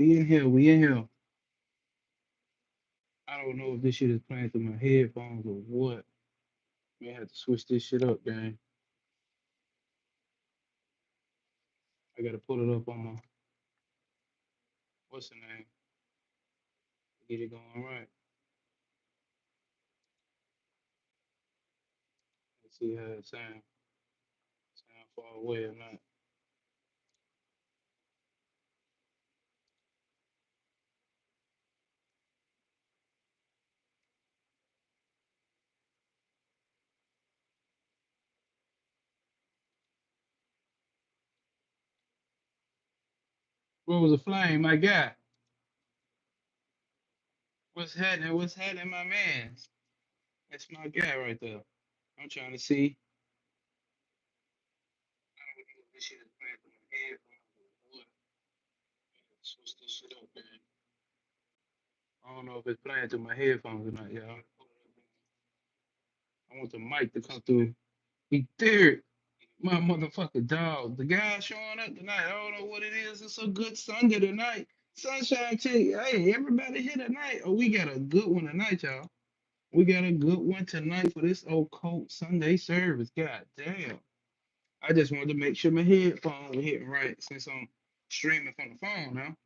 We in here. We in here. I don't know if this shit is playing through my headphones or what. May have to switch this shit up, gang. I gotta pull it up on my what's the name? Get it going right. Let's see how it sounds. Sound far away or not. What was a flame, my guy? What's happening? What's happening, my man? That's my guy right there. I'm trying to see. I don't know if this shit is playing through my headphones or what. Switch this shit up, man. I don't know if it's playing through my headphones or not, y'all. I want the mic to come through. He did. My motherfucking dog. The guy showing up tonight. I don't know what it is. It's a good Sunday tonight. Sunshine tell you, hey, everybody here tonight. Oh, we got a good one tonight, y'all. We got a good one tonight for this old cold Sunday service. God damn. I just wanted to make sure my headphones were hitting right since I'm streaming from the phone now.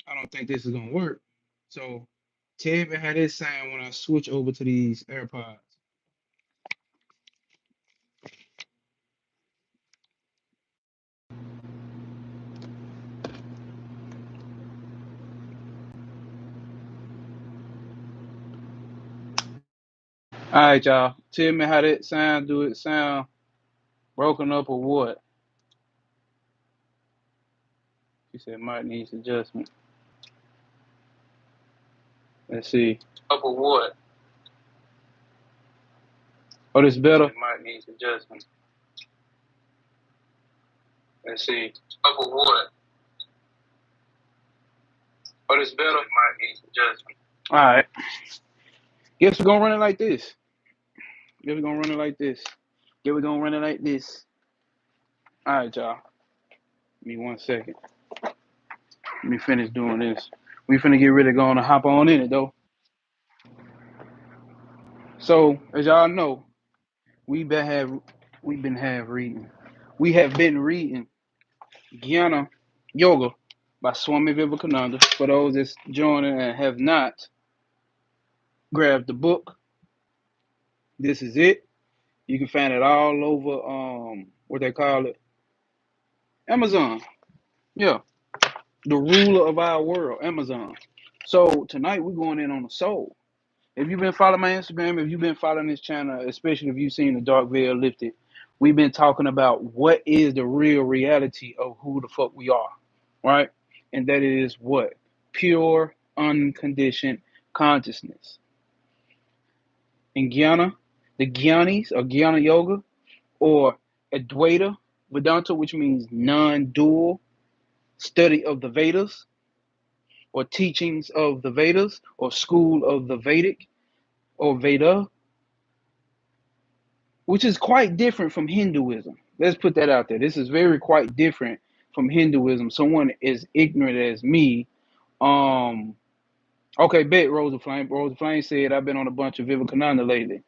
I don't think this is gonna work. So tell me how this sound when I switch over to these AirPods. All right, y'all. Tell me how that sound. Do it sound broken up or what? She said might needs adjustment. Let's see. Up or what? Oh, this better? It might need adjustment. Let's see. Up or what? Oh, this better? It might need adjustment. All right. Guess we're gonna run it like this. Guess we're gonna run it like this. Guess we're gonna run it like this. All right, y'all. Give me 1 second. Let me finish doing this. We finna get ready to go on and hop on in it though. So as y'all know, we've been have we've been have reading. We have been reading Jnana Yoga by Swami Vivekananda. For those that's joining and have not grabbed the book, this is it. You can find it all over what they call it, Amazon. Yeah, the ruler of our world, Amazon. So tonight we're going in on the soul. If you've been following my Instagram, if you've been following this channel, especially if you've seen the dark veil lifted, we've been talking about what is the real reality of who the fuck we are, right? And that is what? Pure, unconditioned consciousness. In Jnana, the Jnanis or Jnana Yoga, or Advaita Vedanta, which means non-dual study of the Vedas, or teachings of the Vedas, or school of the Vedic, or Veda, which is quite different from Hinduism. Let's put that out there. This is very quite different from Hinduism. Someone as ignorant as me. Um, okay, bet Rosa Flame. Rosa Flame said I've been on a bunch of Vivekananda lately.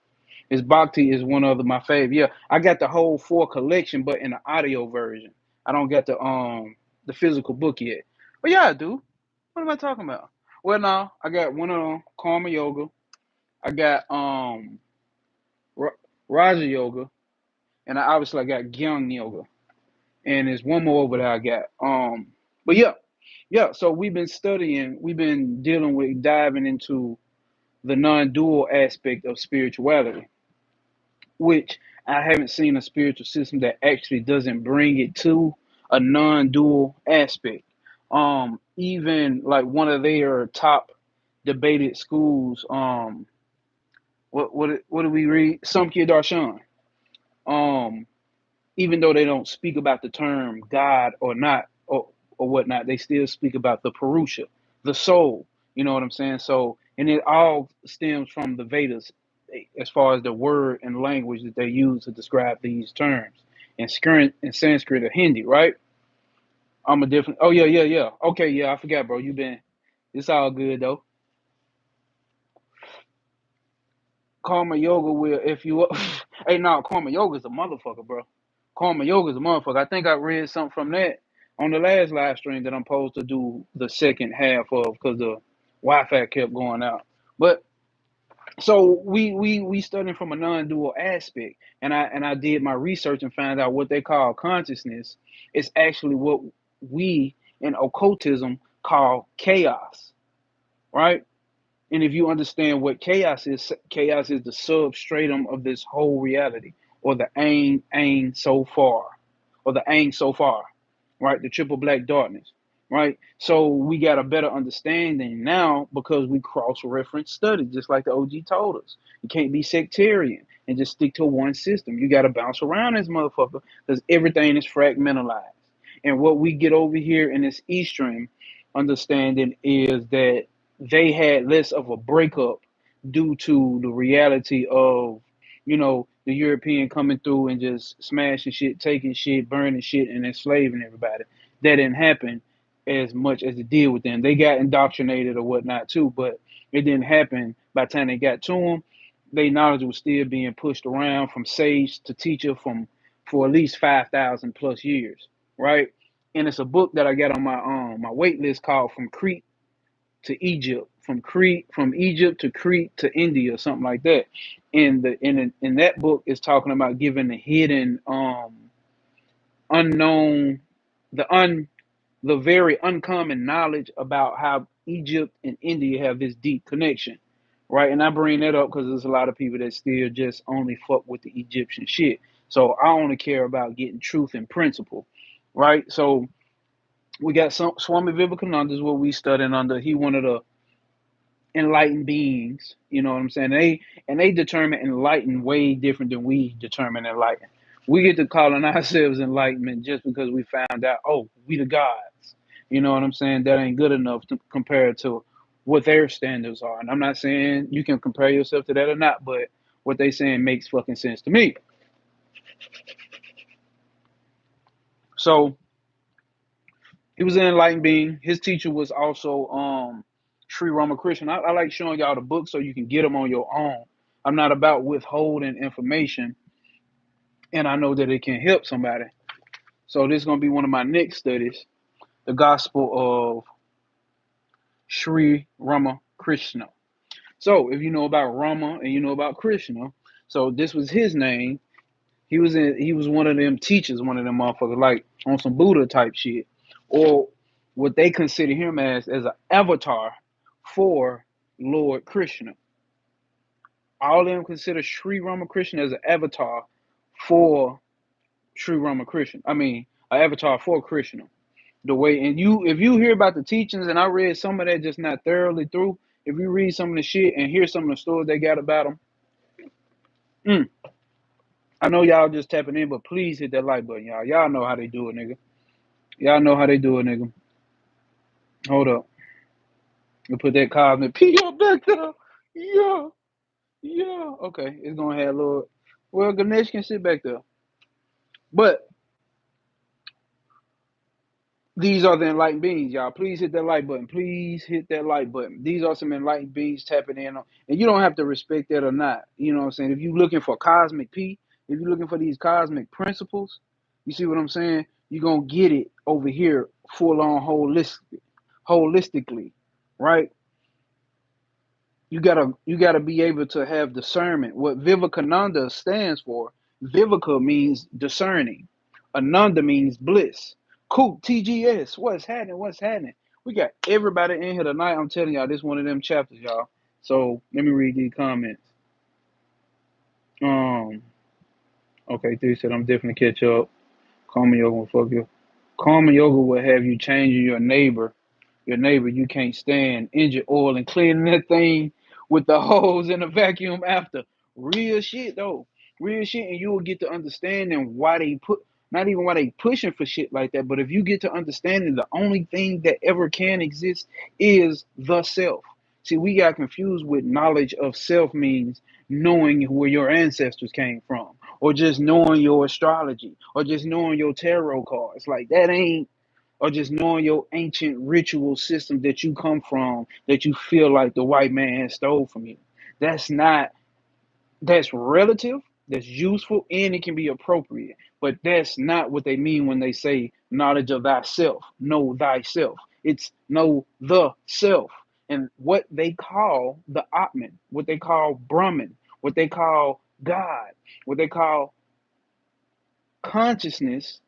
His Bhakti is one of my favorite. Yeah, I got the whole four collection, but in the audio version. I don't got the physical book yet. But yeah, I do. What am I talking about? Well, no, I got one of them, Karma Yoga. I got Raja Yoga, and I got Gyang Yoga, and there's one more over there I got. But yeah. So we've been studying, we've been dealing with diving into the non-dual aspect of spirituality, which I haven't seen a spiritual system that actually doesn't bring it to a non-dual aspect. Even like one of their top debated schools, what do we read? Samkhya Darshan. Um, Even though they don't speak about the term God or not or whatnot, they still speak about the Purusha, the soul. You know what I'm saying? So, and it all stems from the Vedas, as far as the word and language that they use to describe these terms in Sanskrit or Hindi, right? I'm a different. Oh yeah. Okay, yeah, I forgot, bro. You been. It's all good though. Karma yoga will if you. Hey, no, karma yoga is a motherfucker, bro. Karma yoga is a motherfucker. I think I read something from that on the last live stream that I'm supposed to do the second half of because the Wi-Fi kept going out. But so we studying from a non-dual aspect, and I did my research and found out what they call consciousness is actually what we in occultism call chaos, right? And if you understand what chaos is the substratum of this whole reality, or the ain so far, or the ain so far, right? The triple black darkness, right? So we got a better understanding now because we cross-reference study, just like the OG told us. You can't be sectarian and just stick to one system. You got to bounce around this motherfucker because everything is fragmentalized. And what we get over here in this Eastern understanding is that they had less of a breakup due to the reality of, the European coming through and just smashing shit, taking shit, burning shit, and enslaving everybody. That didn't happen as much as it did with them. They got indoctrinated or whatnot too, but it didn't happen by the time they got to them. Their knowledge was still being pushed around from sage to teacher for at least 5,000 plus years, right? And it's a book that I got on my wait list called From Crete to Egypt, from Egypt to Crete to India, something like that. And in that book is talking about giving the hidden, unknown, the un the very uncommon knowledge about how Egypt and India have this deep connection, right? And I bring that up because there's a lot of people that still just only fuck with the Egyptian shit. So I only care about getting truth and principle, right? So we got some Swami Vivekananda is what we studying under. He one of the enlightened beings. You know what I'm saying? They determine enlightened way different than we determine enlightened. We get to calling ourselves enlightenment just because we found out, oh, we the gods. You know what I'm saying? That ain't good enough to compare to what their standards are. And I'm not saying you can compare yourself to that or not, but what they saying makes fucking sense to me. So he was an enlightened being. His teacher was also Sri Ramakrishna. I like showing y'all the book so you can get them on your own. I'm not about withholding information, and I know that it can help somebody. So this is gonna be one of my next studies, the Gospel of Sri Ramakrishna. So if you know about Rama and you know about Krishna, so this was his name. He was one of them teachers, one of them motherfuckers, like on some Buddha type shit, or what they consider him as an avatar for Lord Krishna. All of them consider Sri Ramakrishna as an avatar for Sri Ramakrishna. I mean, an avatar for Krishna. The way, and if you hear about the teachings, and I read some of that just not thoroughly through. If you read some of the shit and hear some of the stories they got about them, I know y'all just tapping in, but please hit that like button, y'all. Y'all know how they do it, nigga. Y'all know how they do it, nigga. Hold up. We put that cosmic P up back there. Yeah, yeah. Okay, it's gonna have a little. Well, Ganesh can sit back there, but these are the enlightened beings, y'all. Please hit that like button. Please hit that like button. These are some enlightened beings tapping in on, and you don't have to respect that or not. You know what I'm saying? If you're looking for cosmic P, if you're looking for these cosmic principles, you see what I'm saying? You're gonna get it over here full on holistically, right? You gotta be able to have discernment. What Vivekananda stands for, Viveka means discerning. Ananda means bliss. Cool, TGS. What's happening? What's happening? We got everybody in here tonight. I'm telling y'all, this one of them chapters, y'all. So let me read these comments. Um, okay, three said I'm definitely catch up. Karma yoga will fuck you. Karma yoga will have you changing your neighbor you can't stand, engine oil and cleaning that thing with the hose and the vacuum after. Real shit though. Real shit, and you will get to understanding why they put not even why they pushing for shit like that, but if you get to understanding the only thing that ever can exist is the self. See, we got confused with knowledge of self means knowing where your ancestors came from, or just knowing your astrology, or just knowing your tarot cards. Like that ain't or just knowing your ancient ritual system that you come from, that you feel like the white man stole from you. That's not, that's relative, that's useful, and it can be appropriate. But that's not what they mean when they say knowledge of thyself, know thyself. It's know the self. And what they call the Atman, what they call Brahman, what they call God, what they call consciousness,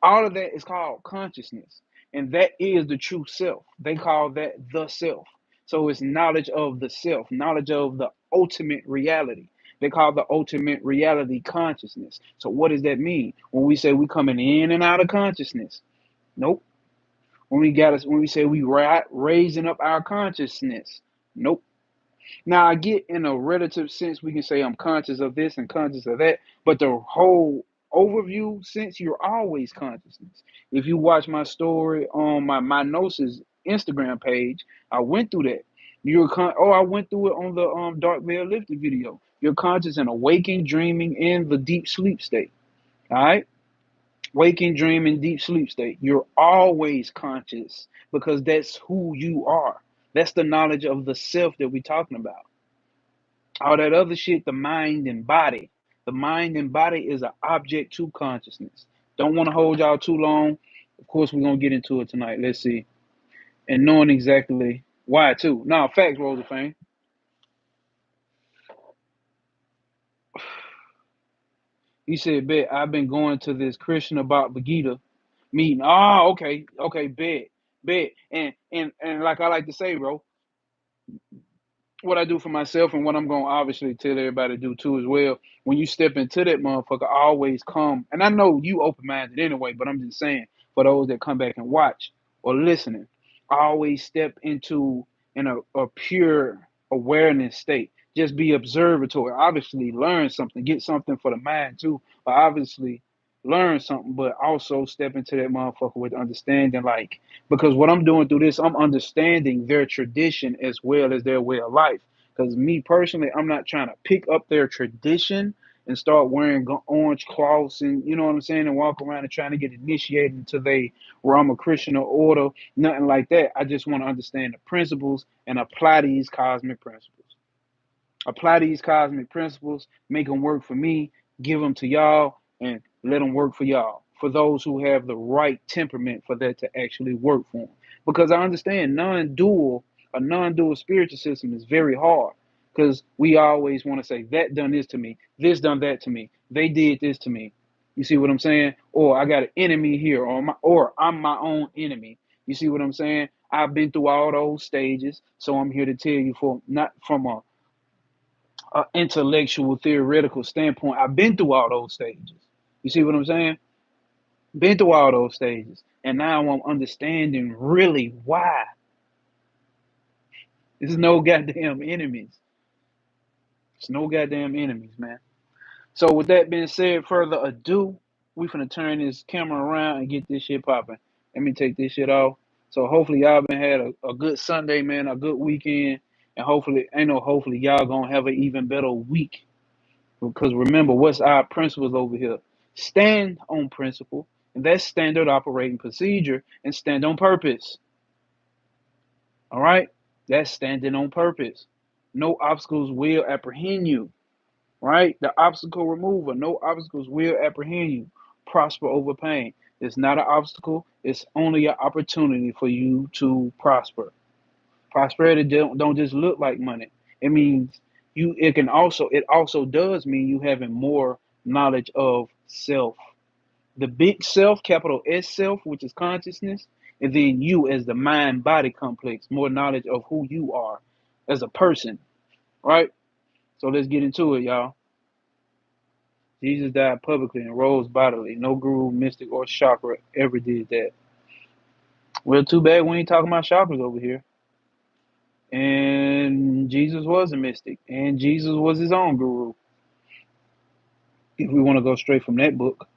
all of that is called consciousness. And that is the true self. They call that the self. So it's knowledge of the self, knowledge of the ultimate reality. They call the ultimate reality consciousness. So what does that mean? When we say we coming in and out of consciousness? Nope. When we say we raising up our consciousness? Nope. Now, I get in a relative sense, we can say I'm conscious of this and conscious of that, but the whole overview sense, you're always consciousness. If you watch my story on my Gnosis Instagram page, I went through that. I went through it on the Dark Veil Lifted video. You're conscious and awaking, dreaming in the deep sleep state. All right? Waking, dreaming, deep sleep state. You're always conscious because that's who you are. That's the knowledge of the self that we're talking about. All that other shit, the mind and body. The mind and body is an object to consciousness. Don't want to hold y'all too long. Of course, we're going to get into it tonight. Let's see. And knowing exactly why, too. Now, facts, Rosa. He said, bet, I've been going to this Christian about Vegeta meeting. Oh, okay, bet. And like I like to say, bro, what I do for myself and what I'm going to obviously tell everybody to do too as well. When you step into that motherfucker, always come. And I know you open minded anyway, but I'm just saying for those that come back and watch or listening, always step into a pure awareness state. Just be observatory. Obviously, learn something, get something for the mind too. But obviously, learn something, but also step into that motherfucker with understanding, like, because what I'm doing through this, I'm understanding their tradition as well as their way of life. Because me personally, I'm not trying to pick up their tradition and start wearing orange cloths and you know what I'm saying, and walk around and trying to get initiated into the Ramakrishna order, nothing like that. I just want to understand the principles and apply these cosmic principles. Apply these cosmic principles, make them work for me, give them to y'all, and let them work for y'all. For those who have the right temperament for that to actually work for them. Because I understand a non-dual spiritual system is very hard. Because we always want to say, that done this to me, this done that to me, they did this to me. You see what I'm saying? Or I got an enemy here, or I'm my own enemy. You see what I'm saying? I've been through all those stages, so I'm here to tell you, for not from a intellectual theoretical standpoint, I've been through all those stages. You see what I'm saying? Been through all those stages. And now I'm understanding really why. There's no goddamn enemies. There's no goddamn enemies, man. So with that being said, further ado, we finna turn this camera around and get this shit popping. Let me take this shit off. So hopefully y'all been had a good Sunday, man, a good weekend. And hopefully y'all gonna have an even better week. Because remember, what's our principles over here? Stand on principle, and that's standard operating procedure, and stand on purpose. All right? That's standing on purpose. No obstacles will apprehend you. Right? The obstacle remover. No obstacles will apprehend you. Prosper over pain. It's not an obstacle, it's only an opportunity for you to prosper. Prosperity don't just look like money. It means it also does mean you having more knowledge of self. The big self, capital S self, which is consciousness, and then you as the mind body complex, more knowledge of who you are as a person. Right? So let's get into it, y'all. Jesus died publicly and rose bodily. No guru, mystic, or chakra ever did that. Well, too bad we ain't talking about chakras over here. And Jesus was a mystic, and Jesus was his own guru. If we want to go straight from that book,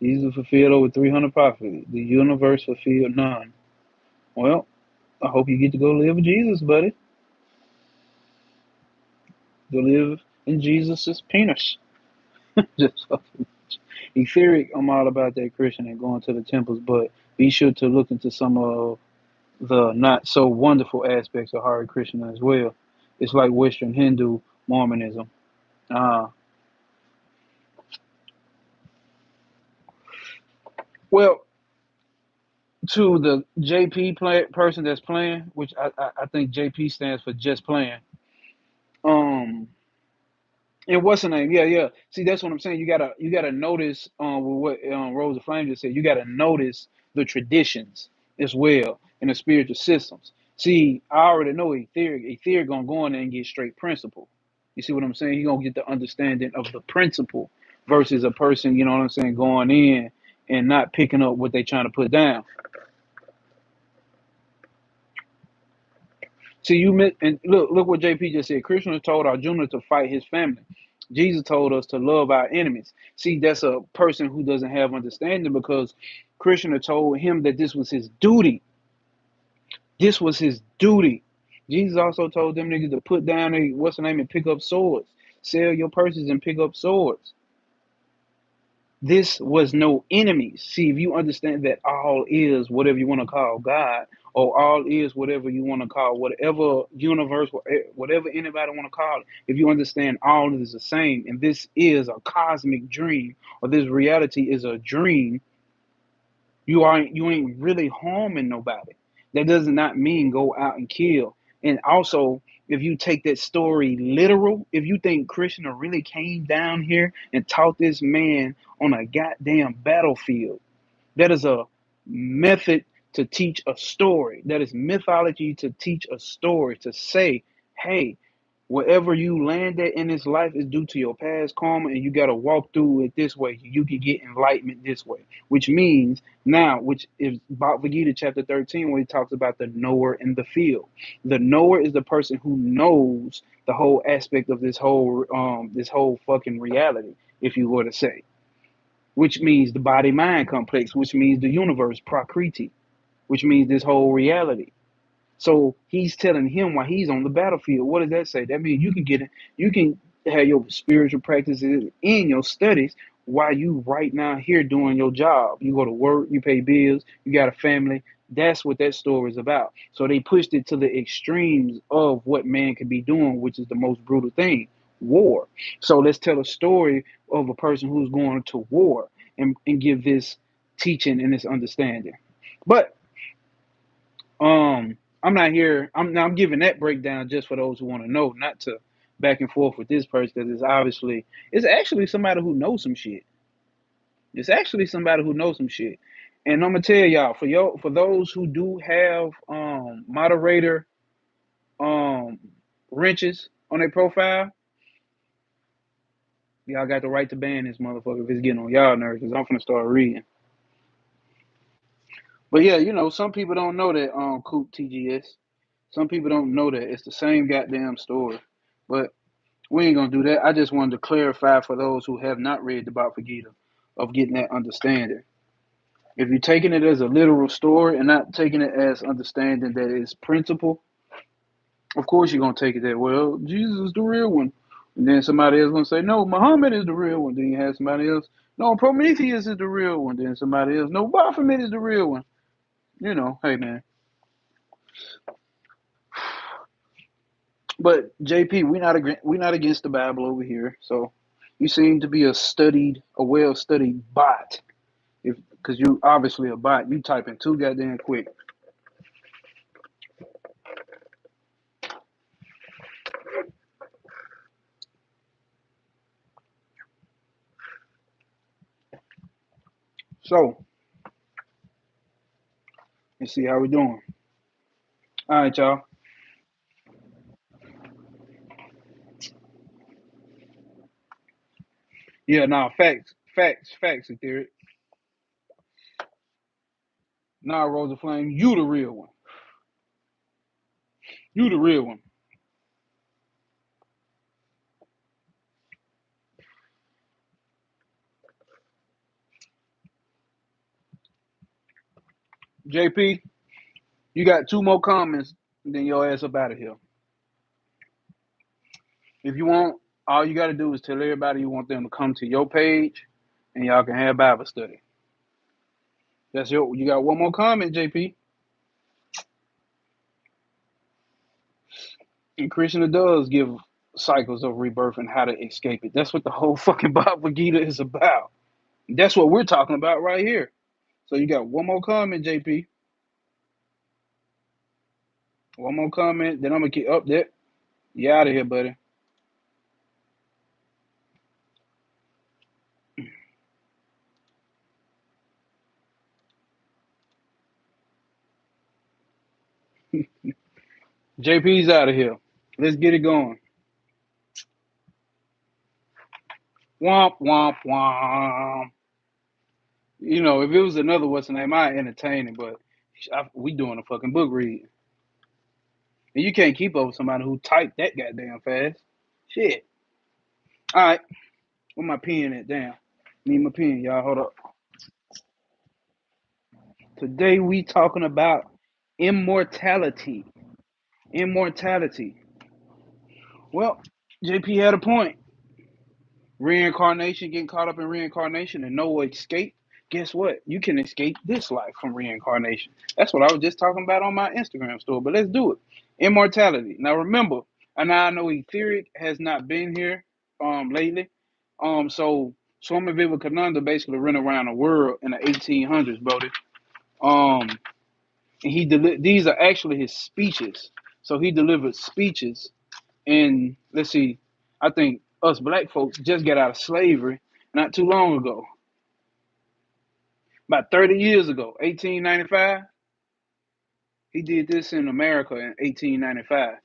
Jesus fulfilled over 300 prophecies. The universe fulfilled none. Well, I hope you get to go live with Jesus, buddy. Go live in Jesus's penis. Just etheric. I'm all about that Christian and going to the temples, but be sure to look into some of the not so wonderful aspects of Hare Krishna as well. It's like Western Hindu Mormonism. Uh, well, to the person that's playing, which I think JP stands for just playing. Um, And what's the name? Yeah, yeah. See, that's what I'm saying. You gotta notice with what Rose of Flame just said. You gotta notice the traditions as well and the spiritual systems. See, I already know Ether gonna go in there and get straight principle. You see what I'm saying? He gonna get the understanding of the principle versus a person, you know what I'm saying, going in and not picking up what they trying to put down. See, and look what JP just said. Krishna told Arjuna to fight his family. Jesus told us to love our enemies. See, that's a person who doesn't have understanding because Krishna told him that this was his duty. This was his duty. Jesus also told them niggas to put down what's the name and pick up swords. Sell your purses and pick up swords. This was no enemies. See, if you understand that all is whatever you want to call God, or all is whatever you want to call whatever universe, whatever anybody want to call it, if you understand all is the same, and this is a cosmic dream, or this reality is a dream, you ain't really harming nobody. That does not mean go out and kill. And also, if you take that story literal, if you think Krishna really came down here and taught this man on a goddamn battlefield, that is a method to teach a story. That is mythology to teach a story, to say, hey, wherever you land at in this life is due to your past karma, and you got to walk through it this way. You can get enlightenment this way, which means now, which is Bhagavad Gita chapter 13, where he talks about the knower in the field. The knower is the person who knows the whole aspect of this whole fucking reality, if you were to say, which means the body mind complex, which means the universe, Prakriti, which means this whole reality. So he's telling him while he's on the battlefield. What does that say? That means you can have your spiritual practices in your studies while you right now here doing your job. You go to work, you pay bills, you got a family. That's what that story is about. So they pushed it to the extremes of what man could be doing, which is the most brutal thing, war. So let's tell a story of a person who's going to war and give this teaching and this understanding. But I'm not here. I'm giving that breakdown just for those who want to know, not to back and forth with this person because it's actually somebody who knows some shit. It's actually somebody who knows some shit. And I'm gonna tell y'all for those who do have moderator um wrenches on their profile, y'all got the right to ban this motherfucker if it's getting on y'all nerves because I'm gonna start reading. But yeah, some people don't know that Coop TGS. Some people don't know that it's the same goddamn story. But we ain't gonna do that. I just wanted to clarify for those who have not read the Bhagavad Gita of getting that understanding. If you're taking it as a literal story and not taking it as understanding that it's principle, of course you're gonna take it that well, Jesus is the real one. And then somebody else gonna say, no, Muhammad is the real one. Then you have somebody else, no, Prometheus is the real one. Then somebody else, no, Baphomet is the real one. Hey man. But JP, we not against the Bible over here. So you seem to be a well studied bot. If because you obviously a bot, you typing too goddamn quick. So let's see how we doing. All right, y'all. Yeah, nah, facts, Ethereal. Nah, Rosa Flame, you the real one. You the real one. JP, you got two more comments, then your ass up out of here. If you want, all you got to do is tell everybody you want them to come to your page, and y'all can have Bible study. You got one more comment, JP. And Krishna does give cycles of rebirth and how to escape it. That's what the whole fucking Bhagavad Gita is about. That's what we're talking about right here. So you got one more comment, JP. One more comment, then I'm gonna get up there. You out of here, buddy. JP's out of here. Let's get it going. Womp womp womp. You know, if it was another what's the name, I entertain it, but we doing a fucking book read, and you can't keep up with somebody who typed that goddamn fast. Shit. All right, where my pen at? Damn, need my pen, y'all. Hold up. Today we talking about immortality. Immortality. Well, JP had a point. Reincarnation, getting caught up in reincarnation and no escape. Guess what? You can escape this life from reincarnation. That's what I was just talking about on my Instagram story. But let's do it. Immortality. Now remember, and I know Etheric has not been here lately. So Swami Vivekananda basically ran around the world in the 1800s, Brody. And these are actually his speeches. So he delivered speeches, and let's see, I think us black folks just got out of slavery not too long ago. About 30 years ago, 1895. He did this in America in 1895.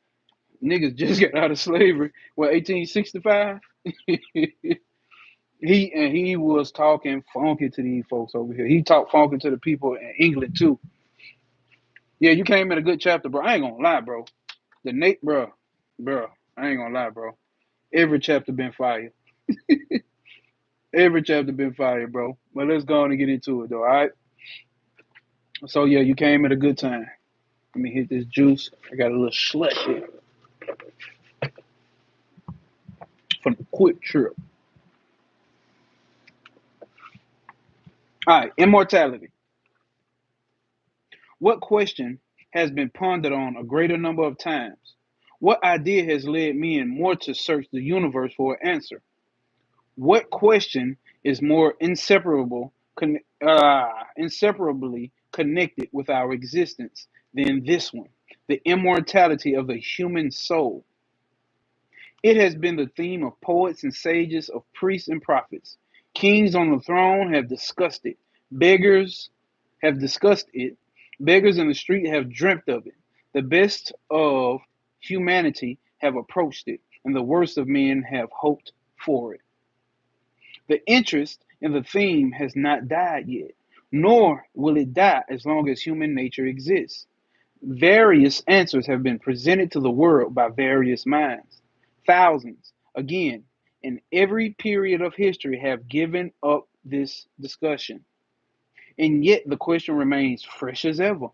Niggas just got out of slavery. What, 1865? he was talking funky to these folks over here. He talked funky to the people in England too. Yeah, you came in a good chapter, bro. I ain't gonna lie, bro. Bro, I ain't gonna lie, bro. Every chapter been fire. Every chapter been fire, bro. But let's go on and get into it, though. All right. So yeah, you came at a good time. Let me hit this juice. I got a little slush here from the quick trip. All right, immortality. What question has been pondered on a greater number of times? What idea has led me and more to search the universe for an answer? What question is more inseparably connected with our existence than this one? The immortality of the human soul. It has been the theme of poets and sages, of priests and prophets. Kings on the throne have discussed it. Beggars have discussed it. Beggars in the street have dreamt of it. The best of humanity have approached it, and the worst of men have hoped for it. The interest in the theme has not died yet, nor will it die as long as human nature exists. Various answers have been presented to the world by various minds. Thousands, again, in every period of history have given up this discussion. And yet the question remains fresh as ever.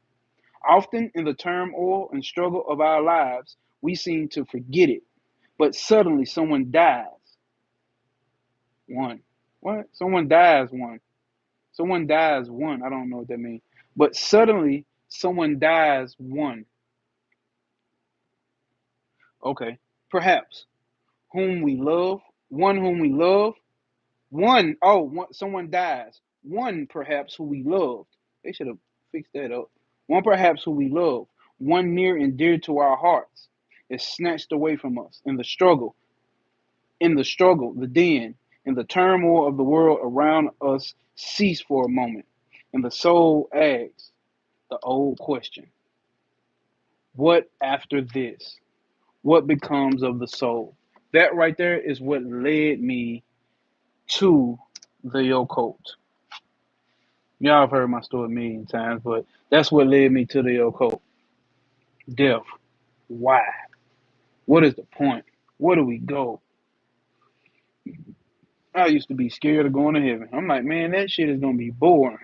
Often in the turmoil and struggle of our lives, we seem to forget it. But suddenly someone dies. One. What? Someone dies one. Someone dies one. I don't know what that means. But suddenly someone dies one. Okay. Perhaps whom we love, one whom we love, someone dies. One perhaps who we loved. They should have fixed that up. One perhaps who we love, one near and dear to our hearts, is snatched away from us in the struggle, the din, in the turmoil of the world around us cease for a moment, and the soul asks the old question: what after this? What becomes of the soul? That right there is what led me to the occult. Y'all have heard my story a million times, but that's what led me to the occult. Death. Why? What is the point? Where do we go? I used to be scared of going to heaven. I'm like, man, that shit is gonna be boring.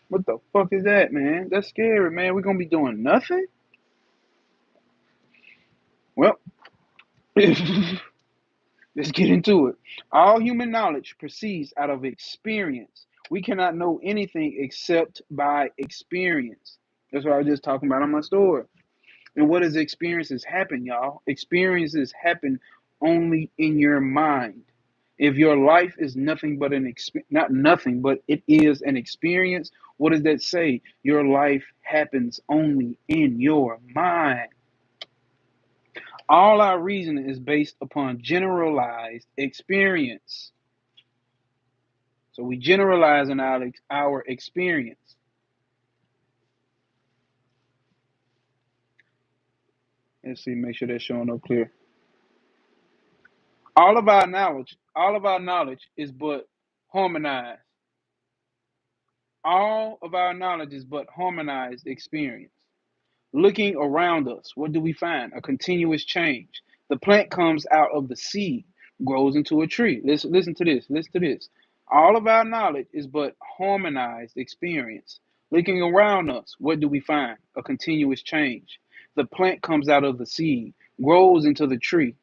What the fuck is that, man? That's scary, man. We're gonna be doing nothing? Well, let's get into it. All human knowledge proceeds out of experience. We cannot know anything except by experience. That's what I was just talking about on my story. And what does experiences happen, y'all? Experiences happen only in your mind. If your life is nothing but not nothing, but it is an experience, what does that say? Your life happens only in your mind. All our reasoning is based upon generalized experience. So we generalize in our experience. Let's see, make sure that's showing up clear. All of our knowledge is but harmonized. All of our knowledge is but harmonized experience. Looking around us, what do we find? A continuous change. The plant comes out of the seed, grows into a tree. Listen to this. Listen to this. All of our knowledge is but harmonized experience. Looking around us, what do we find? A continuous change. The plant comes out of the seed, grows into the tree,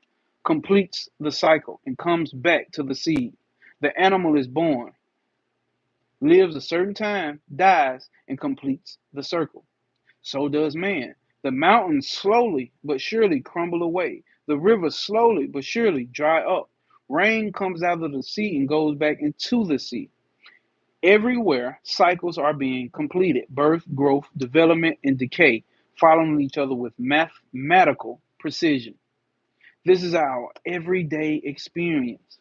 completes the cycle, and comes back to the seed. The animal is born, lives a certain time, dies, and completes the circle. So does man. The mountains slowly but surely crumble away. The rivers slowly but surely dry up. Rain comes out of the sea and goes back into the sea. Everywhere, cycles are being completed: birth, growth, development, and decay, following each other with mathematical precision. This is our everyday experience.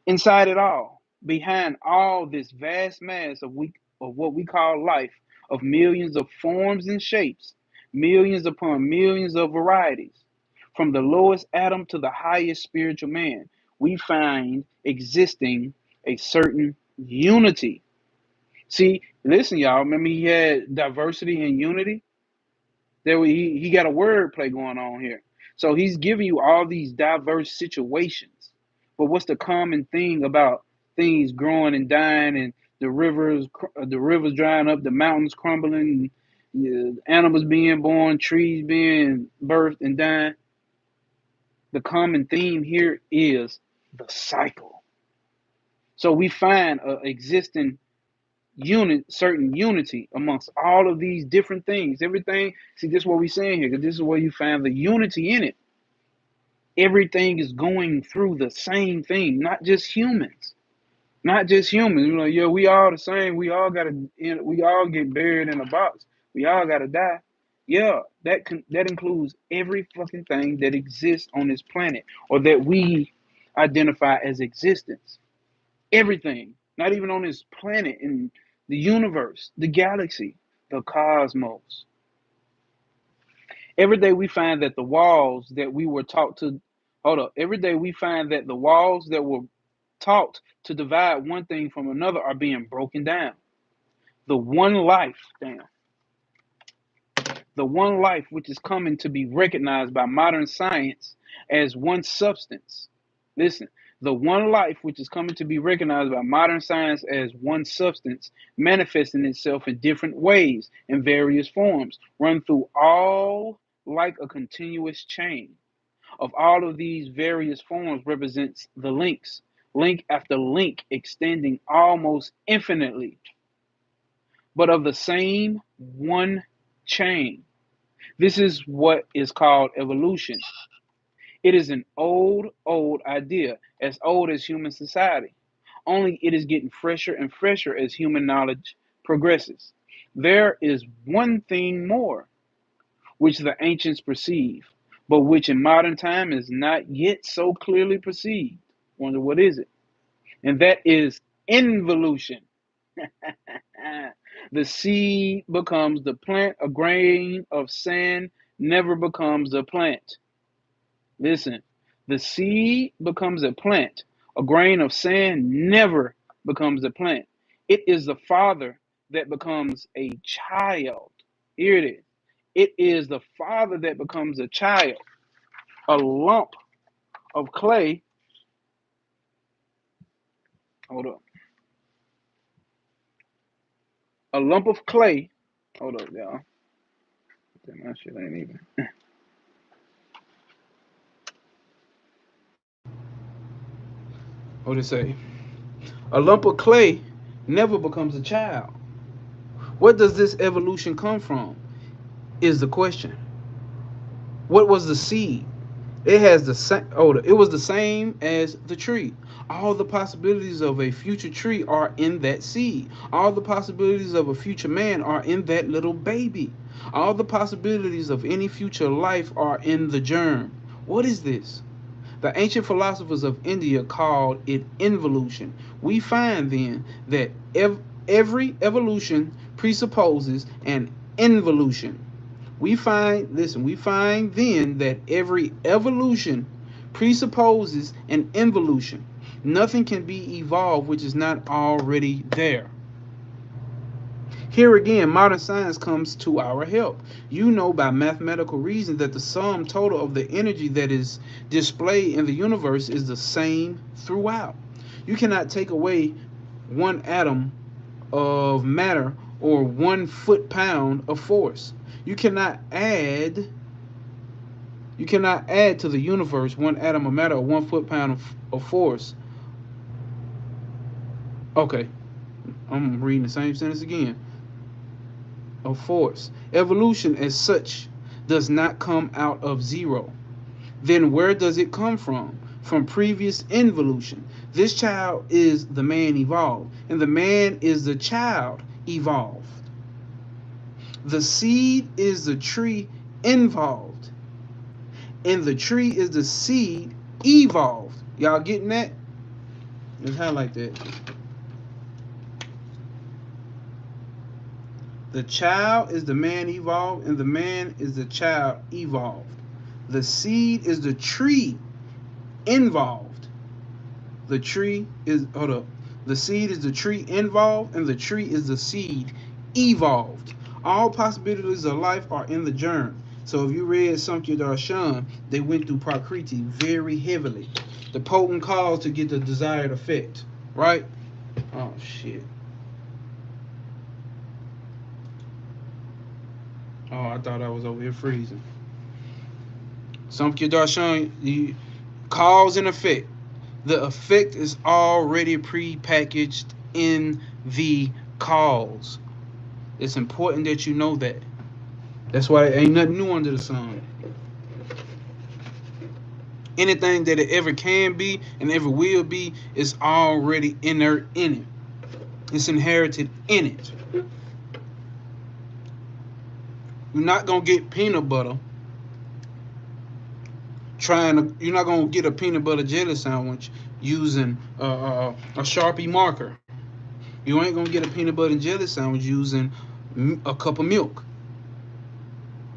Inside it all, behind all this vast mass of what we call life, of millions of forms and shapes, millions upon millions of varieties, from the lowest atom to the highest spiritual man, we find existing a certain unity. See, listen, y'all. Remember he had diversity and unity? He got a word play going on here. So he's giving you all these diverse situations. But what's the common thing about things growing and dying, and the rivers drying up, the mountains crumbling, animals being born, trees being birthed and dying? The common theme here is the cycle. So we find a existing certain unity amongst all of these different things. Everything, see, this is what we're saying here, because this is where you find the unity in it. Everything is going through the same thing, not just humans. Not just humans. Yeah, we all the same. We all get buried in a box. We all gotta die. Yeah, that includes every fucking thing that exists on this planet, or that we identify as existence. Everything, not even on this planet, in the universe, the galaxy, the cosmos. Every day we find that the walls that we were taught to hold up. Every day we find that the walls that were taught to divide one thing from another are being broken down. The one life, damn, the one life which is coming to be recognized by modern science as one substance. Listen, the one life which is coming to be recognized by modern science as one substance, manifesting itself in different ways in various forms, run through all like a continuous chain. Of all of these various forms represents the links, link after link extending almost infinitely, but of the same one chain. This is what is called evolution. It is an old, old idea, as old as human society. Only it is getting fresher and fresher as human knowledge progresses. There is one thing more, which the ancients perceive, but which in modern time is not yet so clearly perceived. Wonder what is it? And that is involution. The seed becomes the plant, a grain of sand never becomes a plant. Listen, the seed becomes a plant. A grain of sand never becomes a plant. It is the father that becomes a child. Here it is. It is the father that becomes a child. A lump of clay. Hold up. A lump of clay. Hold up, y'all. My shit ain't even. What did it say? A lump of clay never becomes a child. What does this evolution come from? Is the question. What was the seed? It has the same odor. It was the same as the tree. All the possibilities of a future tree are in that seed. All the possibilities of a future man are in that little baby. All the possibilities of any future life are in the germ. What is this? The ancient philosophers of India called it involution. We find then that every evolution presupposes an involution. We find then that every evolution presupposes an involution. Nothing can be evolved which is not already there. Here again, modern science comes to our help. You know by mathematical reason that the sum total of the energy that is displayed in the universe is the same throughout. You cannot take away one atom of matter or 1 foot-pound of force. You cannot add to the universe one atom of matter or 1 foot-pound of force. Okay, I'm reading the same sentence again. Of force. Evolution as such does not come out of zero. Then where does it come from? From previous involution. This child is the man evolved, and the man is the child evolved. The seed is the tree involved, and the tree is the seed evolved. Y'all getting that? Let's highlight that. The child is the man evolved, and the man is the child evolved. The seed is the tree involved. The tree is, hold up. The seed is the tree involved, and the tree is the seed evolved. All possibilities of life are in the germ. So if you read Samkhya Darshan, they went through Prakriti very heavily. The potent cause to get the desired effect, right? Oh, shit. Oh, I thought I was over here freezing. Samkhya Darshan, the cause and effect. The effect is already pre-packaged in the cause. It's important that you know that. That's why there ain't nothing new under the sun. Anything that it ever can be and ever will be is already inert in it. It's inherited in it. You're not gonna get peanut butter you're not gonna get a peanut butter jelly sandwich using a Sharpie marker. You ain't gonna get a peanut butter and jelly sandwich using a cup of milk.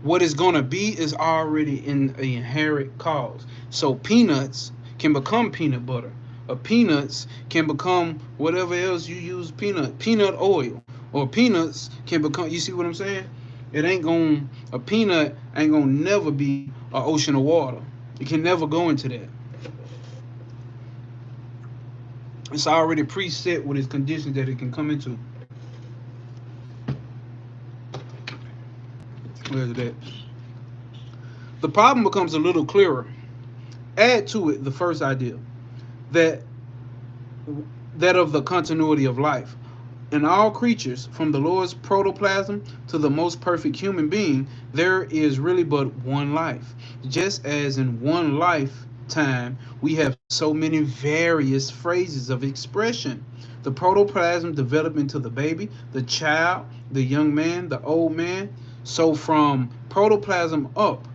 What it's gonna be is already in the inherent cause. So peanuts can become peanut butter. Peanuts can become whatever else you use peanut oil. Or peanuts can become, you see what I'm saying? A peanut ain't gonna never be an ocean of water. You can never go into that. It's already preset with its conditions that it can come into. Where's that? The problem becomes a little clearer. Add to it the first idea that of the continuity of life. In all creatures, from the lowest protoplasm to the most perfect human being, there is really but one life. Just as in one lifetime, we have so many various phrases of expression. The protoplasm developed into the baby, the child, the young man, the old man. So from protoplasm up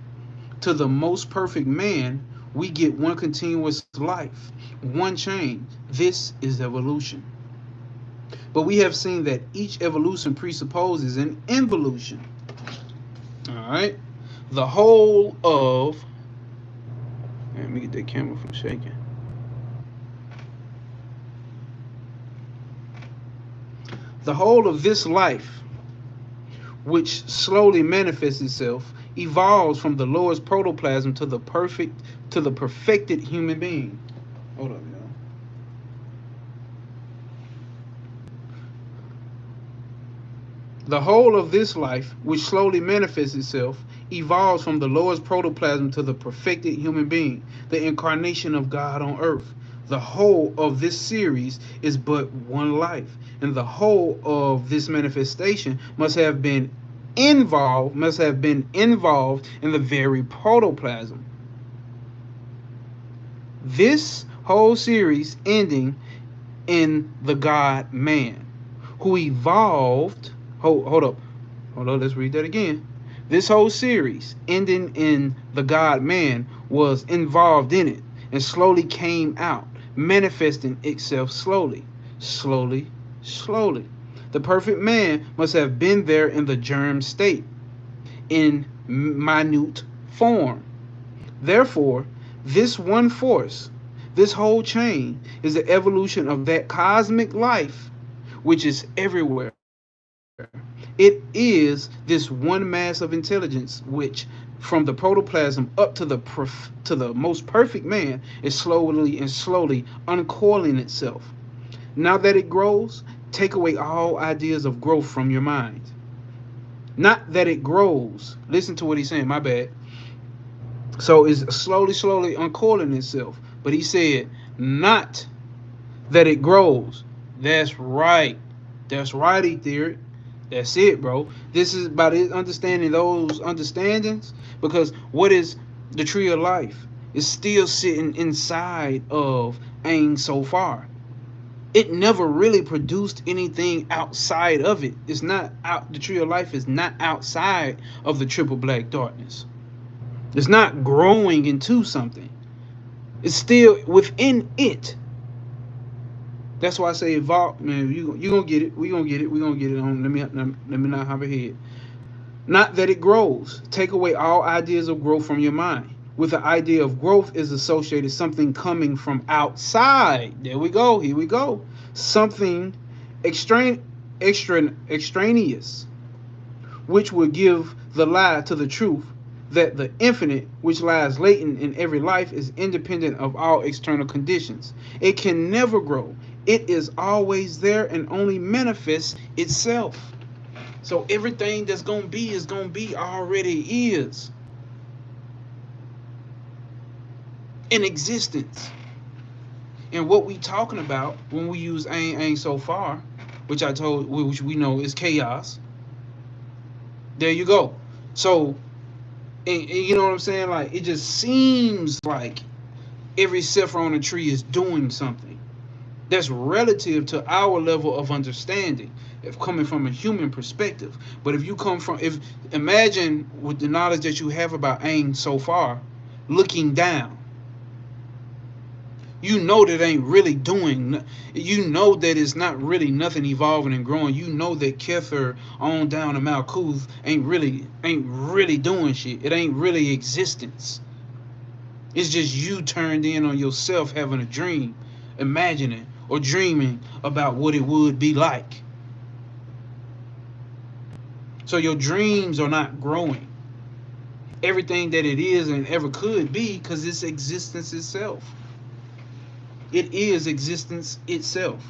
to the most perfect man, we get one continuous life, one chain. This is evolution. But we have seen that each evolution presupposes an involution. All right. The whole of, let me get that camera from shaking. The whole of this life, which slowly manifests itself, evolves from the lowest protoplasm to the perfected human being. Hold up, y'all. The whole of this life, which slowly manifests itself, evolves from the lowest protoplasm to the perfected human being, the incarnation of God on earth. The whole of this series is but one life, and the whole of this manifestation must have been involved in the very protoplasm. This whole series ending in the God man, who evolved. Hold up, let's read that again. This whole series ending in the God man was involved in it and slowly came out, manifesting itself slowly, slowly, slowly. The perfect man must have been there in the germ state, in minute form. Therefore, this one force, this whole chain, is the evolution of that cosmic life which is everywhere. It is this one mass of intelligence which, from the protoplasm up to the most perfect man, is slowly and slowly uncoiling itself. Now that it grows, take away all ideas of growth from your mind. Not that it grows. Listen to what he's saying. My bad. So it's slowly, slowly uncoiling itself. But he said, not that it grows. That's right. That's right, Etheric. That's it, bro. This is about it, understanding those understandings. Because what is the tree of life? It's still sitting inside of Aang so far. It never really produced anything outside of it. It's not out. The tree of life is not outside of the triple black darkness. It's not growing into something. It's still within it. That's why I say evolve, man. You gonna get it. We gonna get it. We gonna get it on. Let me not have a head. Not that it grows. Take away all ideas of growth from your mind. With the idea of growth is associated something coming from outside. There we go. Here we go. Something extraneous, which will give the lie to the truth that the infinite, which lies latent in every life, is independent of all external conditions. It can never grow. It is always there and only manifests itself. So everything that's going to be is going to be already is in existence. And what we talking about when we use ain't so far, which which we know is chaos. There you go. So, and you know what I'm saying? Like, it just seems like every cipher on a tree is doing something that's relative to our level of understanding, if coming from a human perspective. But if you come from, if imagine with the knowledge that you have about Aang so far, looking down, you know that ain't really doing. You know that it's not really nothing evolving and growing. You know that Kether on down to Malkuth ain't really doing shit. It ain't really existence. It's just you turned in on yourself having a dream, imagining or dreaming about what it would be like. So your dreams are not growing everything that it is and ever could be, because it's existence itself. It is existence itself.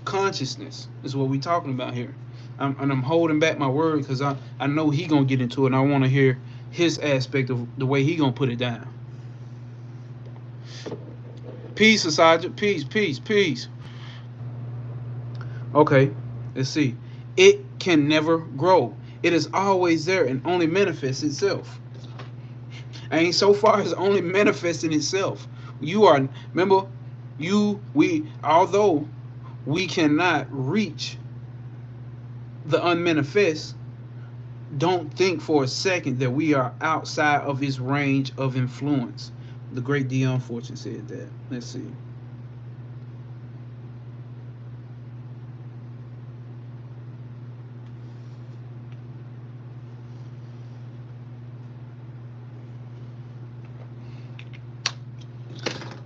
Consciousness is what we're talking about here. I'm holding back my word because I know he gonna get into it, and I want to hear his aspect of the way he gonna put it down. Peace, Asaja. Peace, peace, peace. Okay, let's see. It can never grow. It is always there and only manifests itself. And so far as only manifesting itself. You are, remember, although we cannot reach the unmanifest, don't think for a second that we are outside of his range of influence. The great Dion Fortune said that. Let's see.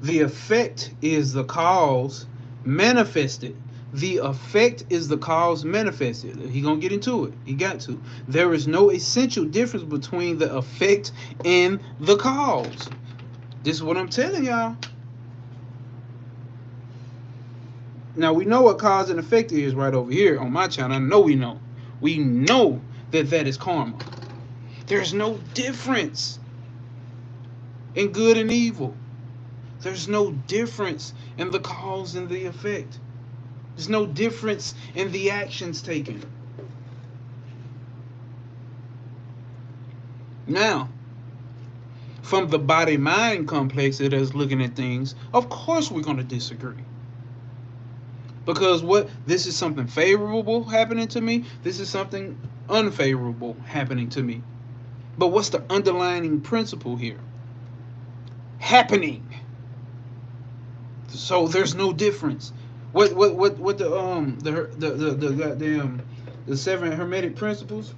The effect is the cause manifested. The effect is the cause manifested. He gonna get into it. He got to. There is no essential difference between the effect and the cause. This is what I'm telling y'all. Now we know what cause and effect is right over here on my channel. I know we know. We know that that is karma. There's no difference in good and evil. There's no difference in the cause and the effect. There's no difference in the actions taken. Now, from the body-mind complex that is looking at things, of course we're going to disagree. Because this is something favorable happening to me, this is something unfavorable happening to me. But what's the underlying principle here? Happening. So there's no difference. What the goddamn the 7 hermetic principles?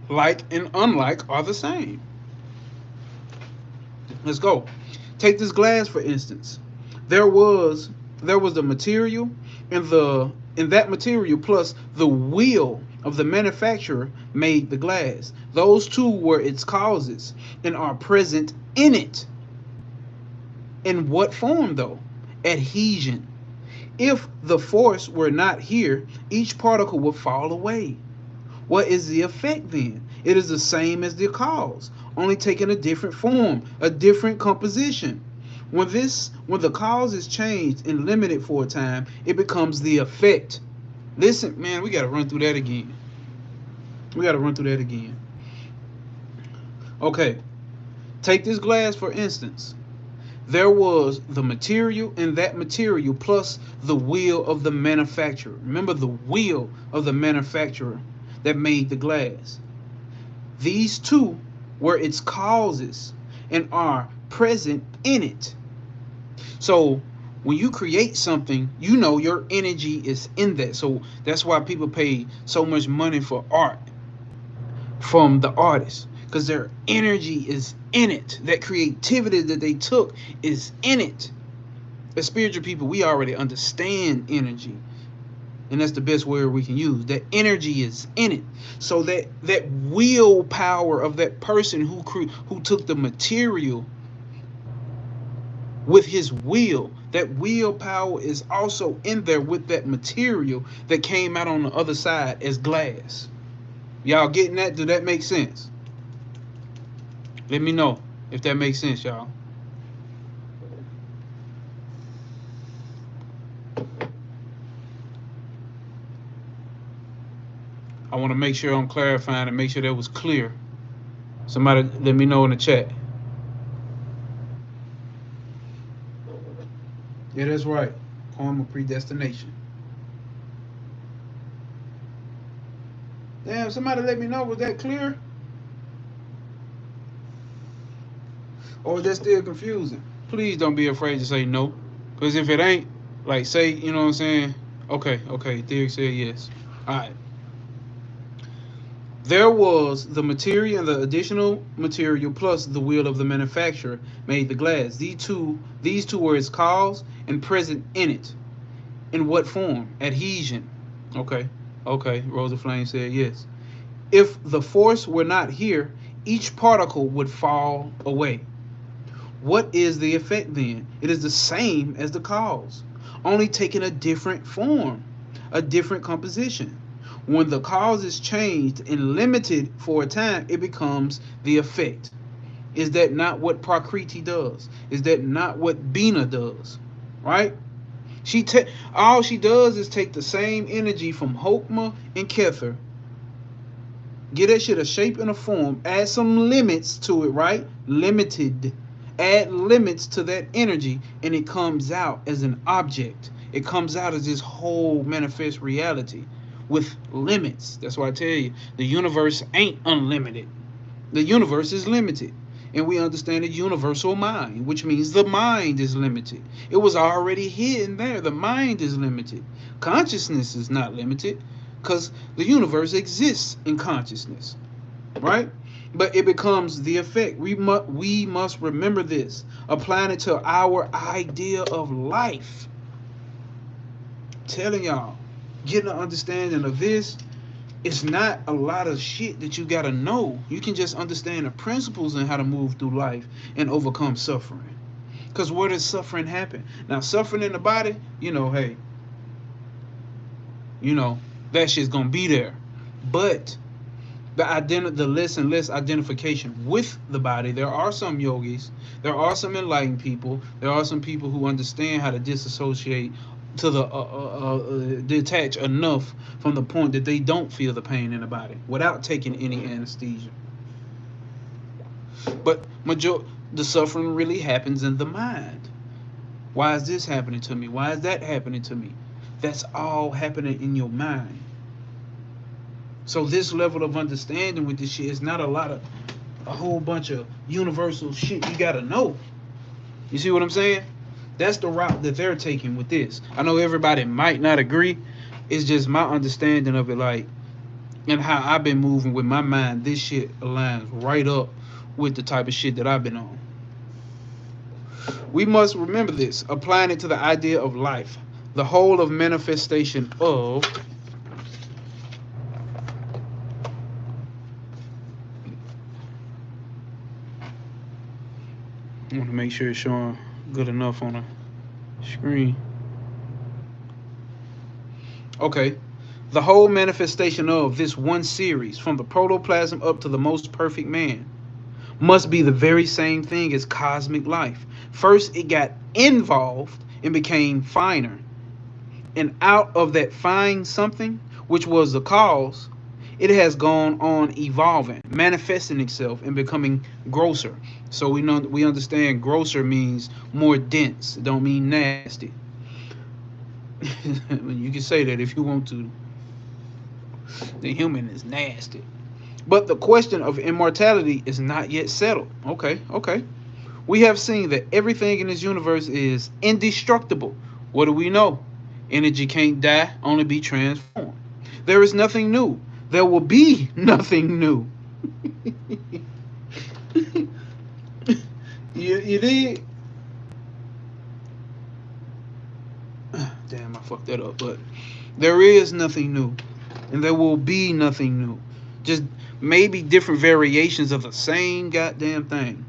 Like and unlike are the same. Let's go. Take this glass for instance. There was the material, and that material plus the will of the manufacturer made the glass. Those two were its causes and are present in it. In what form though? Adhesion. If the force were not here, each particle would fall away. What is the effect then? It is the same as the cause, only taking a different form, a different composition. When the cause is changed and limited for a time, it becomes the effect. Listen, man, we gotta run through that again. Okay, take this glass for instance. There was the material, and that material plus the will of the manufacturer. Remember the will of the manufacturer that made the glass. These two were its causes and are present in it. So when you create something, you know your energy is in that. So that's why people pay so much money for art from the artist, because their energy is in it. That creativity that they took is in it. As spiritual people, we already understand energy, and that's the best word we can use. That energy is in it. So that willpower of that person who took the material with his will, that willpower is also in there with that material that came out on the other side as glass. Y'all getting that? Do that make sense? Let me know if that makes sense, y'all. I want to make sure I'm clarifying and make sure that was clear. Somebody let me know in the chat. Yeah, that's right. Karma predestination. Damn, somebody let me know. Was that clear? Or is that still confusing? Please don't be afraid to say no. Because if it ain't, like say, you know what I'm saying? Okay, Derek said yes. Alright. There was the material, and the additional material plus the will of the manufacturer made the glass. These two were its cause and present in it. In what form? Adhesion. Okay. Rosa Flame said yes. If the force were not here, each particle would fall away. What is the effect then? It is the same as the cause, only taking a different form, a different composition. When the cause is changed and limited for a time, it becomes the effect. Is that not what Prakriti does? Is that not what Bina does? Right? All she does is take the same energy from Hokmah and Kether, get that shit a shape and a form, add some limits to it, right? Limited. Add limits to that energy, and it comes out as an object. It comes out as this whole manifest reality with limits. That's why I tell you, the universe ain't unlimited. The universe is limited. And we understand the universal mind, which means the mind is limited. It was already hidden there. The mind is limited. Consciousness is not limited, because the universe exists in consciousness, right? But it becomes the effect. We must remember this, applying it to our idea of life. I'm telling y'all, getting an understanding of this, it's not a lot of shit that you gotta know. You can just understand the principles and how to move through life and overcome suffering. Because where does suffering happen? Now, suffering in the body, hey, that shit's gonna be there. But the less and less identification with the body. There are some yogis, there are some enlightened people, there are some people who understand how to disassociate to the detach enough from the point that they don't feel the pain in the body without taking any anesthesia. But the suffering really happens in the mind. Why is this happening to me? Why is that happening to me? That's all happening in your mind. So this level of understanding with this shit is not a whole bunch of universal shit you gotta know. You see what I'm saying? That's the route that they're taking with this. I know everybody might not agree. It's just my understanding of it, like, and how I've been moving with my mind. This shit aligns right up with the type of shit that I've been on. We must remember this, applying it to the idea of life, the whole of manifestation of I want to make sure it's showing good enough on the screen. Okay. The whole manifestation of this one series, from the protoplasm up to the most perfect man, must be the very same thing as cosmic life. First, it got involved and became finer. And out of that fine something, which was the cause, it has gone on evolving, manifesting itself and becoming grosser. So we understand grosser means more dense. It don't mean nasty. You can say that if you want to. The human is nasty. But the question of immortality is not yet settled. Okay. We have seen that everything in this universe is indestructible. What do we know? Energy can't die, only be transformed. There is nothing new. There will be nothing new. You did? Damn, I fucked that up. But there is nothing new. And there will be nothing new. Just maybe different variations of the same goddamn thing.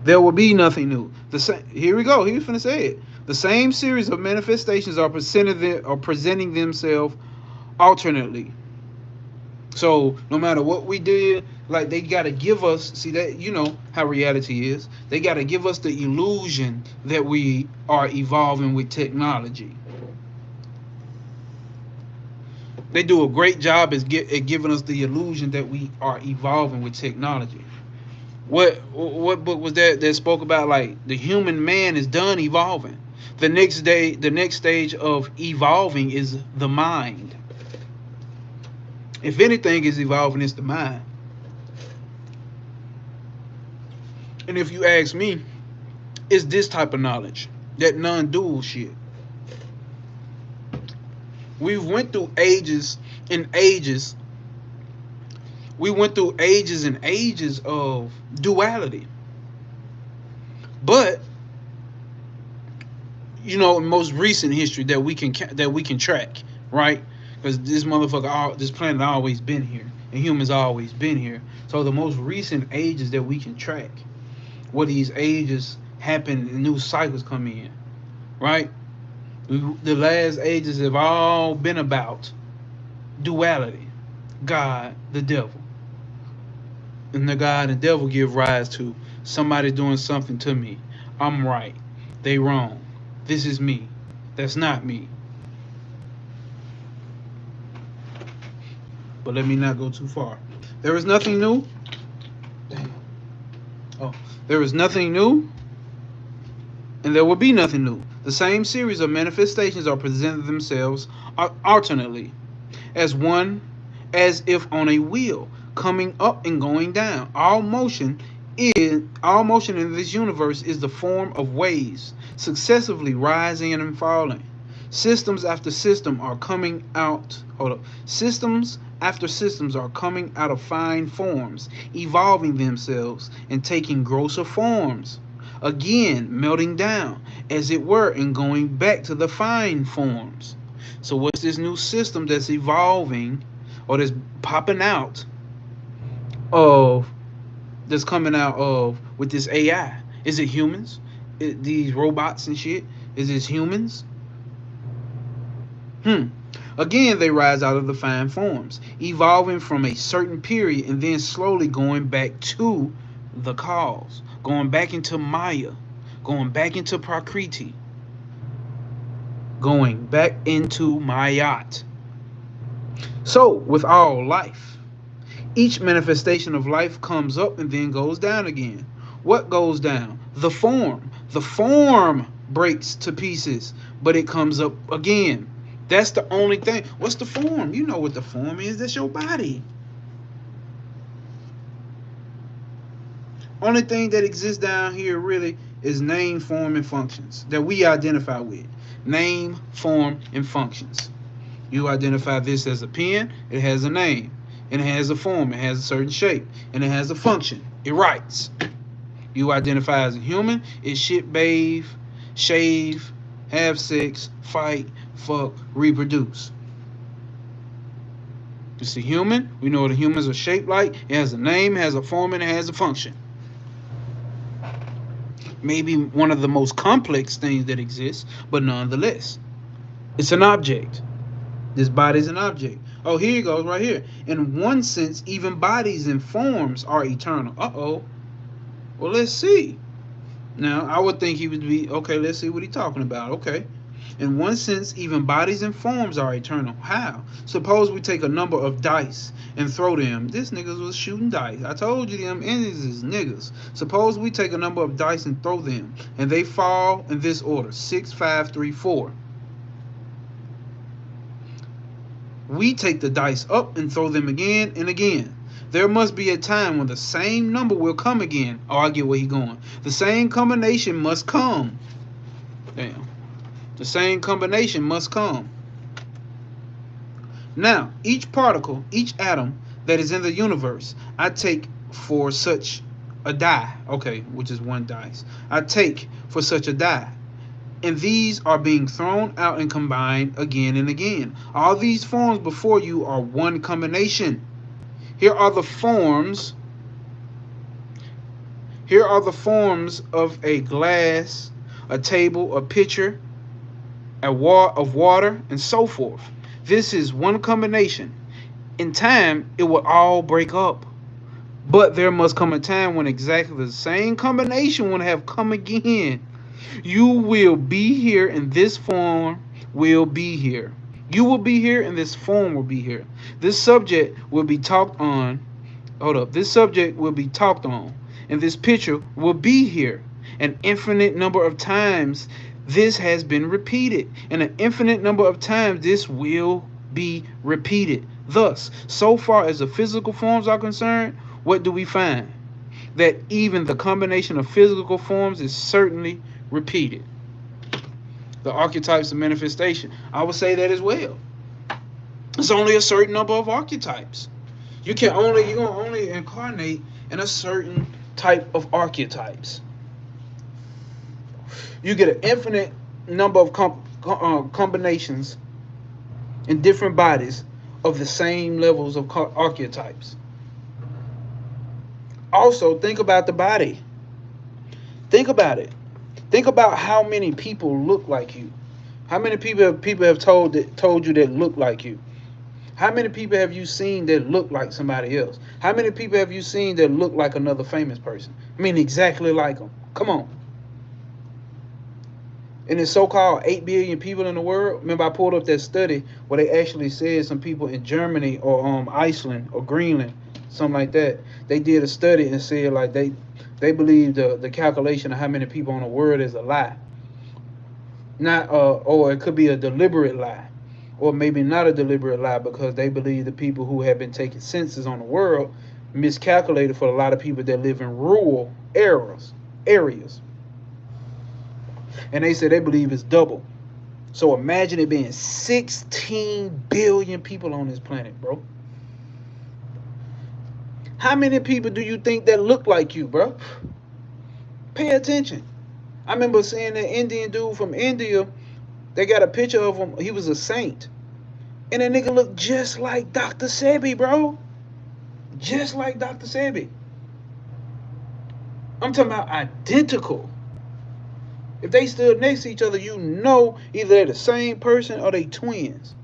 There will be nothing new. Here we go. He's finna say it. The same series of manifestations are presenting themselves alternately. So no matter what we did, like they gotta give us, see that, you know how reality is. They gotta give us the illusion that we are evolving with technology. They do a great job at giving us the illusion that we are evolving with technology. What book was that spoke about, like, the human man is done evolving? The next stage of evolving is the mind. If anything is evolving, it's the mind. And if you ask me, it's this type of knowledge, that non-dual shit. We've went through ages and ages. We went through ages and ages of duality. But you know, most recent history that we can track, right? Because this motherfucker, this planet always been here, and humans always been here. So the most recent ages that we can track, what these ages happen, and new cycles come in, right? The last ages have all been about duality, God, the devil. And the God and devil give rise to somebody doing something to me. I'm right, they wrong. This is me, that's not me. But let me not go too far. There is nothing new. There is nothing new, and there will be nothing new. The same series of manifestations are presenting themselves alternately, as if on a wheel, coming up and going down. All motion in this universe is the form of waves, successively rising and falling. Systems after system are coming out. Systems after systems are coming out of fine forms, evolving themselves and taking grosser forms. Again, melting down, as it were, and going back to the fine forms. So what's this new system that's evolving, or that's popping out of, that's coming out of with this AI? Is it humans? These robots and shit? Is it humans? Again, they rise out of the fine forms, evolving from a certain period and then slowly going back to the cause, going back into Maya, going back into Prakriti, going back into Mayat. So, with all life, each manifestation of life comes up and then goes down again. What goes down? The form. The form breaks to pieces, but it comes up again. That's the only thing. What's the form? You know what the form is. That's your body. Only thing that exists down here really is name, form, and functions that we identify with. Name, form, and functions. You identify this as a pen, it has a name, and it has a form, it has a certain shape, and it has a function. It writes. You identify as a human, it shit, bathe, shave, have sex, fight, fuck, reproduce. It's a human. We know what the humans are shaped like. It has a name, it has a form, and it has a function. Maybe one of the most complex things that exists, but nonetheless, it's an object. This body is an object. Oh, here it goes right here. In one sense, even bodies and forms are eternal. Uh-oh. Well, let's see. Now, I would think he would be, okay, let's see what he's talking about. Okay. In one sense, even bodies and forms are eternal. How? Suppose we take a number of dice and throw them. This niggas was shooting dice. I told you them Indians is niggas. Suppose we take a number of dice and throw them, and they fall in this order: 6, 5, 3, 4. We take the dice up and throw them again and again. There must be a time when the same number will come again. Oh, I get where he's going. The same combination must come. Damn. The same combination must come. Now, each particle, each atom that is in the universe, I take for such a die. Okay, which is one dice. I take for such a die. And these are being thrown out and combined again and again. All these forms before you are one combination. Here are the forms. Here are the forms of a glass, a table, a pitcher, of water, and so forth. This is one combination. In time, it will all break up. But there must come a time when exactly the same combination will have come again. You will be here and this form will be here. You will be here and this form will be here. This subject will be talked on. Hold up. This subject will be talked on. And this picture will be here. An infinite number of times this has been repeated. And an infinite number of times this will be repeated. Thus, so far as the physical forms are concerned, what do we find? That even the combination of physical forms is certainly repeated. The archetypes of manifestation, I would say that as well. It's only a certain number of archetypes. You're gonna only incarnate in a certain type of archetypes. You get an infinite number of combinations in different bodies of the same levels of archetypes. Also, think about the body. Think about it. Think about how many people look like you. How many people have told you that look like you? How many people have you seen that look like somebody else? How many people have you seen that look like another famous person? I mean, exactly like them. Come on. In the so-called 8 billion people in the world, remember I pulled up that study where they actually said some people in Germany or Iceland or Greenland, something like that, they did a study and said like they believe the calculation of how many people on the world is a lie. Not or it could be a deliberate lie, or maybe not a deliberate lie, because they believe the people who have been taking census on the world miscalculated for a lot of people that live in rural areas. And they said they believe it's double. So imagine it being 16 billion people on this planet, bro. How many people do you think that look like you, bro? Pay attention. I remember seeing that Indian dude from India. They got a picture of him. He was a saint. And that nigga looked just like Dr. Sebi, bro. Just like Dr. Sebi. I'm talking about identical. If they stood next to each other, you know either they're the same person or they twins.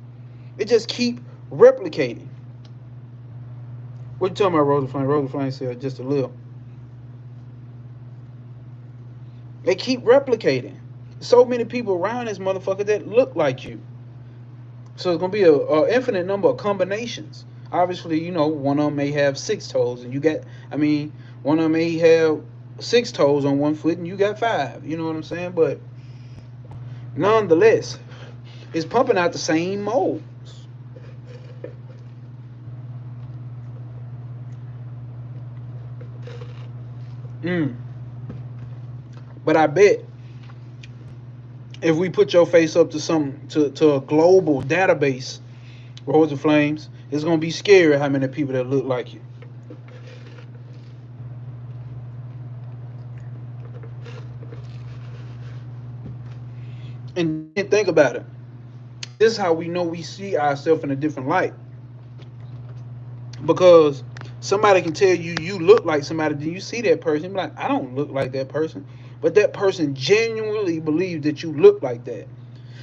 It just keep replicating. What you talking about, Rosa Flame? Rosa Flame said just a little. They keep replicating. So many people around this motherfucker that look like you. So it's gonna be a infinite number of combinations. Obviously, you know, one of them may have 6 toes, and you got. I mean, one of them may have 6 toes on one foot, and you got 5. You know what I'm saying? But nonetheless, it's pumping out the same molds. Mm. But I bet if we put your face up to to a global database, Rose of Flames, it's gonna be scary how many people that look like you. And then think about it. This is how we know we see ourselves in a different light. Because somebody can tell you you look like somebody, then you see that person, be like, I don't look like that person. But that person genuinely believes that you look like that.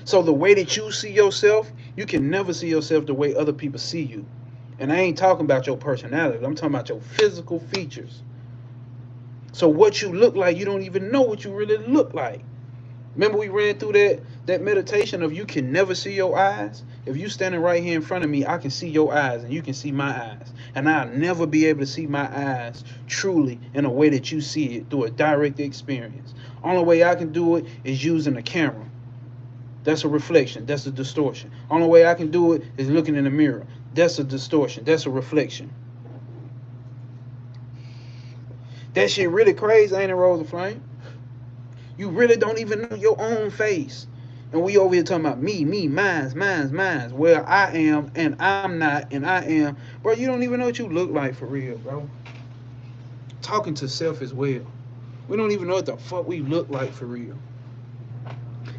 So the way that you see yourself, you can never see yourself the way other people see you. And I ain't talking about your personality. I'm talking about your physical features. So what you look like, you don't even know what you really look like. Remember we ran through that meditation of you can never see your eyes? If you standing right here in front of me, I can see your eyes and you can see my eyes. And I'll never be able to see my eyes truly in a way that you see it through a direct experience. Only way I can do it is using a camera. That's a reflection. That's a distortion. Only way I can do it is looking in the mirror. That's a distortion. That's a reflection. That shit really crazy, ain't it, Rosa Flame? You really don't even know your own face. And we over here talking about me, mine's. Well, I am, and I'm not, and I am. Bro, you don't even know what you look like for real, bro. Talking to self as well. We don't even know what the fuck we look like for real.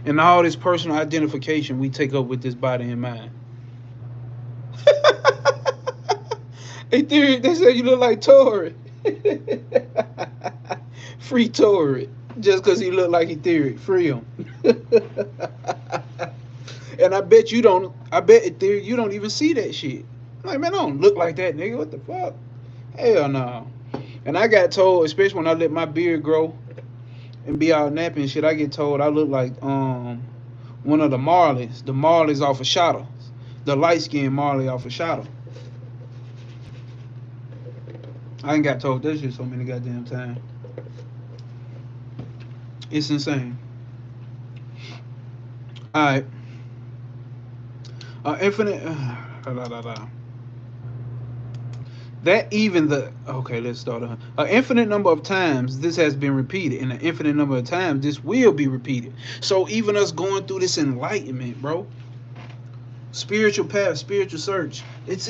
And all this personal identification we take up with this body and mind. Hey, dude, they say you look like Tory. Free Tory. Just because he look like he theory. Free him. And I bet you don't. I bet in theory you don't even see that shit. Like, man, I don't look like that, nigga. What the fuck? Hell no. And I got told, especially when I let my beard grow and be out napping and shit, I get told I look like one of the Marleys off of Shadow, the light skinned Marley off of Shadow. I ain't got told that shit so many goddamn times. It's insane. All right. Infinite. That even the okay, let's start on an infinite number of times this has been repeated, and an infinite number of times this will be repeated. So even us going through this enlightenment, bro, spiritual path, spiritual search, it's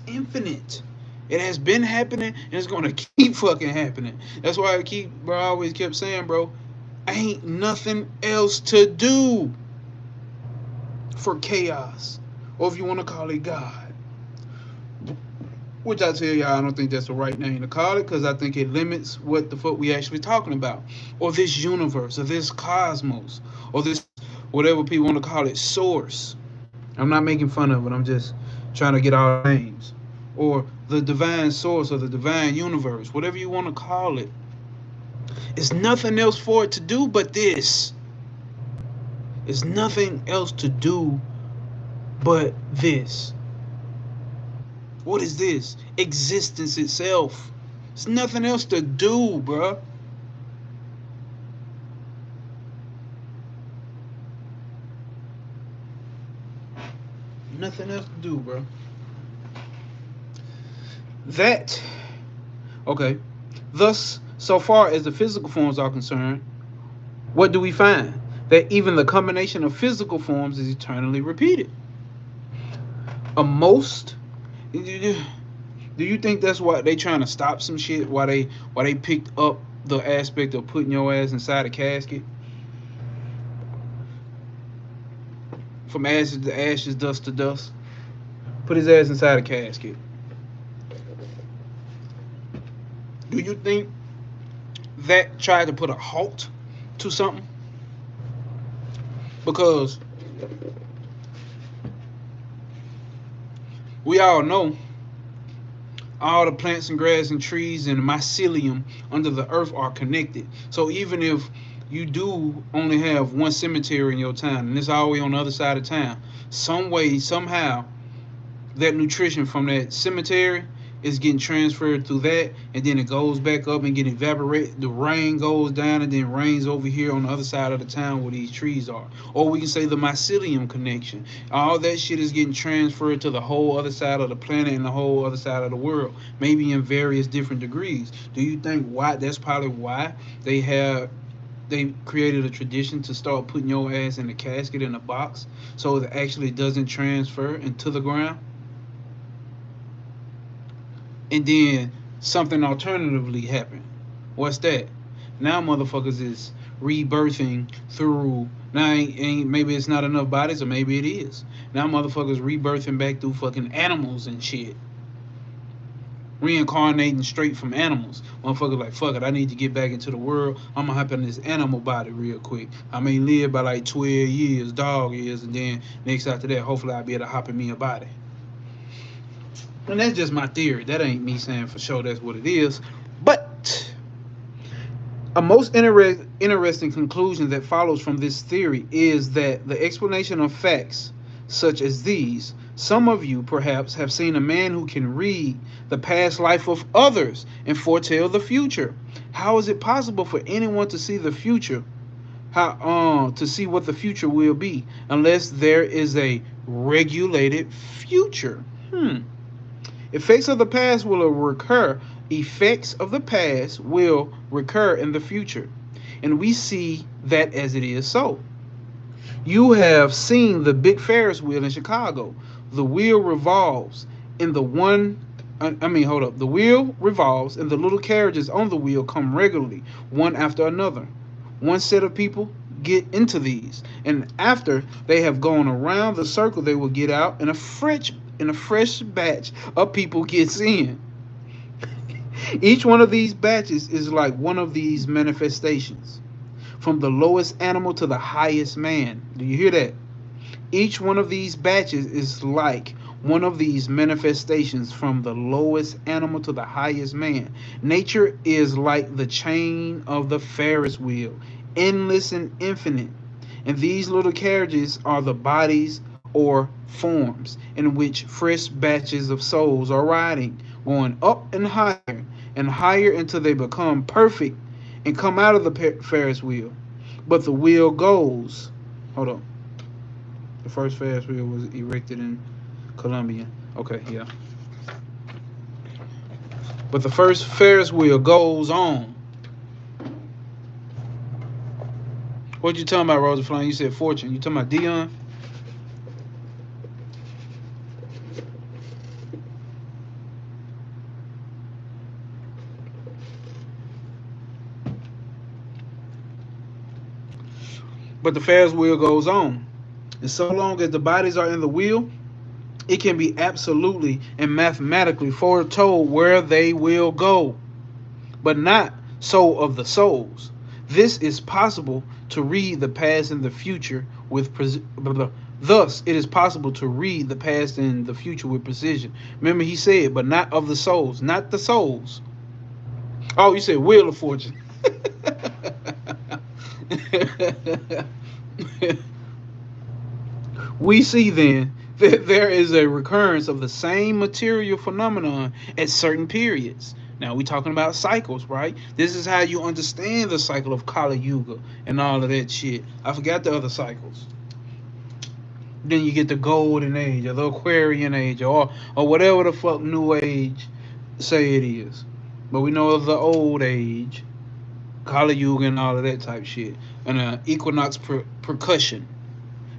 infinite. It has been happening, and it's gonna keep fucking happening. That's why I always kept saying, bro, ain't nothing else to do for chaos, or if you want to call it God. Which I tell y'all, I don't think that's the right name to call it, because I think it limits what the fuck we actually talking about. Or this universe, or this cosmos, or this, whatever people want to call it, source. I'm not making fun of it, I'm just trying to get all the names. Or the divine source, or the divine universe, whatever you want to call it. It's nothing else for it to do but this. It's nothing else to do but this. What is this? Existence itself. There's nothing else to do, bruh. Nothing else to do, bro. That, okay. Thus, so far as the physical forms are concerned, what do we find? That even the combination of physical forms is eternally repeated. A most. Do you think that's why they trying to stop some shit? Why they picked up the aspect of putting your ass inside a casket? From ashes to ashes, dust to dust. Put his ass inside a casket. Do you think that tried to put a halt to something? Because We all know all the plants and grass and trees and mycelium under the earth are connected. So even if you do only have one cemetery in your town and it's all the way on the other side of town, some way, somehow, that nutrition from that cemetery is getting transferred through that, and then it goes back up and get evaporated. The rain goes down and then rains over here on the other side of the town where these trees are. Or we can say the mycelium connection. All that shit is getting transferred to the whole other side of the planet and the whole other side of the world, maybe in various different degrees. Do you think why? That's probably why they created a tradition to start putting your ass in a casket in a box so it actually doesn't transfer into the ground. And then something alternatively happened. What's that? Now motherfuckers is rebirthing through. Now ain't maybe it's not enough bodies, or maybe it is. Now motherfuckers rebirthing back through fucking animals and shit. Reincarnating straight from animals. Motherfuckers like, fuck it, I need to get back into the world. I'm gonna hop in this animal body real quick. I may live by like 12 years, dog years, and then next after that, hopefully I'll be able to hop in me a body. And that's just my theory. That ain't me saying for sure that's what it is. But a most interesting conclusion that follows from this theory is that the explanation of facts such as these, some of you perhaps have seen a man who can read the past life of others and foretell the future. How is it possible for anyone to see the future? How to see what the future will be unless there is a regulated future? Effects of the past will recur. Effects of the past will recur in the future. And we see that as it is so. You have seen the big Ferris wheel in Chicago. The wheel revolves in the one hold up. The wheel revolves and the little carriages on the wheel come regularly, one after another. One set of people get into these, and after they have gone around the circle, they will get out, and a fresh batch of people gets in. Each one of these batches is like one of these manifestations, from the lowest animal to the highest man. Do you hear that? Each one of these batches is like one of these manifestations, from the lowest animal to the highest man. Nature is like the chain of the Ferris wheel, endless and infinite. And these little carriages are the bodies or forms in which fresh batches of souls are riding, going up and higher until they become perfect and come out of the Ferris wheel. But the wheel goes. Hold on. The first Ferris wheel was erected in Colombia. Okay, yeah. But the first Ferris wheel goes on. What you talking about, Rosa Flame? You said fortune. You talking about Dion? But the Ferris wheel goes on. And so long as the bodies are in the wheel, it can be absolutely and mathematically foretold where they will go, but not so of the souls. This is possible to read the past and the future with thus it is possible to read the past and the future with precision. Remember he said, but not of the souls, not the souls. Oh, you said Wheel of Fortune. We see then that there is a recurrence of the same material phenomenon at certain periods. Now we're talking about cycles, right? This is how you understand the cycle of Kali Yuga and all of that shit. I forgot the other cycles. Then you get the golden age or the Aquarian age or whatever the fuck new age say it is. But we know of the old age, Kali Yuga and all of that type shit. And equinox percussion.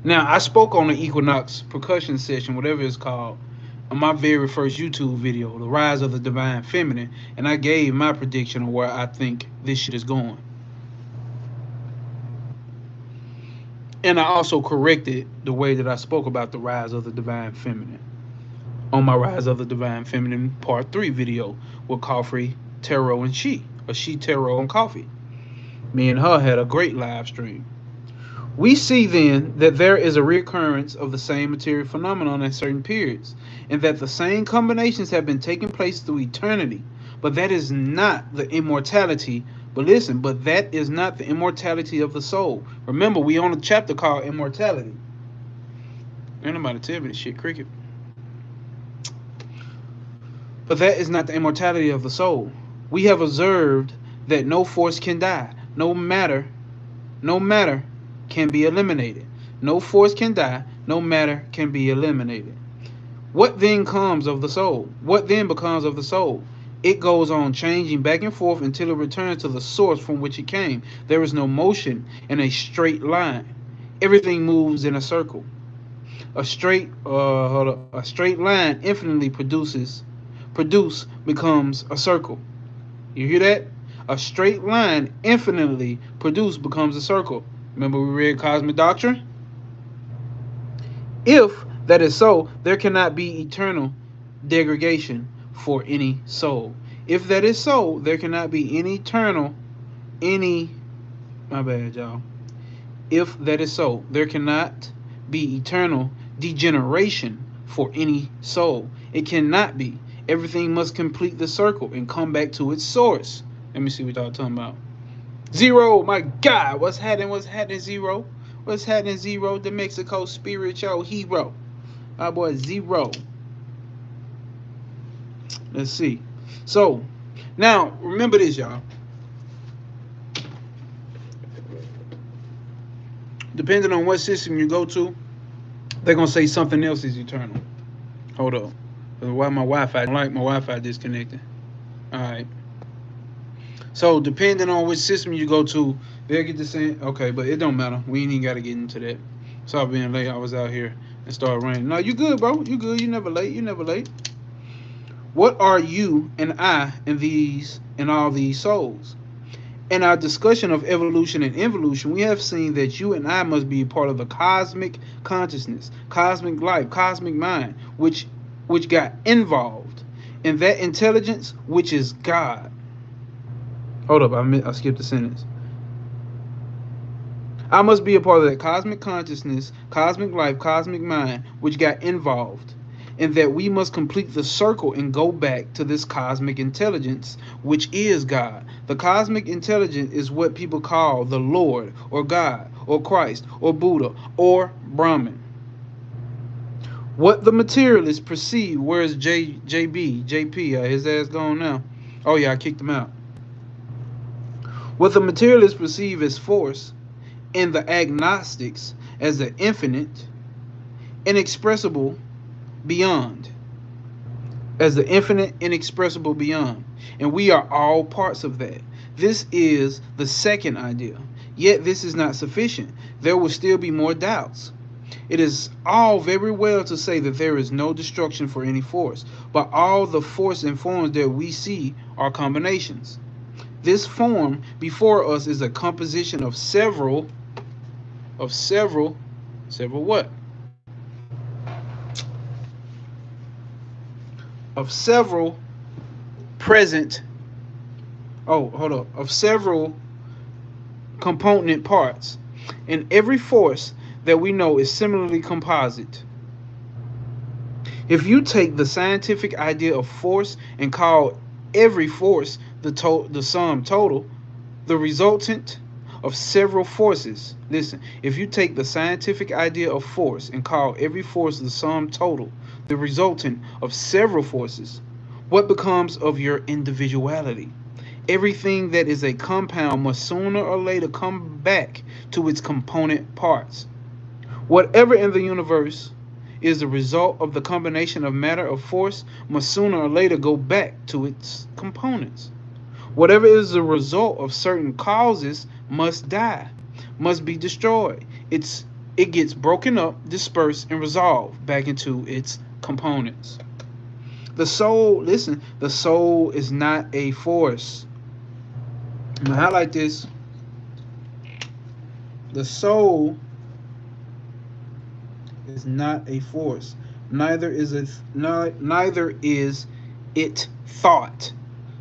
Now, I spoke on the Equinox percussion session, whatever it's called, on my very first YouTube video, The Rise of the Divine Feminine, and I gave my prediction of where I think this shit is going. And I also corrected the way that I spoke about the Rise of the Divine Feminine on my Rise of the Divine Feminine Part 3 video with Coffee, Tarot, or She, Tarot, and Coffee. Me and her had a great live stream. We see then that there is a recurrence of the same material phenomenon at certain periods, and that the same combinations have been taking place through eternity. But that is not the immortality. But listen, but that is not the immortality of the soul. Remember, we on a chapter called Immortality. Ain't nobody tell me this shit, cricket. But that is not the immortality of the soul. We have observed that no force can die, no matter can be eliminated. No force can die, no matter can be eliminated. What then comes of the soul? What then becomes of the soul? It goes on changing back and forth until it returns to the source from which it came. There is no motion in a straight line. Everything moves in a circle. A straight line infinitely produce becomes a circle. You hear that? A straight line infinitely produced becomes a circle. Remember we read Cosmic Doctrine? If that is so, there cannot be eternal degradation for any soul. If that is so, there cannot be any, my bad, y'all. If that is so, there cannot be eternal degeneration for any soul. It cannot be. Everything must complete the circle and come back to its source. Let me see what y'all talking about. Zero, my God, what's happening? What's happening, Zero? What's happening, Zero? The Mexico spiritual hero. My boy, Zero. Let's see. So, now, remember this, y'all. Depending on what system you go to, they're going to say something else is eternal. Hold up. Why my Wi-Fi? I don't like my Wi-Fi disconnected. All right. So, depending on which system you go to, they'll get the same. Okay, but it don't matter. We ain't even got to get into that. Sorry being late. I was out here and started raining. No, you good, bro. You good. You never late. You never late. What are you and I and all these souls? In our discussion of evolution and involution, we have seen that you and I must be a part of the cosmic consciousness, cosmic life, cosmic mind, which got involved in that intelligence which is God. Hold up, I skipped the sentence. I must be a part of that cosmic consciousness, cosmic life, cosmic mind, which got involved, and that we must complete the circle and go back to this cosmic intelligence, which is God. The cosmic intelligence is what people call the Lord, or God, or Christ, or Buddha, or Brahman. What the materialists perceive, where's JP, his ass gone now. Oh yeah, I kicked him out. What the materialists perceive as force, and the agnostics as the infinite, inexpressible beyond, as the infinite inexpressible beyond, and we are all parts of that. This is the second idea. Yet this is not sufficient. There will still be more doubts. It is all very well to say that there is no destruction for any force, but all the force and forms that we see are combinations. This form before us is a composition of several what? Of several present, of several component parts. And every force that we know is similarly composite. If you take the scientific idea of force and call every force the sum total, the resultant of several forces. Listen, if you take the scientific idea of force and call every force the sum total, the resultant of several forces, what becomes of your individuality? Everything that is a compound must sooner or later come back to its component parts. Whatever in the universe is the result of the combination of matter of force must sooner or later go back to its components. Whatever is the result of certain causes must die, must be destroyed. It gets broken up, dispersed, and resolved back into its components. The soul, listen, the soul is not a force. I'm gonna highlight this. The soul is not a force. Neither is it thought.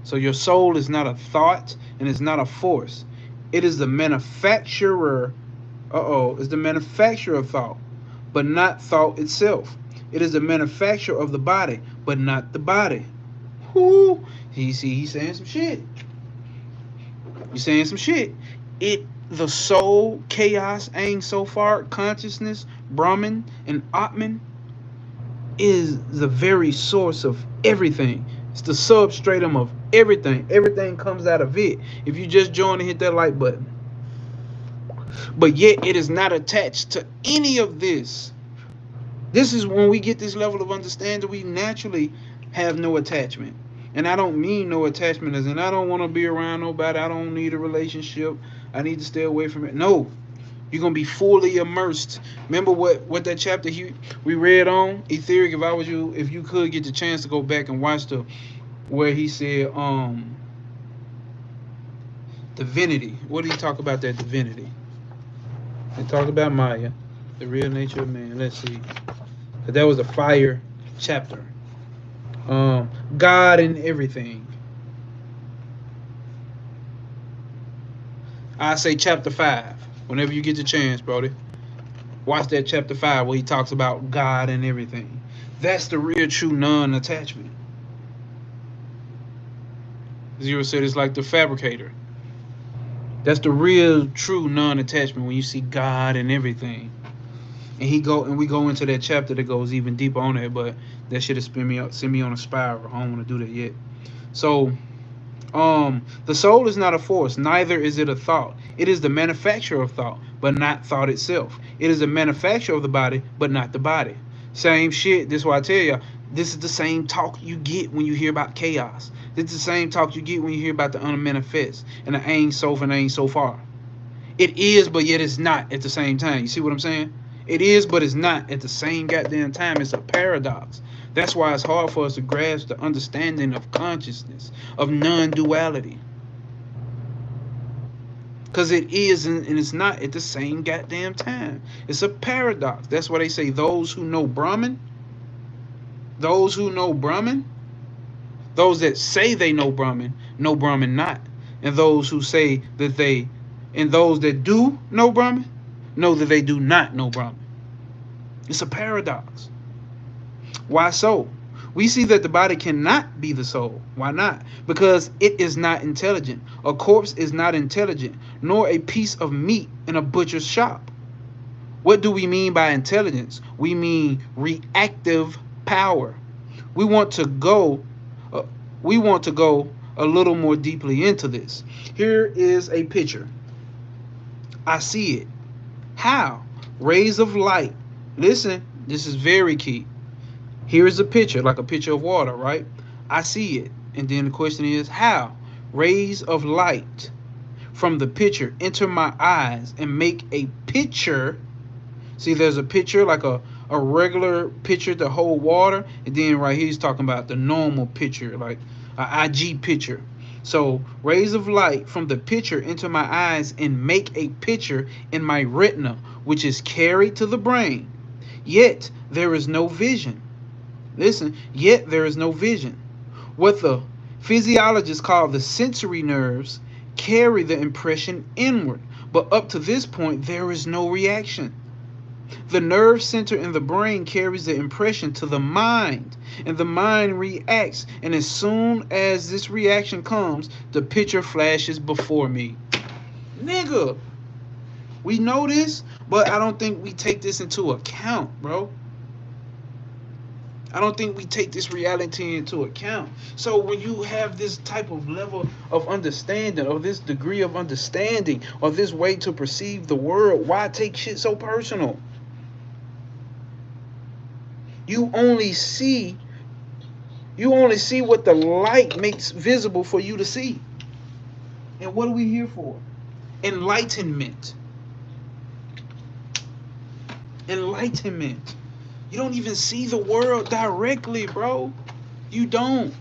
So your soul is not a thought and it's not a force. It is the manufacturer Is the manufacturer of thought, but not thought itself. It is the manufacturer of the body, but not the body. Whoo! He's saying some shit. He's saying some shit. The soul, chaos, Ain Sofar, consciousness, Brahman, and Atman is the very source of everything. It's the substratum of everything. Everything comes out of it. If you just join and hit that like button. But yet it is not attached to any of this. This is when we get this level of understanding, we naturally have no attachment. And I don't mean no attachment as in I don't want to be around nobody. I don't need a relationship. I need to stay away from it. No. You're going to be fully immersed. Remember what that chapter we read on? Etheric, if I was you, if you could get the chance to go back and watch where he said divinity. What did he talk about that divinity? He talked about Maya, the real nature of man. Let's see. That was a fire chapter. God and everything. I say chapter 5. Whenever you get the chance, Brody. Watch that chapter 5 where he talks about God and everything. That's the real true non-attachment. Zero said it's like the fabricator. That's the real true non-attachment when you see God and everything. And we go into that chapter that goes even deeper on that, but that should have sent me on a spiral. I don't want to do that yet. So the soul is not a force, neither is it a thought. It is the manufacturer of thought, but not thought itself. It is the manufacturer of the body, but not the body. Same shit. This is why I tell you, this is the same talk you get when you hear about chaos. This is the same talk you get when you hear about the unmanifest and the Ain Sof and Ain Sofar. It is, but yet it's not at the same time. You see what I'm saying? It is, but it's not at the same goddamn time. It's a paradox. That's why it's hard for us to grasp the understanding of consciousness, of non-duality. Because it is and it's not at the same goddamn time. It's a paradox. That's why they say those who know Brahman, those that say they know Brahman not. And those who say that and those that do know Brahman, know that they do not know Brahman. It's a paradox. Why so? We see that the body cannot be the soul. Why not? Because it is not intelligent. A corpse is not intelligent, nor a piece of meat in a butcher's shop. What do we mean by intelligence? We mean reactive power. We want to go a little more deeply into this. Here is a picture. I see it. How? Rays of light. Listen, this is very key. Here is a picture, like a picture of water, right? I see it. And then the question is, how? Rays of light from the picture enter my eyes and make a picture. See, there's a picture, like a regular picture to hold water. And then right here, he's talking about the normal picture, like an IG picture. So rays of light from the picture enter my eyes and make a picture in my retina, which is carried to the brain. Yet there is no vision. Listen, yet there is no vision. What the physiologists call the sensory nerves carry the impression inward, but up to this point there is no reaction. The nerve center in the brain carries the impression to the mind, and the mind reacts, and as soon as this reaction comes, the picture flashes before me. Nigga, we know this, but I don't think we take this into account, bro. I don't think we take this reality into account. So when you have this type of level of understanding, or this degree of understanding, or this way to perceive the world, why take shit so personal? You only see what the light makes visible for you to see. And what are we here for? Enlightenment. Enlightenment. You don't even see the world directly, bro. You don't.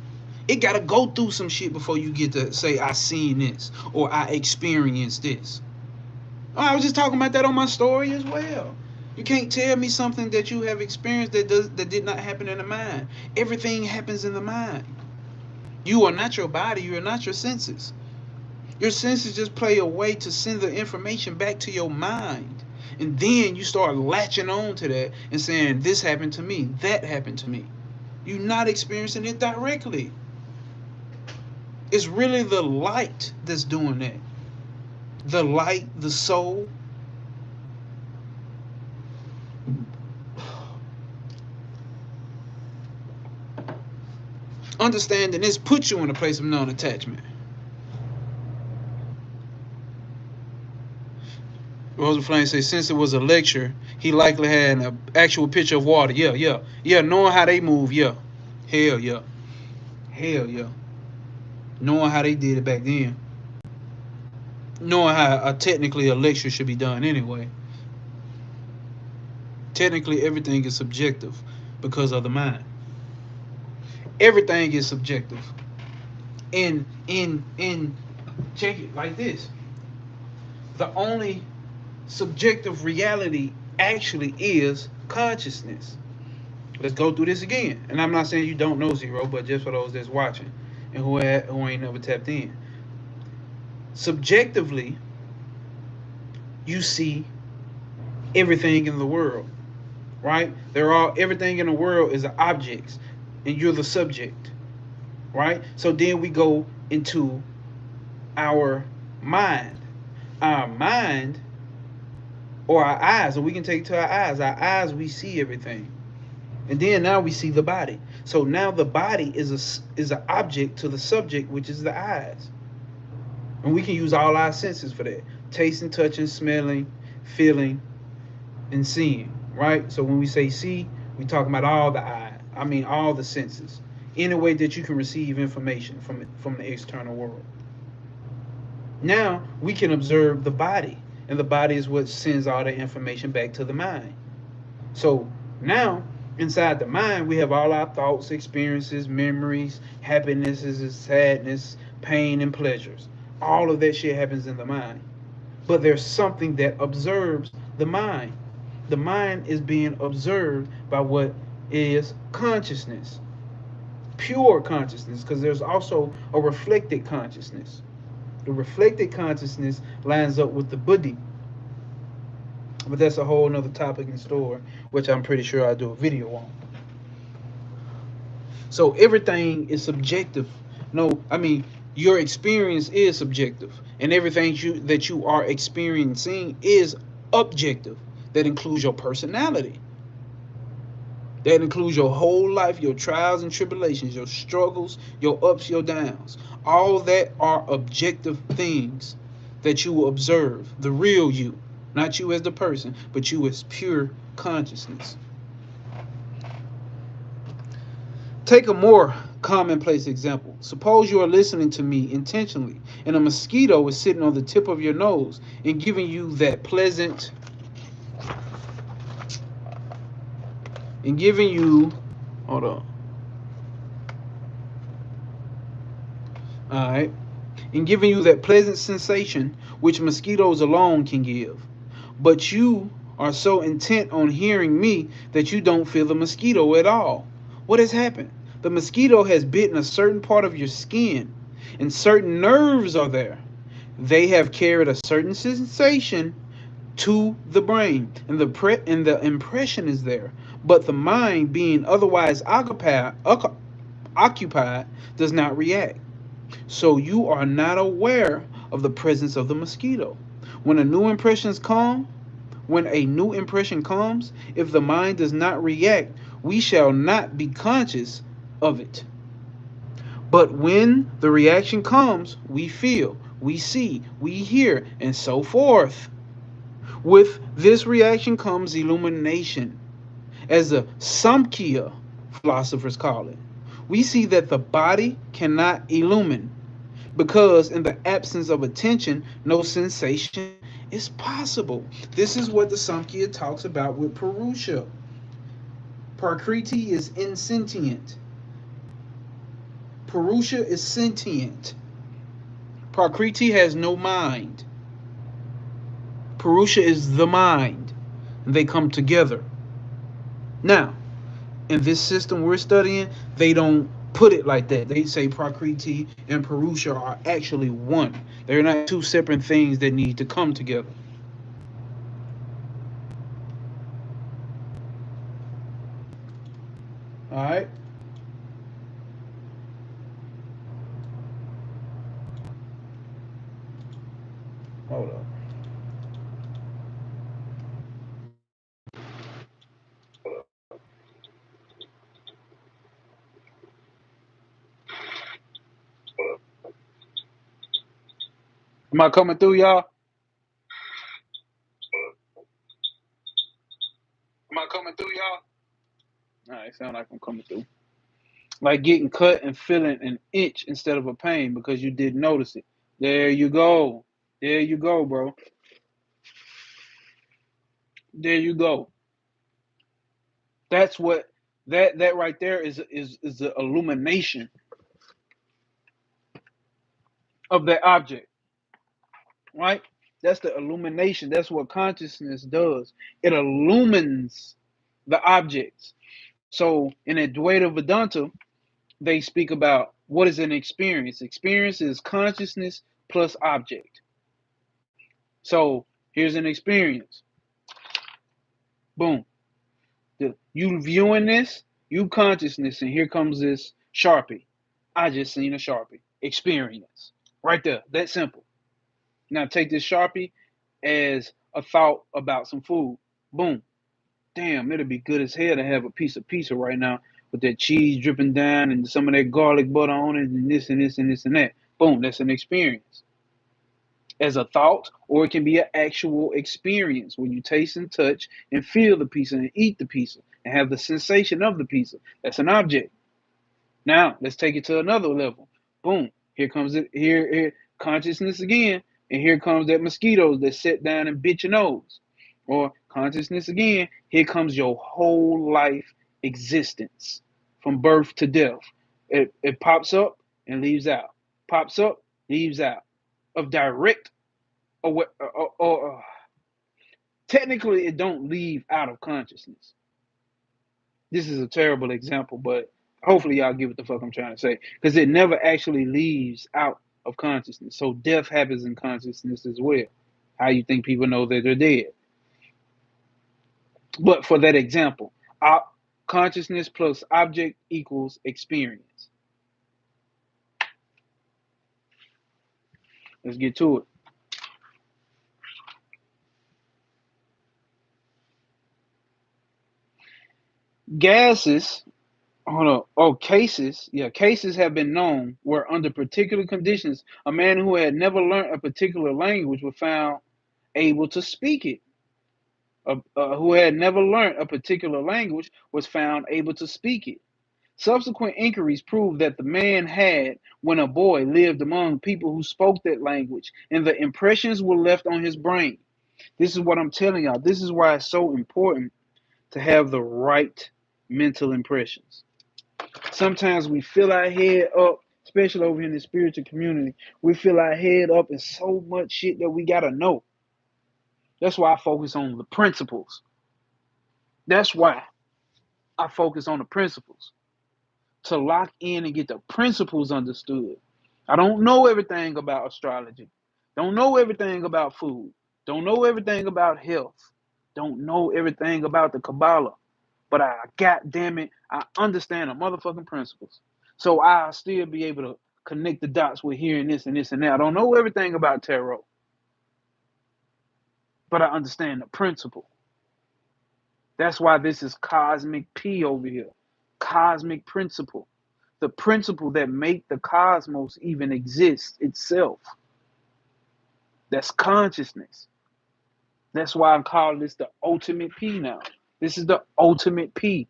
It gotta go through some shit before you get to say, I seen this, or I experienced this. Oh, I was just talking about that on my story as well. You can't tell me something that you have experienced that did not happen in the mind. Everything happens in the mind. You are not your body. You are not your senses. Your senses just play a way to send the information back to your mind. And then you start latching on to that and saying, this happened to me, that happened to me. You're not experiencing it directly. It's really the light that's doing that. The light, the soul. Understanding this puts you in a place of non-attachment. Rosa Flame says, since it was a lecture, he likely had an actual picture of water. Yeah. Knowing how they move, yeah. Hell yeah. Knowing how they did it back then. Knowing how technically a lecture should be done anyway. Technically, everything is subjective because of the mind. Everything is subjective. And check it like this. The only subjective reality actually is consciousness. Let's go through this again. And I'm not saying you don't know zero, but just for those that's watching and who ain't never tapped in. Subjectively, you see everything in the world, right? Everything in the world is objects, and you're the subject, right? So then we go into our mind. Our mind, or our eyes, or we can take it to our eyes. Our eyes, we see everything. And then now we see the body. So now the body is an object to the subject, which is the eyes. And we can use all our senses for that. Tasting, touching, smelling, feeling, and seeing, right? So when we say see, we're talking about all the senses. Any way that you can receive information from the external world. Now we can observe the body. And the body is what sends all the information back to the mind. So now, inside the mind, we have all our thoughts, experiences, memories, happinesses, sadness, pain, and pleasures. All of that shit happens in the mind. But there's something that observes the mind. The mind is being observed by what is consciousness. Pure consciousness, because there's also a reflected consciousness. The reflected consciousness lines up with the buddhi. But that's a whole nother topic in store, which I'm pretty sure I'll do a video on. So everything is subjective. Your experience is subjective. And everything that you are experiencing is objective. That includes your personality. That includes your whole life, your trials and tribulations, your struggles, your ups, your downs. All that are objective things that you will observe. The real you. Not you as the person, but you as pure consciousness. Take a more commonplace example. Suppose you are listening to me intentionally, and a mosquito is sitting on the tip of your nose and giving you that pleasant... Hold on. Alright. And giving you that pleasant sensation which mosquitoes alone can give. But you are so intent on hearing me that you don't feel the mosquito at all. What has happened? The mosquito has bitten a certain part of your skin, and certain nerves are there. They have carried a certain sensation to the brain, and the impression is there. But the mind, being otherwise occupied, does not react. So you are not aware of the presence of the mosquito. When a new impression comes, if the mind does not react, we shall not be conscious of it. But when the reaction comes, we feel, we see, we hear, and so forth. With this reaction comes illumination, as the Samkhya philosophers call it. We see that the body cannot illumine, because in the absence of attention, no sensation is possible. This is what the Samkhya talks about with Purusha. Prakriti is insentient. Purusha is sentient. Prakriti has no mind. Purusha is the mind. They come together. Now, in this system we're studying, they don't put it like that. They say Prakriti and Purusha are actually one. They're not two separate things that need to come together. Alright? Hold up. Am I coming through, y'all? Am I coming through, y'all? Alright, sound like I'm coming through. Like getting cut and feeling an itch instead of a pain because you didn't notice it. There you go. There you go, bro. There you go. That's what that right there is the illumination of that object, right? That's the illumination. That's what consciousness does. It illumines the objects. So in Advaita Vedanta, they speak about what is an experience. Experience is consciousness plus object. So here's an experience. Boom. You viewing this, you consciousness, and here comes this Sharpie. I just seen a Sharpie. Experience. Right there. That simple. Now take this Sharpie as a thought about some food. Boom. Damn, it'll be good as hell to have a piece of pizza right now with that cheese dripping down and some of that garlic butter on it and this and this and this and that. Boom, that's an experience. As a thought, or it can be an actual experience when you taste and touch and feel the pizza and eat the pizza and have the sensation of the pizza. That's an object. Now let's take it to another level. Boom. Here comes it. Here consciousness again, and here comes that mosquitoes that sit down and bit your nose. Or consciousness again. Here comes your whole life existence, from birth to death. It pops up and leaves out. Pops up, leaves out. Of direct or technically, it don't leave out of consciousness. This is a terrible example, but hopefully y'all get what the fuck I'm trying to say. Because it never actually leaves out of consciousness. So death happens in consciousness as well. How you think people know that they're dead? But for that example, consciousness plus object equals experience. Let's get to it. Gases, hold on. Oh, cases. Yeah, cases have been known where under particular conditions, a man who had never learned a particular language was found able to speak it. Who had never learned a particular language was found able to speak it. Subsequent inquiries proved that the man had, when a boy, lived among people who spoke that language, and the impressions were left on his brain. This is what I'm telling y'all. This is why it's so important to have the right mental impressions. Sometimes we fill our head up, especially over in the spiritual community, we fill our head up in so much shit that we gotta know. That's why I focus on the principles. That's why I focus on the principles to lock in and get the principles understood. I don't know everything about astrology. Don't know everything about food. Don't know everything about health. Don't know everything about the Kabbalah. But God damn it, I understand the motherfucking principles. So I'll still be able to connect the dots with hearing this and this and that. I don't know everything about tarot, but I understand the principle. That's why this is cosmic P over here. Cosmic principle. The principle that make the cosmos even exist itself. That's consciousness. That's why I'm calling this the ultimate P now. This is the ultimate P.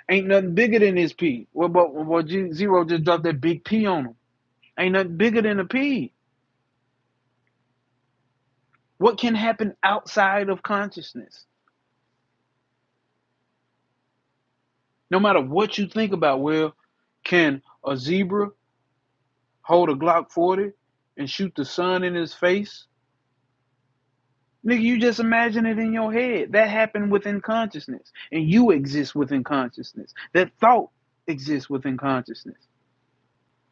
Ain't nothing bigger than this P. What Zero just dropped that big P on him. Ain't nothing bigger than a P. What can happen outside of consciousness? No matter what you think about, well, can a zebra hold a Glock 40 and shoot the sun in his face? Nigga, you just imagine it in your head. That happened within consciousness. And you exist within consciousness. That thought exists within consciousness.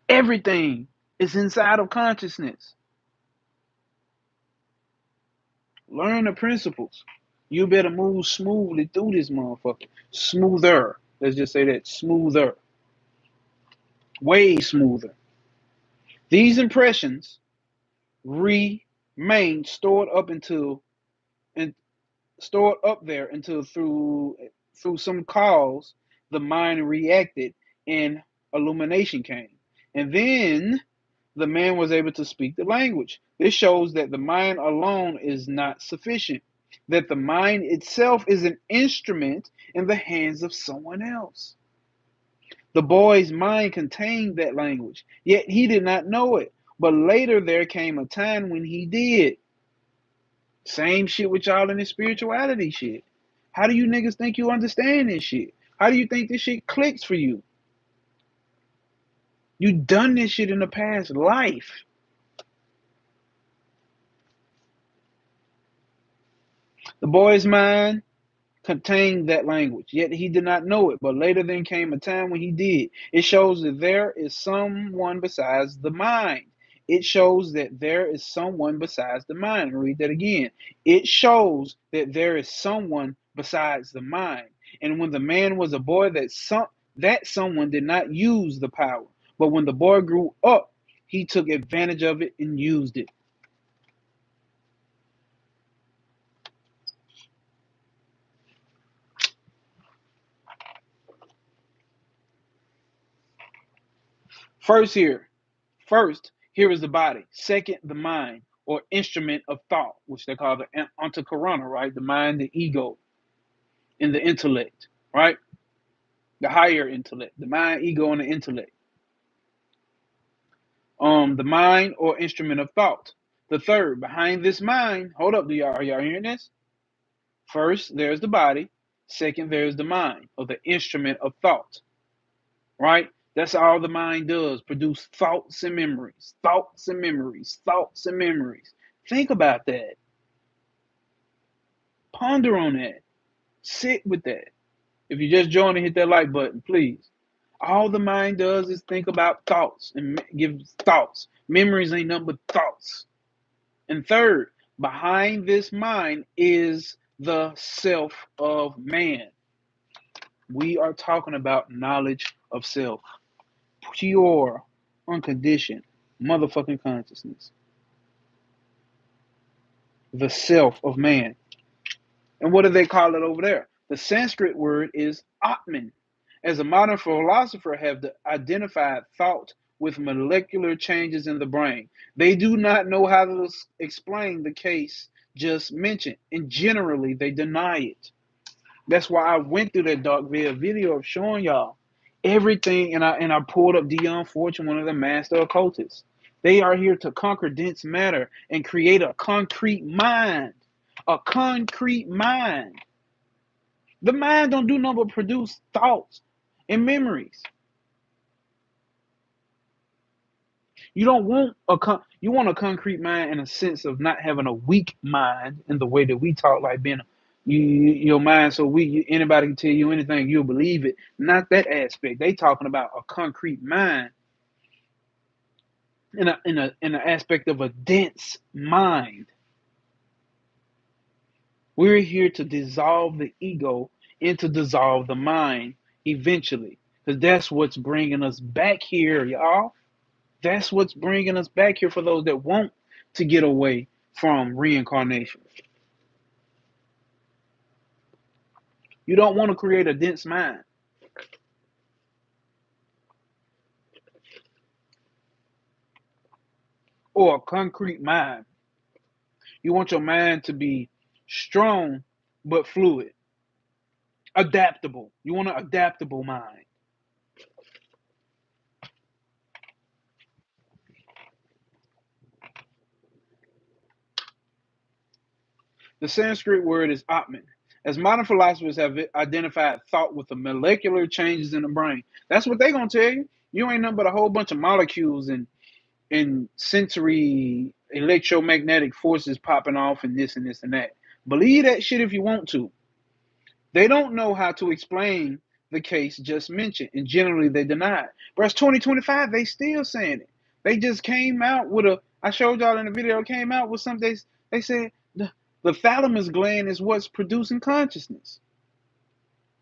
Everything is inside of consciousness. Learn the principles. You better move smoothly through this motherfucker. Smoother. Let's just say that. Smoother. Way smoother. These impressions remain and stored up there until through some cause the mind reacted and illumination came. And then the man was able to speak the language. This shows that the mind alone is not sufficient, that the mind itself is an instrument in the hands of someone else. The boy's mind contained that language, yet he did not know it. But later there came a time when he did. Same shit with y'all in this spirituality shit. How do you niggas think you understand this shit? How do you think this shit clicks for you? You done this shit in the past life. The boy's mind contained that language, yet he did not know it. But later then came a time when he did. It shows that there is someone besides the mind. It shows that there is someone besides the mind. I'll read that again. It shows that there is someone besides the mind. And when the man was a boy, that someone did not use the power. But when the boy grew up, he took advantage of it and used it. First, here is the body. Second, the mind or instrument of thought, which they call the antakarana, right? The mind, the ego, and the intellect, right? The higher intellect, the mind, ego, and the intellect. The mind or instrument of thought. The third, behind this mind, hold up, are y'all hearing this? First, there's the body. Second, there's the mind or the instrument of thought, right? That's all the mind does, produce thoughts and memories, thoughts and memories, thoughts and memories. Think about that. Ponder on that. Sit with that. If you just joined and hit that like button, please. All the mind does is think about thoughts and give thoughts. Memories ain't nothing but thoughts. And third, behind this mind is the self of man. We are talking about knowledge of self. Pure, unconditioned, motherfucking consciousness. The self of man. And what do they call it over there? The Sanskrit word is Atman. As a modern philosopher have identified thought with molecular changes in the brain. They do not know how to explain the case just mentioned, and generally they deny it. That's why I went through that dark video of showing y'all everything, and I pulled up Dion Fortune, one of the master occultists. They are here to conquer dense matter and create a concrete mind. A concrete mind. The mind don't do nothing but produce thoughts and memories. You don't want you want a concrete mind in a sense of not having a weak mind in the way that we talk, like being your mind so weak anybody can tell you anything, you'll believe it. Not that aspect. They talking about a concrete mind in an aspect of a dense mind. We're here to dissolve the ego and to dissolve the mind eventually, because that's what's bringing us back here, y'all. That's what's bringing us back here for those that want to get away from reincarnation. You don't want to create a dense mind or a concrete mind. You want your mind to be strong but fluid, adaptable. You want an adaptable mind. The Sanskrit word is Atman. As modern philosophers have identified thought with the molecular changes in the brain. That's what they're going to tell you. You ain't nothing but a whole bunch of molecules and sensory electromagnetic forces popping off and this and this and that. Believe that shit if you want to. They don't know how to explain the case just mentioned, and generally they deny it. But it's 2025, they still saying it. They just came out with I showed y'all in the video, came out with something, they said, The thalamus gland is what's producing consciousness.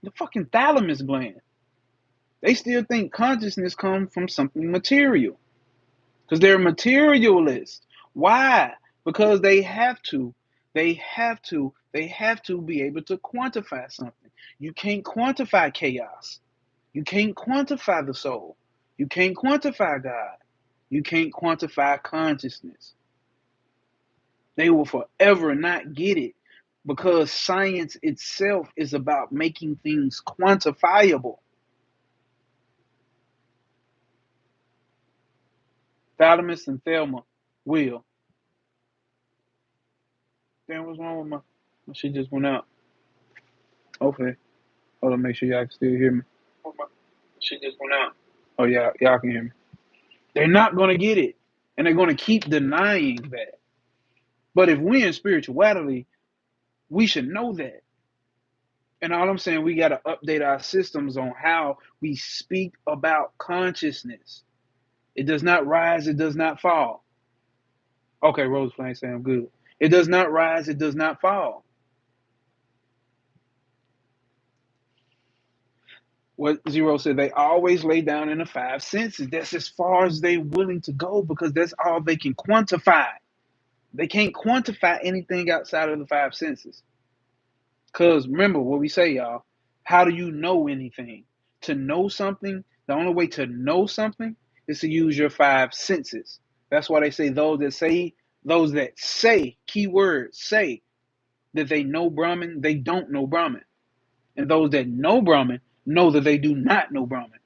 The fucking thalamus gland. They still think consciousness comes from something material because they're materialists. Why? Because they have to. They have to be able to quantify something. You can't quantify chaos. You can't quantify the soul. You can't quantify God. You can't quantify consciousness. They will forever not get it because science itself is about making things quantifiable. Thalamus and Thelma will. Damn, what's wrong with my shit just went out. Okay. Hold on, make sure y'all can still hear me. Shit just went out. Oh, yeah, y'all can hear me. They're not going to get it. And they're going to keep denying that. But if we're in spirituality, we should know that. And all I'm saying, we got to update our systems on how we speak about consciousness. It does not rise, it does not fall. Okay, Rose Flame saying I'm good. It does not rise, it does not fall. What Zero said, they always lay down in the five senses. That's as far as they're willing to go because that's all they can quantify. They can't quantify anything outside of the five senses. Because remember what we say, y'all. How do you know anything? To know something, the only way to know something is to use your five senses. That's why they say those that say, keyword, say that they know Brahman, they don't know Brahman. And those that know Brahman know that they do not know Brahman.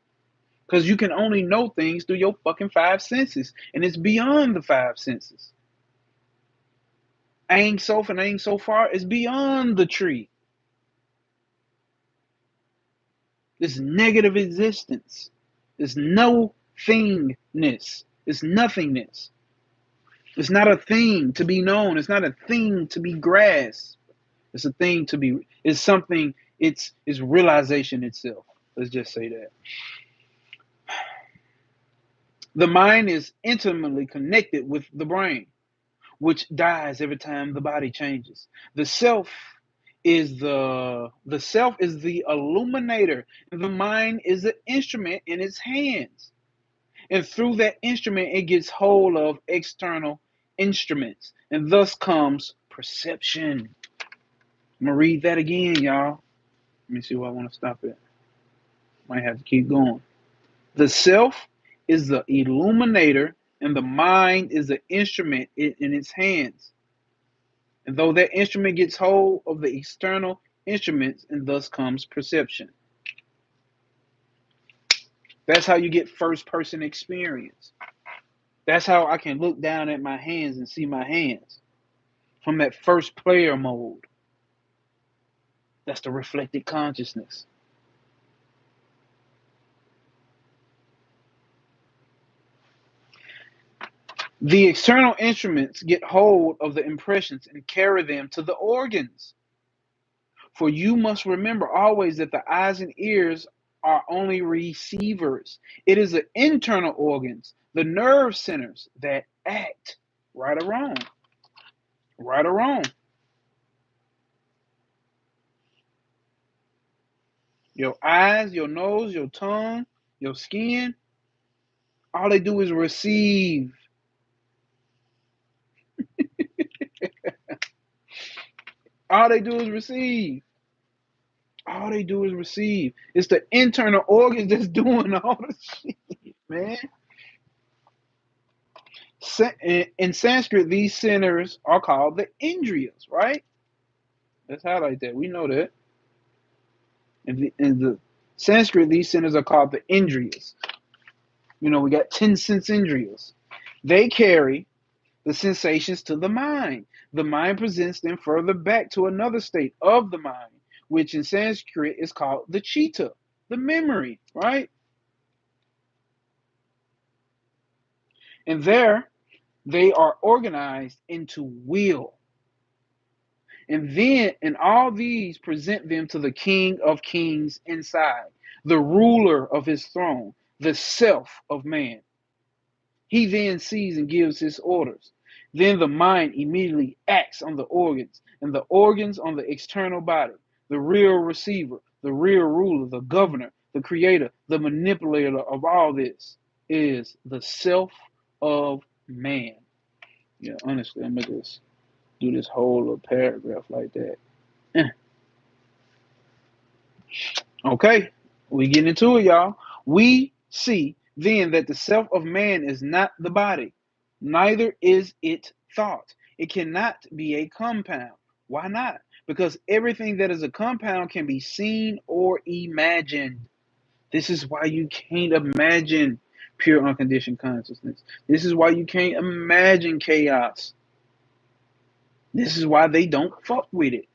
Because you can only know things through your fucking five senses. And it's beyond the five senses. Ain Sof and Ain so far is beyond the tree. This negative existence. This no thingness. It's nothingness. It's not a thing to be known. It's not a thing to be grasped. It's a thing to be, it's something, it's realization itself. Let's just say that. The mind is intimately connected with the brain, which dies every time the body changes. The self is the illuminator, and the mind is the instrument in its hands. And through that instrument, it gets hold of external instruments, and thus comes perception. I'm gonna read that again, y'all. Let me see where I want to stop at. Might have to keep going. The self is the illuminator, and the mind is the instrument in its hands. And though that instrument gets hold of the external instruments, and thus comes perception. That's how you get first person experience. That's how I can look down at my hands and see my hands from that first player mode. That's the reflected consciousness. The external instruments get hold of the impressions and carry them to the organs. For you must remember always that the eyes and ears are only receivers. It is the internal organs, the nerve centers that act, right or wrong. Right or wrong. Your eyes, your nose, your tongue, your skin, all they do is receive. All they do is receive. All they do is receive. It's the internal organs that's doing all the shit, man. In Sanskrit, these centers are called the Indriyas, right? Let's highlight that. We know that. In the Sanskrit, these centers are called the Indriyas. You know, we got 10 sense Indriyas. They carry the sensations to the mind. The mind presents them further back to another state of the mind, which in Sanskrit is called the chitta, the memory, right? And there, they are organized into will. And all these present them to the King of Kings inside, the ruler of his throne, the self of man. He then sees and gives his orders. Then the mind immediately acts on the organs, and the organs on the external body. The real receiver, the real ruler, the governor, the creator, the manipulator of all this is the self of man. Yeah, honestly, I'm gonna just do this whole little paragraph like that. Okay, we get into it, y'all. We see then that the self of man is not the body, neither is it thought. It cannot be a compound. Why not? Because everything that is a compound can be seen or imagined. This is why you can't imagine pure unconditioned consciousness. This is why you can't imagine chaos. This is why they don't fuck with it.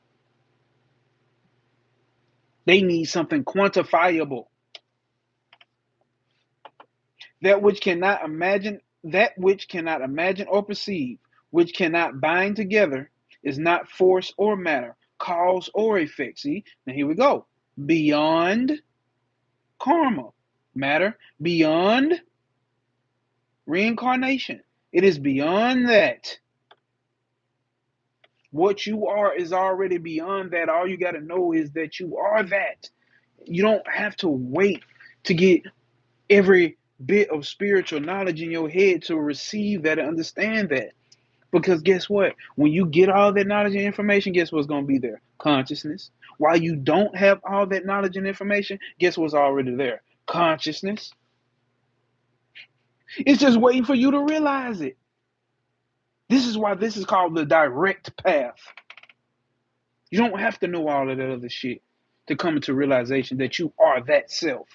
They need something quantifiable. That which cannot imagine or perceive, which cannot bind together, is not force or matter, cause or effect. See, now here we go. Beyond karma, matter, beyond reincarnation. It is beyond that. What you are is already beyond that. All you got to know is that you are that. You don't have to wait to get every bit of spiritual knowledge in your head to receive that and understand that. Because guess what? When you get all that knowledge and information, guess what's going to be there? Consciousness. While you don't have all that knowledge and information, guess what's already there? Consciousness. It's just waiting for you to realize it. This is why this is called the direct path. You don't have to know all of that other shit to come into realization that you are that self,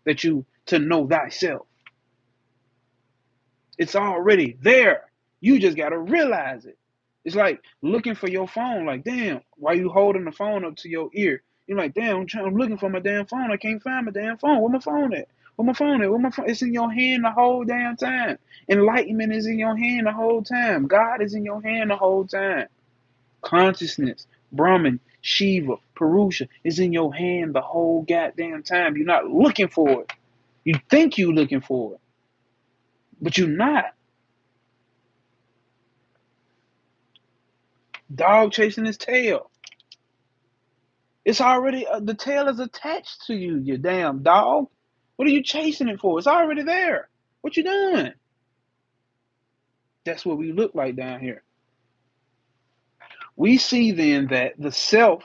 to know thyself. It's already there. You just got to realize it. It's like looking for your phone, like, damn, why you holding the phone up to your ear? You're like, damn, I'm looking for my damn phone. I can't find my damn phone. Where my phone at? Where my phone at? Where my phone? It's in your hand the whole damn time. Enlightenment is in your hand the whole time. God is in your hand the whole time. Consciousness, Brahman, Shiva, Purusha is in your hand the whole goddamn time. You're not looking for it. You think you're looking for it, but you're not. Dog chasing his tail. It's already, the tail is attached to you, you damn dog. What are you chasing it for? It's already there. What you doing? That's what we look like down here. We see then that the self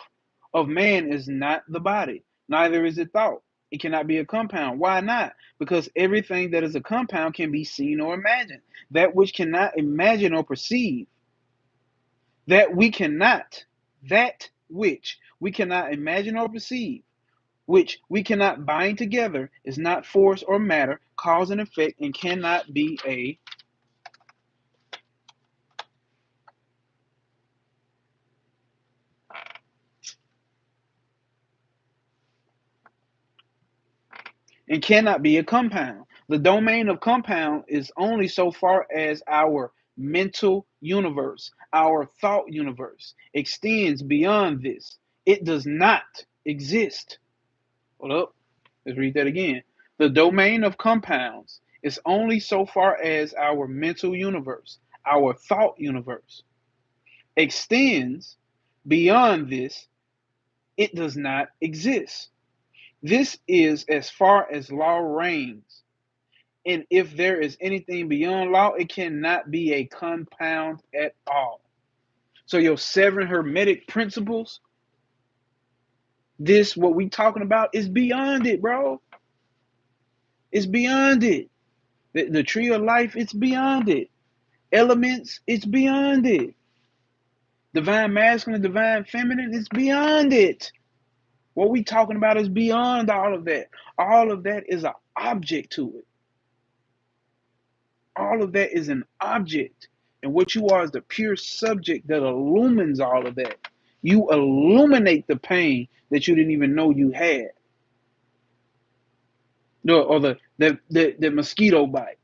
of man is not the body, neither is it thought. It cannot be a compound. Why not? Because everything that is a compound can be seen or imagined. That which cannot imagine or perceive, that which we cannot imagine or perceive, which we cannot bind together, is not force or matter, cause and effect, and cannot be a compound. The domain of compound is only so far as our mental universe, our thought universe, extends beyond this. It does not exist. Hold up. Let's read that again. The domain of compounds is only so far as our mental universe, our thought universe, extends beyond this. It does not exist. This is as far as law reigns. And if there is anything beyond law, it cannot be a compound at all. So your seven hermetic principles, this, what we talking about, is beyond it, bro. It's beyond it. The tree of life, it's beyond it. Elements, it's beyond it. Divine masculine, divine feminine, it's beyond it. What we talking about is beyond all of that. All of that is an object to it. All of that is an object. And what you are is the pure subject that illumines all of that. You illuminate the pain that you didn't even know you had. Or the mosquito bite.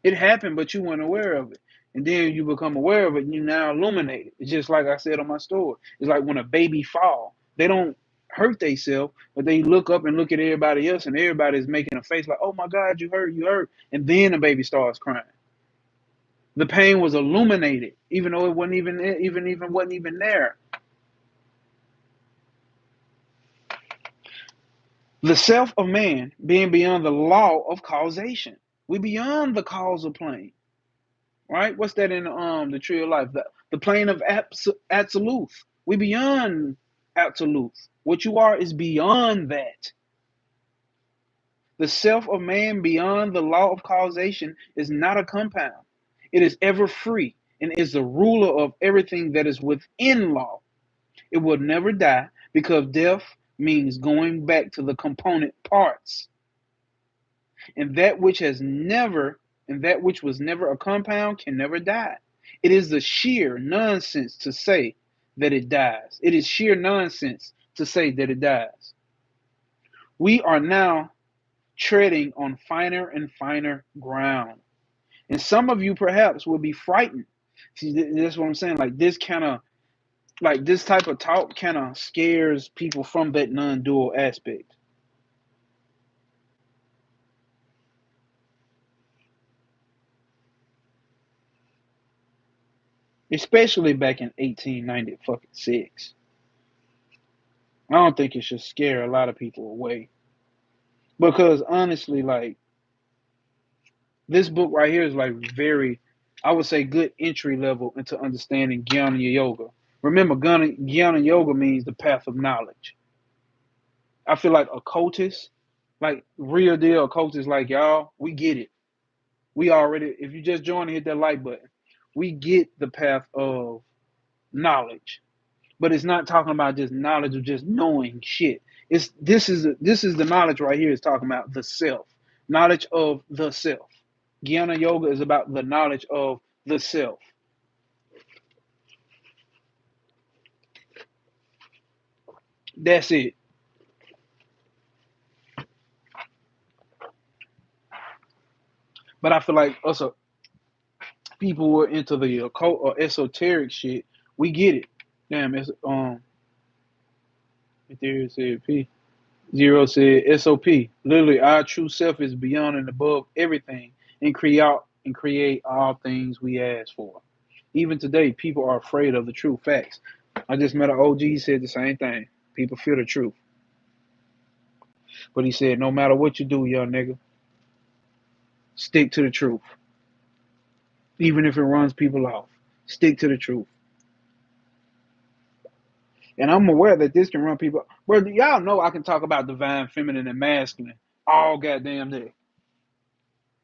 It happened, but you weren't aware of it. And then you become aware of it and you now illuminate it. It's just like I said on my story. It's like when a baby fall. They don't hurt themselves, but they look up and look at everybody else, and everybody's making a face like, "Oh my God, you hurt, you hurt," and then the baby starts crying. The pain was illuminated, even though it wasn't even wasn't even there. The self of man being beyond the law of causation. We beyond the causal plane, right? What's that in the tree of life? The plane of absolute. We beyond absolute. What you are is beyond that. The self of man beyond the law of causation is not a compound. It is ever free and is the ruler of everything that is within law. It will never die because death means going back to the component parts. And that which was never a compound can never die. It is the sheer nonsense to say that it dies. It is sheer nonsense to say that it dies. We are now treading on finer and finer ground. And some of you perhaps will be frightened. See, that's what I'm saying. Like this type of talk kind of scares people from that non-dual aspect. Especially back in 1896. I don't think it should scare a lot of people away. Because honestly, like this book right here is like very, I would say, good entry level into understanding Jnana Yoga. Remember, Jnana Yoga means the path of knowledge. I feel like occultists, like real deal occultists, like y'all, we get it. We already, if you just join and hit that like button, we get the path of knowledge. But it's not talking about just knowledge of just knowing shit. This is the knowledge right here. Is talking about the self, knowledge of the self. Jnana Yoga is about the knowledge of the self. That's it. But I feel like us people who are into the occult or esoteric shit, we get it. Damn, it's Ethereum said P. Zero said SOP. Literally, our true self is beyond and above everything and create all things we ask for. Even today, people are afraid of the true facts. I just met an OG, he said the same thing. People fear the truth. But he said, no matter what you do, young nigga, stick to the truth. Even if it runs people off. Stick to the truth. And I'm aware that this can run people. Bro, y'all know I can talk about divine feminine and masculine all goddamn day.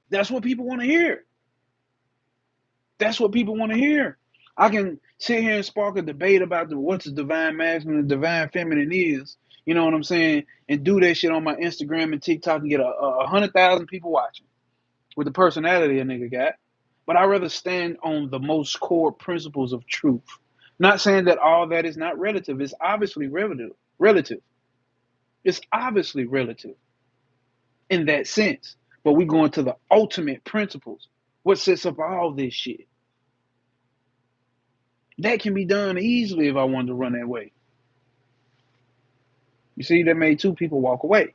That's what people want to hear. That's what people want to hear. I can sit here and spark a debate about what's the divine masculine and divine feminine is. You know what I'm saying? And do that shit on my Instagram and TikTok and get 100,000 people watching with the personality a nigga got. But I'd rather stand on the most core principles of truth. Not saying that all that is not relative. It's obviously relative. Relative. It's obviously relative in that sense. But we go into the ultimate principles. What sets up all this shit? That can be done easily if I wanted to run that way. You see, that made two people walk away.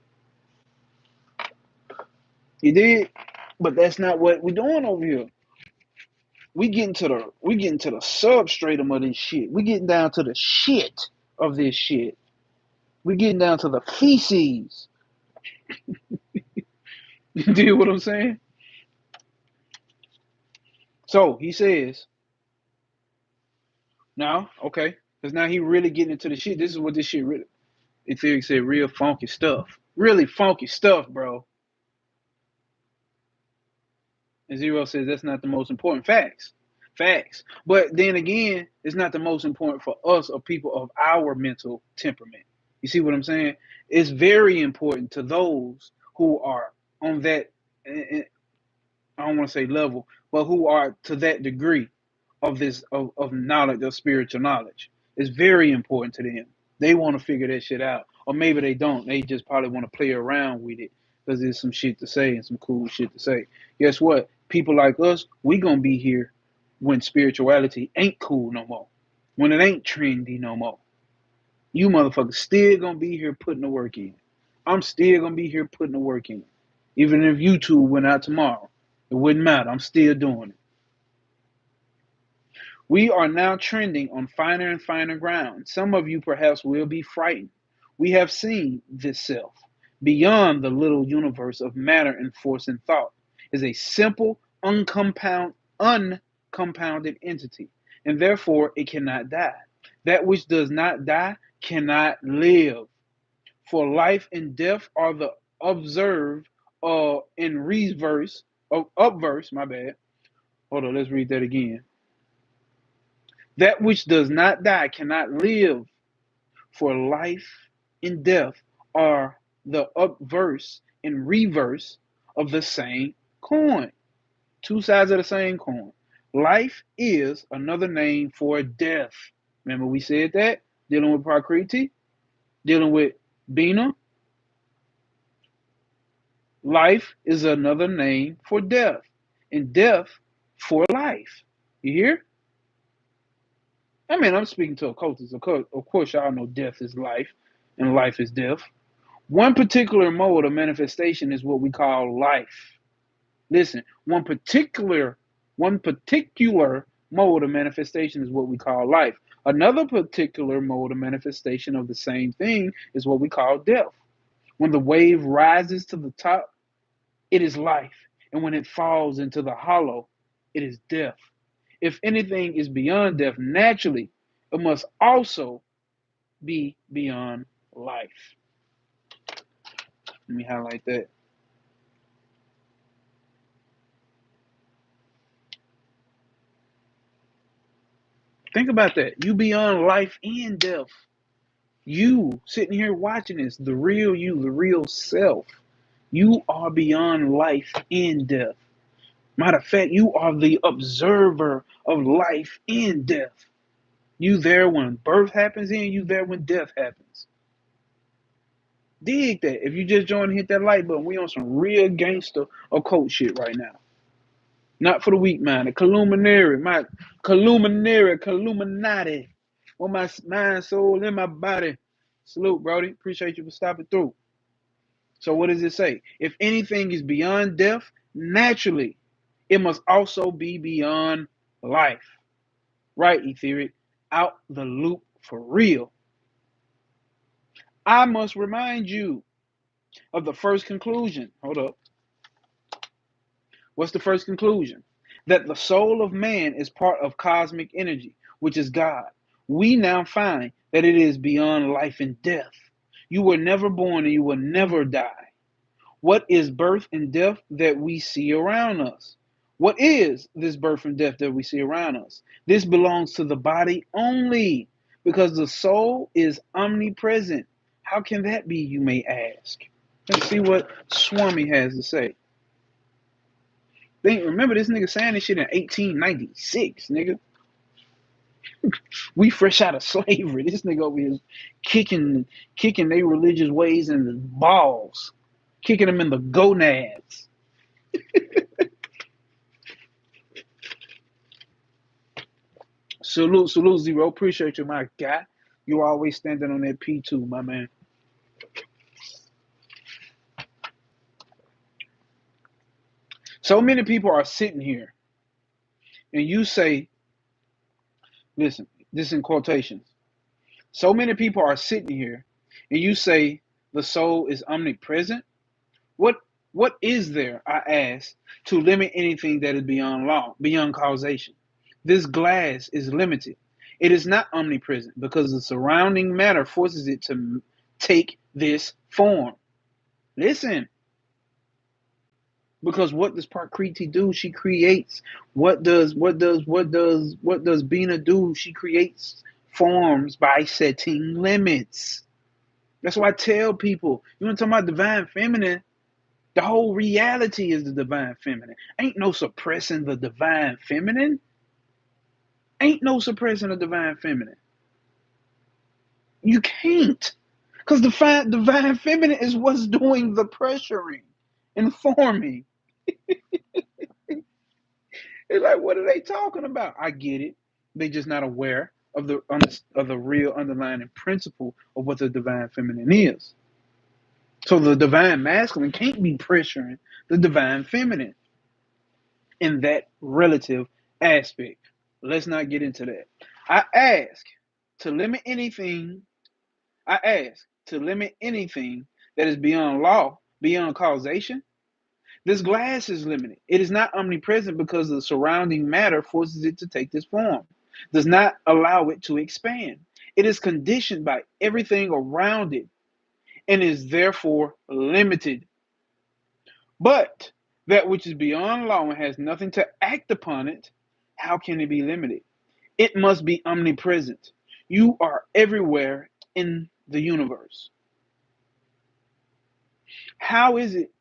You did, but that's not what we're doing over here. We getting to the substratum of this shit. We getting down to the shit of this shit. We getting down to the feces. You dig what I'm saying? So he says, now, okay, because now he really getting into the shit. This is what this shit really. Ethereum said, real funky stuff. Really funky stuff, bro. And Zero says that's not the most important. Facts. Facts. But then again, it's not the most important for us or people of our mental temperament. You see what I'm saying? It's very important to those who are on that, I don't want to say level, but who are to that degree of this of knowledge, of spiritual knowledge. It's very important to them. They want to figure that shit out. Or maybe they don't. They just probably want to play around with it because there's some shit to say and some cool shit to say. Guess what? People like us, we gonna be here when spirituality ain't cool no more. When it ain't trendy no more. You motherfuckers still gonna be here putting the work in. I'm still gonna be here putting the work in. Even if YouTube went out tomorrow, it wouldn't matter. I'm still doing it. We are now trending on finer and finer ground. Some of you perhaps will be frightened. We have seen this self beyond the little universe of matter and force and thought is a simple, uncompounded entity, and therefore it cannot die. That which does not die cannot live. For life and death are the observed in reverse, upverse, my bad. Hold on, let's read that again. That which does not die cannot live, for life and death are the obverse and reverse of the same coin. Two sides of the same coin. Life is another name for death. Remember we said that? Dealing with Prakriti, dealing with Bina. Life is another name for death, and death for life. You hear? I mean, I'm speaking to occultists. Of course, y'all know death is life, and life is death. One particular mode of manifestation is what we call life. Listen, one particular mode of manifestation is what we call life. Another particular mode of manifestation of the same thing is what we call death. When the wave rises to the top, it is life, and when it falls into the hollow, it is death. If anything is beyond death, naturally, it must also be beyond life. Let me highlight that. Think about that. You beyond life and death. You sitting here watching this, the real you, the real self. You are beyond life and death. Matter of fact, you are the observer of life and death. You there when birth happens and you there when death happens. Dig that. If you just joined, hit that like button. We on some real gangster occult shit right now. Not for the weak minded. Caluminary, my Caluminati. On my mind, soul, and my body. Salute, Brody. Appreciate you for stopping through. So what does it say? If anything is beyond death, naturally, it must also be beyond life. Right, Etheric? Out the loop for real. I must remind you of the first conclusion. Hold up. What's the first conclusion? That the soul of man is part of cosmic energy, which is God. We now find that it is beyond life and death. You were never born and you will never die. What is birth and death that we see around us? What is this birth and death that we see around us? This belongs to the body only because the soul is omnipresent. How can that be, you may ask? Let's see what Swami has to say. Remember this nigga saying this shit in 1896, nigga. We fresh out of slavery. This nigga over here is kicking their religious ways in the balls, kicking them in the gonads. Salute, Zero. Appreciate you, my guy. You always standing on that P2, my man. So many people are sitting here, and you say, listen, this in quotations. So many people are sitting here, and you say the soul is omnipresent. What is there, I ask, to limit anything that is beyond law, beyond causation? This glass is limited. It is not omnipresent because the surrounding matter forces it to take this form. Listen, because what does Prakriti do? She creates. What does Bina do? She creates forms by setting limits. That's why I tell people, you want to talk about divine feminine? The whole reality is the divine feminine. Ain't no suppressing the divine feminine. Ain't no suppressing the divine feminine. You can't. Because the divine feminine is what's doing the pressuring, informing. It's like, what are they talking about? I get it. They just not aware of the real underlying principle of what the divine feminine is. So the divine masculine can't be pressuring the divine feminine in that relative aspect. Let's not get into that. I ask to limit anything. I ask to limit anything that is beyond law, beyond causation. This glass is limited. It is not omnipresent because the surrounding matter forces it to take this form, does not allow it to expand. It is conditioned by everything around it and is therefore limited. But that which is beyond law and has nothing to act upon it, how can it be limited? It must be omnipresent. You are everywhere in the universe. How is it?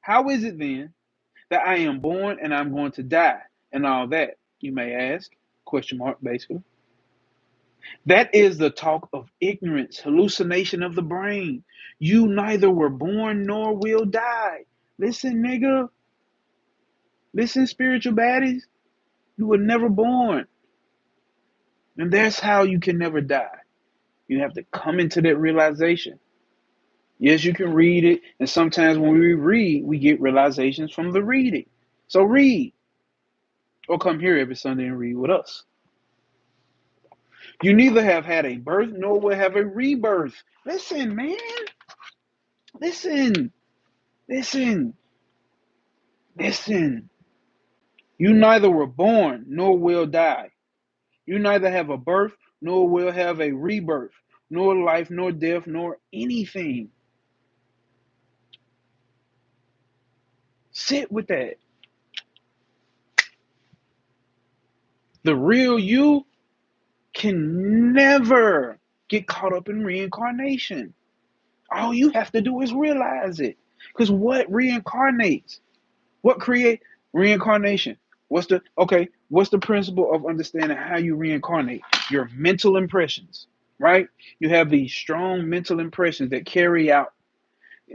How is it then that I am born and I'm going to die and all that? You may ask. Question mark, basically. That is the talk of ignorance, hallucination of the brain. You neither were born nor will die. Listen, nigga. Listen, spiritual baddies. You were never born. And that's how you can never die. You have to come into that realization. Yes, you can read it. And sometimes when we read, we get realizations from the reading. So read. Or come here every Sunday and read with us. You neither have had a birth nor will have a rebirth. Listen, man. Listen. Listen. Listen. You neither were born nor will die. You neither have a birth nor will have a rebirth, nor life, nor death, nor anything. Sit with that. The real you can never get caught up in reincarnation. All you have to do is realize it. Because what reincarnates? What create reincarnation? What's the principle of understanding how you reincarnate? Your mental impressions, right? You have these strong mental impressions that carry out.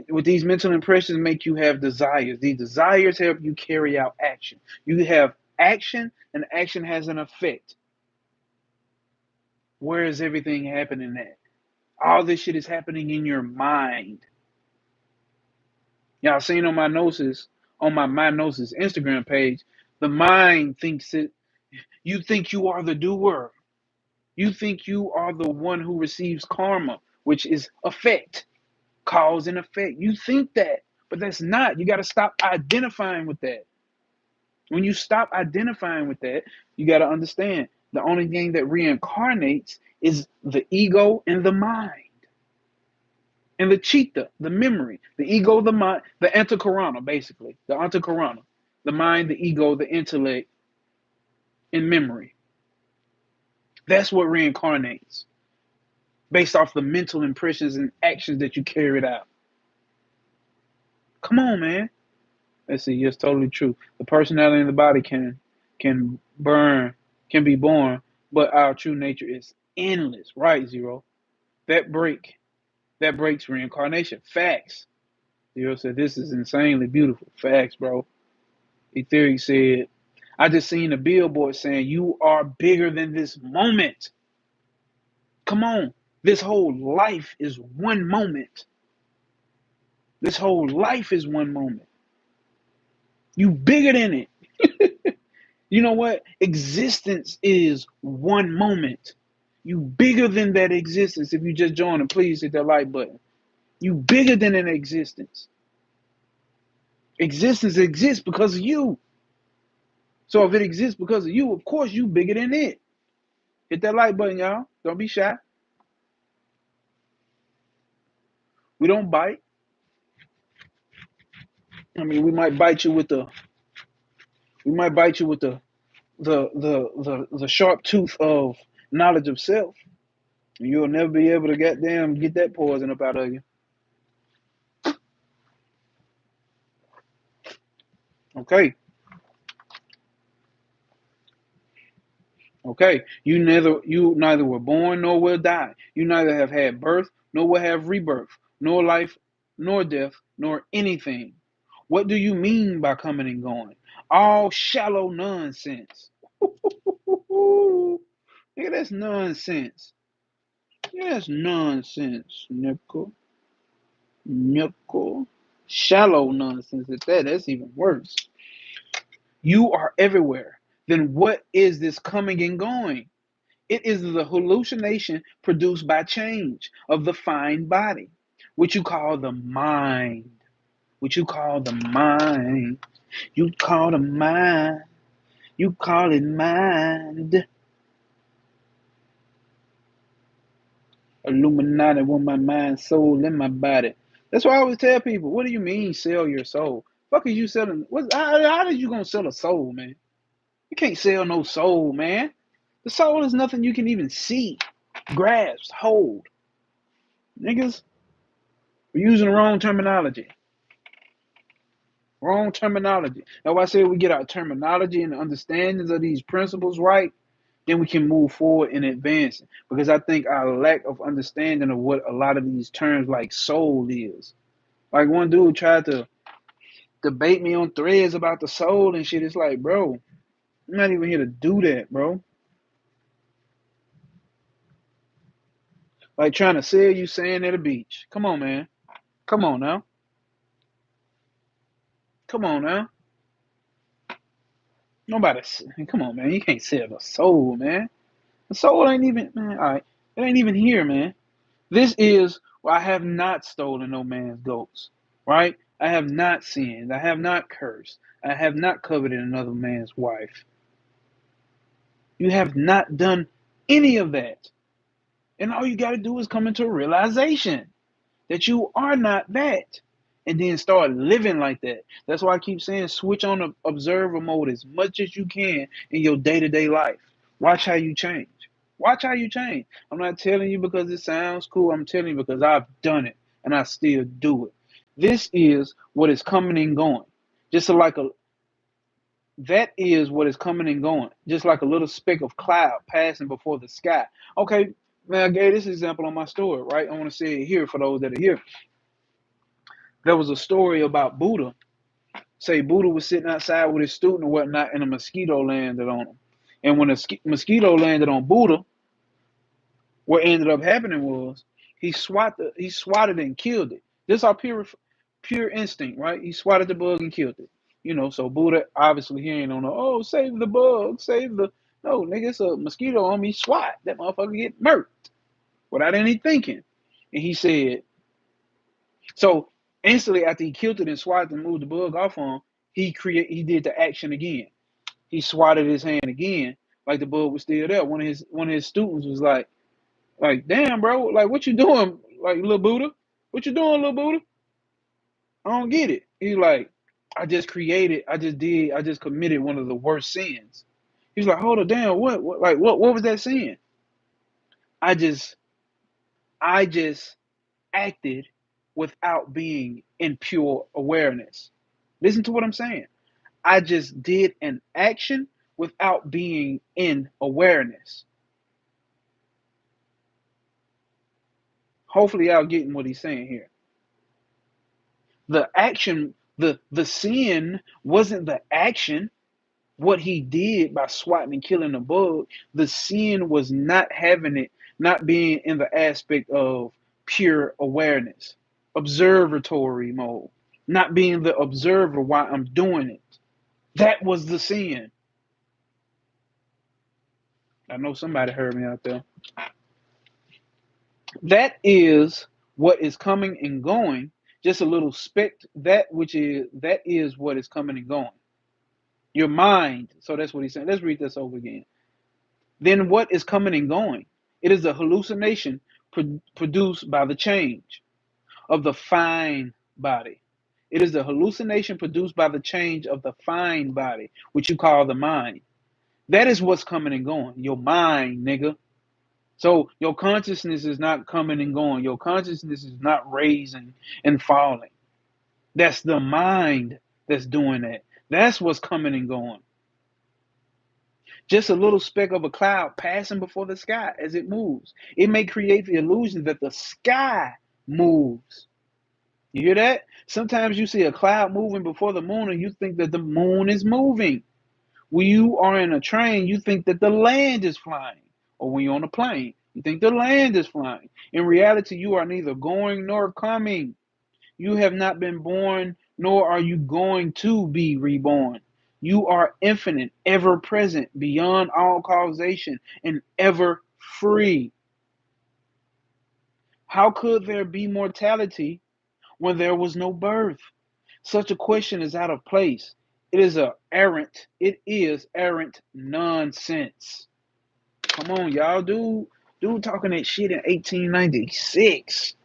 With these mental impressions make you have desires. These desires help you carry out action. You have action, and action has an effect. Where is everything happening at? All this shit is happening in your mind. Y'all seen on my Gnosis, on my Gnosis Instagram page, the mind thinks it. You think you are the doer. You think you are the one who receives karma, which is effect, cause and effect. You think that, but that's not. You got to stop identifying with that. When you stop identifying with that, you got to understand the only thing that reincarnates is the ego and the mind. And the chitta, the memory, the ego, the mind, the antakarana, basically. The antakarana. The mind, the ego, the intellect, and memory. That's what reincarnates. Based off the mental impressions and actions that you carried out. Come on, man. Let's see, it's totally true. The personality in the body can be born, but our true nature is endless. Right, Zero. That breaks reincarnation. Facts. Zero said this is insanely beautiful. Facts, bro. Ethereal said, I just seen a billboard saying you are bigger than this moment. Come on. This whole life is one moment. This whole life is one moment. You bigger than it. You know what? Existence is one moment. You bigger than that existence. If you just joined, and please hit that like button. You bigger than an existence. Existence exists because of you. So if it exists because of you, of course you bigger than it. Hit that like button, y'all. Don't be shy. We don't bite. I mean, we might bite you with the sharp tooth of knowledge of self. You'll never be able to goddamn get that poison up out of you. Okay. Okay. You neither were born nor will die. You neither have had birth nor will have rebirth, nor life, nor death, nor anything. What do you mean by coming and going? All shallow nonsense. Nigga, that's nonsense. Yeah, that's nonsense, nickel. Nickel. Shallow nonsense at that. That's even worse. You are everywhere. Then what is this coming and going? It is the hallucination produced by change of the fine body, which you call the mind. Which you call the mind. You call the mind. You call it mind. Illuminati want my mind, soul, and my body. That's why I always tell people, what do you mean sell your soul? Fuck is you selling? How did you gonna sell a soul, man? You can't sell no soul, man. The soul is nothing you can even see, grasp, hold. Niggas, we're using the wrong terminology. Wrong terminology. That's why I say we get our terminology and understandings of these principles right, then we can move forward and advance. Because I think our lack of understanding of what a lot of these terms like soul is. Like one dude tried to debate me on threads about the soul and shit. It's like, bro, I'm not even here to do that, bro. Like trying to sell you sand at a beach. Come on, man. Come on now. Come on now. Nobody, come on, man. You can't sell the soul, man. The soul ain't even, man. All right, it ain't even here, man. This is why I have not stolen no man's goats, right? I have not sinned. I have not cursed. I have not coveted another man's wife. You have not done any of that. And all you got to do is come into a realization that you are not that. And then start living like that. That's why I keep saying switch on the observer mode as much as you can in your day-to-day life. Watch how you change. Watch how you change. I'm not telling you because it sounds cool. I'm telling you because I've done it and I still do it. This is what is coming and going. Just like a that is what is coming and going. Just like a little speck of cloud passing before the sky. Okay, man, I gave this example on my story, right? I want to say it here for those that are here. There was a story about Buddha. Say Buddha was sitting outside with his student or whatnot, and a mosquito landed on him. And when a mosquito landed on Buddha, what ended up happening was he swatted and killed it. This is our pure instinct, right? He swatted the bug and killed it. You know, so Buddha obviously he ain't on the save the bug, save the no nigga, it's a mosquito on me, swat. That motherfucker get murked without any thinking. And he said, so instantly after he killed it and swatted and moved the bug off on him, he did the action again. He swatted his hand again, like the bug was still there. One of his students was like, damn, bro, like what you doing, like little Buddha? What you doing, little Buddha? I don't get it. He's like, I just committed one of the worst sins. He's like, hold on, damn, what was that sin? I just I just acted without being in pure awareness. Listen to what I'm saying. I just did an action without being in awareness. Hopefully y'all getting what he's saying here. The action, the sin wasn't the action, what he did by swatting and killing the bug. The sin was not having it, not being in the aspect of pure awareness, observatory mode, not being the observer while I'm doing it. That was the sin. I know somebody heard me out there. That is what is coming and going. Just a little speck. That is what is coming and going. Your mind. So that's what he's saying. Let's read this over again. Then what is coming and going? It is a hallucination produced by the change of the fine body. It is the hallucination produced by the change of the fine body, which you call the mind. That is what's coming and going. Your mind, nigga. So your consciousness is not coming and going. Your consciousness is not raising and falling. That's the mind that's doing that. That's what's coming and going. Just a little speck of a cloud passing before the sky as it moves. It may create the illusion that the sky moves. You hear that? Sometimes you see a cloud moving before the moon and you think that the moon is moving. When you are in a train, you think that the land is flying or when you're on a plane. You think the land is flying. In reality, you are neither going nor coming. You have not been born, nor are you going to be reborn. You are infinite, ever present, beyond all causation, and ever free. How could there be mortality when there was no birth? Such a question is out of place. It is errant nonsense. Come on, y'all, dude talking that shit in 1896.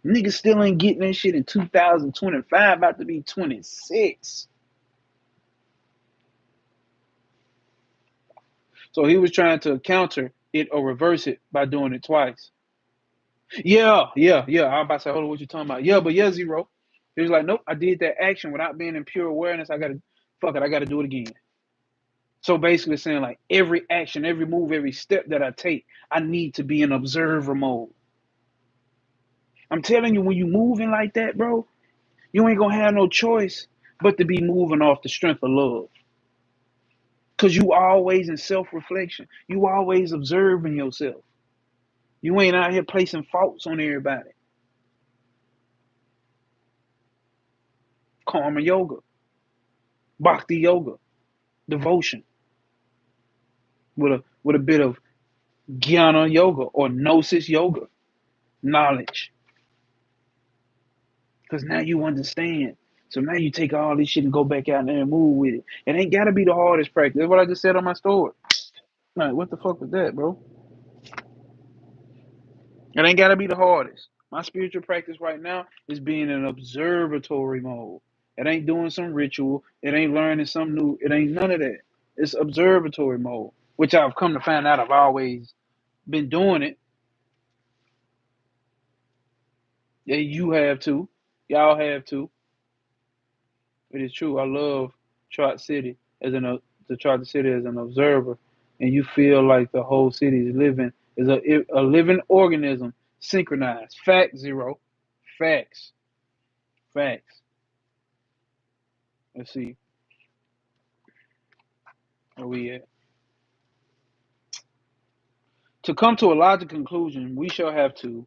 Niggas still ain't getting that shit in 2025, about to be 26. So he was trying to counter it or reverse it by doing it twice. Yeah. I'm about to say, hold on, what you talking about? Yeah, but yeah, zero. He was like, nope, I did that action without being in pure awareness. I gotta do it again. So basically saying like every action, every move, every step that I take, I need to be in observer mode. I'm telling you, when you moving like that, bro, you ain't gonna have no choice but to be moving off the strength of love. Cause you always in self-reflection. You always observing yourself. You ain't out here placing faults on everybody. Karma yoga, bhakti yoga, devotion, with a bit of jnana yoga or gnosis yoga, knowledge. Cause now you understand. So now you take all this shit and go back out there and move with it. It ain't gotta be the hardest practice. That's what I just said on my story. Like, what the fuck was that, bro? It ain't gotta be the hardest. My spiritual practice right now is being in observatory mode. It ain't doing some ritual. It ain't learning some new. It ain't none of that. It's observatory mode, which I've come to find out I've always been doing it. Yeah, you have too. Y'all have too. It is true. I love Trot City the Trot City as an observer, and you feel like the whole city is living is a living organism, synchronized. Fact zero, facts, facts. Let's see where we at. To come to a logical conclusion, we shall have to.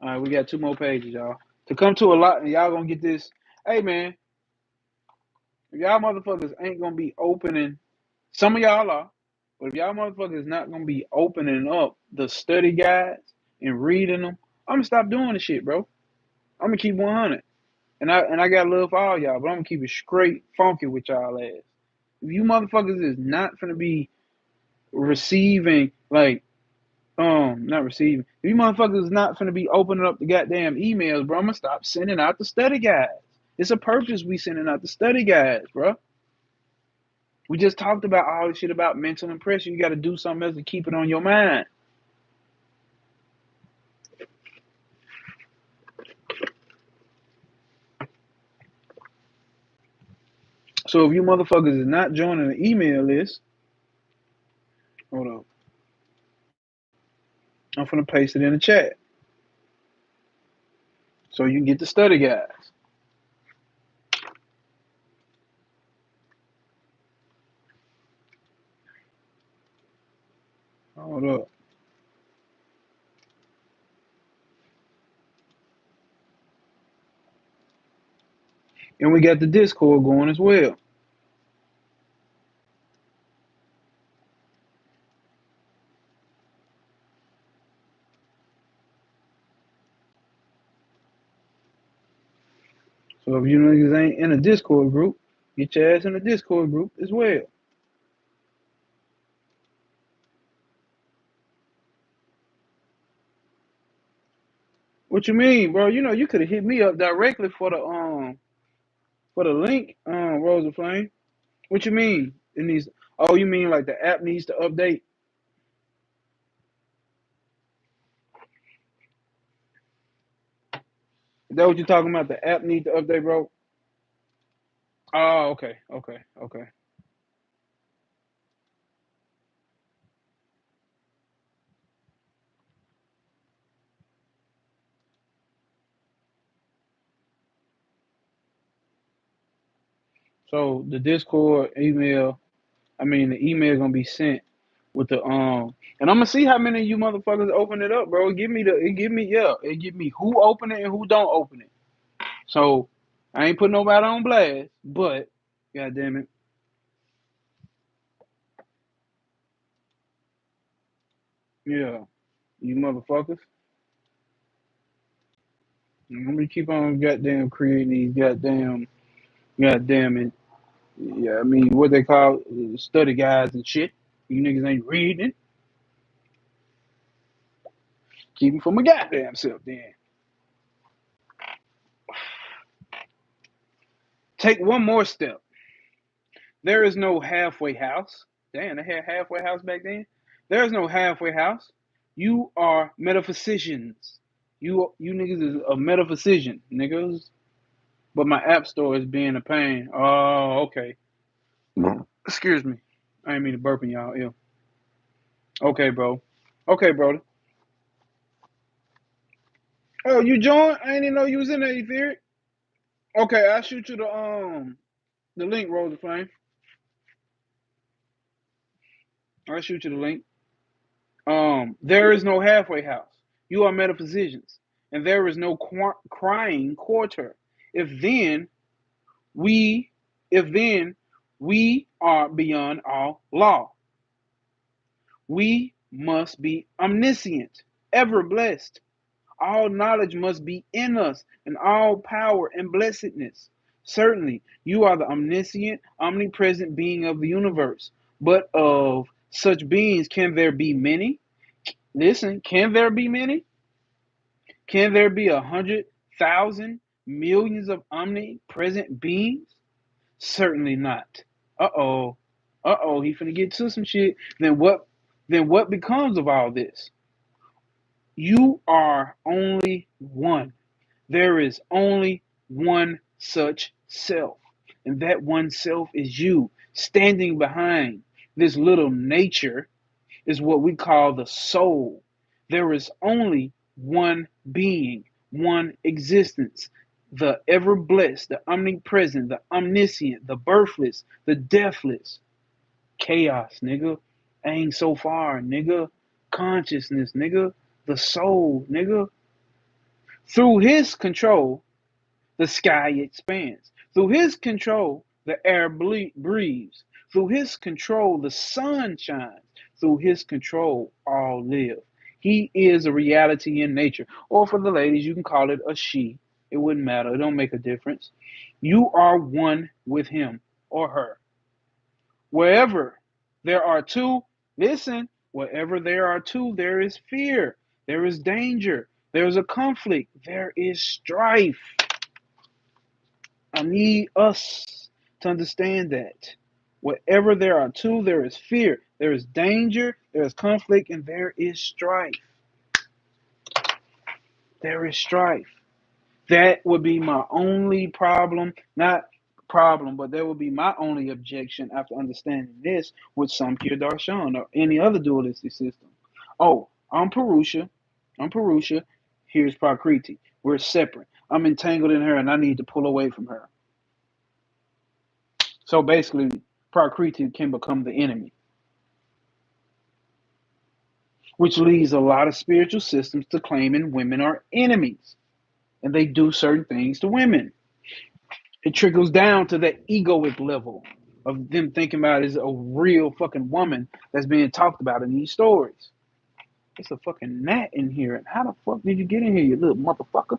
All right, we got two more pages, y'all. To come to a lot, and y'all gonna get this. Hey, man, if y'all motherfuckers ain't gonna be opening, some of y'all are, but if y'all motherfuckers not gonna be opening up the study guides and reading them, I'm gonna stop doing the shit, bro. I'm gonna keep 100, and I got love for all y'all, but I'm gonna keep it straight funky with y'all ass. If you motherfuckers is not gonna be receiving like not receiving. If you motherfuckers is not finna be opening up the goddamn emails, bro, I'm gonna stop sending out the study guides. It's a purpose we sending out the study guides, bro. We just talked about all this shit about mental impression. You got to do something else to keep it on your mind. So if you motherfuckers is not joining the email list, hold up. I'm finna paste it in the chat so you can get the study guides. Hold up. And we got the Discord going as well. So if you niggas ain't in a Discord group, get your ass in the Discord group as well. What you mean, bro? You know you could have hit me up directly for the link, Rosa Flame. What you mean? It needs. Oh, you mean like the app needs to update? Is that what you're talking about? The app needs to update, bro? Oh, okay. So the Discord email, I mean the email gonna be sent. with the and I'm gonna see how many of you motherfuckers open it up, bro. It give me who open it and who don't open it. So I ain't put nobody on blast, but god damn it. Yeah, you motherfuckers. Let me keep on goddamn creating these goddamn it. Yeah, I mean what they call study guides and shit. You niggas ain't reading it. Keep me from my goddamn self then. Take one more step. There is no halfway house. Damn, they had halfway house back then. There is no halfway house. You are metaphysicians. You niggas is a metaphysician, niggas. But my app store is being a pain. Oh, okay. Excuse me. I ain't mean to burp in y'all ear. Okay, bro. Okay, brother. Oh, you joined? I didn't even know you was in there, Etheric. Okay, I'll shoot you the link, Rosa Flame. I'll shoot you the link. There is no halfway house. You are metaphysicians, and there is no crying quarter. If then we, if then we are beyond all law, we must be omniscient, ever blessed. All knowledge must be in us, and all power and blessedness. Certainly, you are the omniscient, omnipresent being of the universe. But of such beings, can there be many? Listen, can there be many? Can there be 100,000 millions of omnipresent beings? Certainly not. Uh-oh. Uh-oh, he finna get to some shit. Then what becomes of all this? You are only one. There is only one such self. And that one self is you. Standing behind this little nature is what we call the soul. There is only one being, one existence, the ever blessed, the omnipresent, the omniscient, the birthless, the deathless. Chaos, nigga. Ain't so far, nigga. Consciousness, nigga. The soul, nigga. Through his control, the sky expands. Through his control, the air breathes. Through his control, the sun shines. Through his control, all live. He is a reality in nature. Or for the ladies, you can call it a she. It wouldn't matter. It don't make a difference. You are one with him or her. Wherever there are two, listen, wherever there are two, there is fear. There is danger. There is a conflict. There is strife. I need us to understand that. Wherever there are two, there is fear, there is danger, there is conflict, and there is strife. There is strife. That would be my only problem, not problem, but that would be my only objection after understanding this with Samkhya Darshan or any other dualistic system. Oh, I'm Purusha, here's Prakriti. We're separate. I'm entangled in her and I need to pull away from her. So basically, Prakriti can become the enemy, which leads a lot of spiritual systems to claiming women are enemies and they do certain things to women. It trickles down to that egoic level of them thinking about it as a real fucking woman that's being talked about in these stories. It's a fucking gnat in here, and how the fuck did you get in here, you little motherfucker?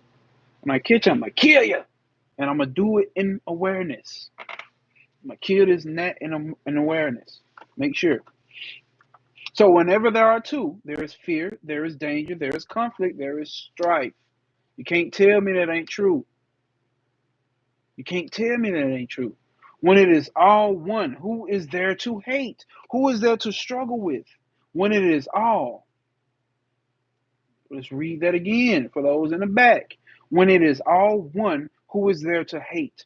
When I catch you, I'm gonna kill you, and I'm gonna do it in awareness. I'm gonna kill this gnat in awareness. Make sure. So whenever there are two, there is fear, there is danger, there is conflict, there is strife. You can't tell me that ain't true. You can't tell me that ain't true. When it is all one, who is there to hate? Who is there to struggle with? When it is all, let's read that again for those in the back. When it is all one, who is there to hate?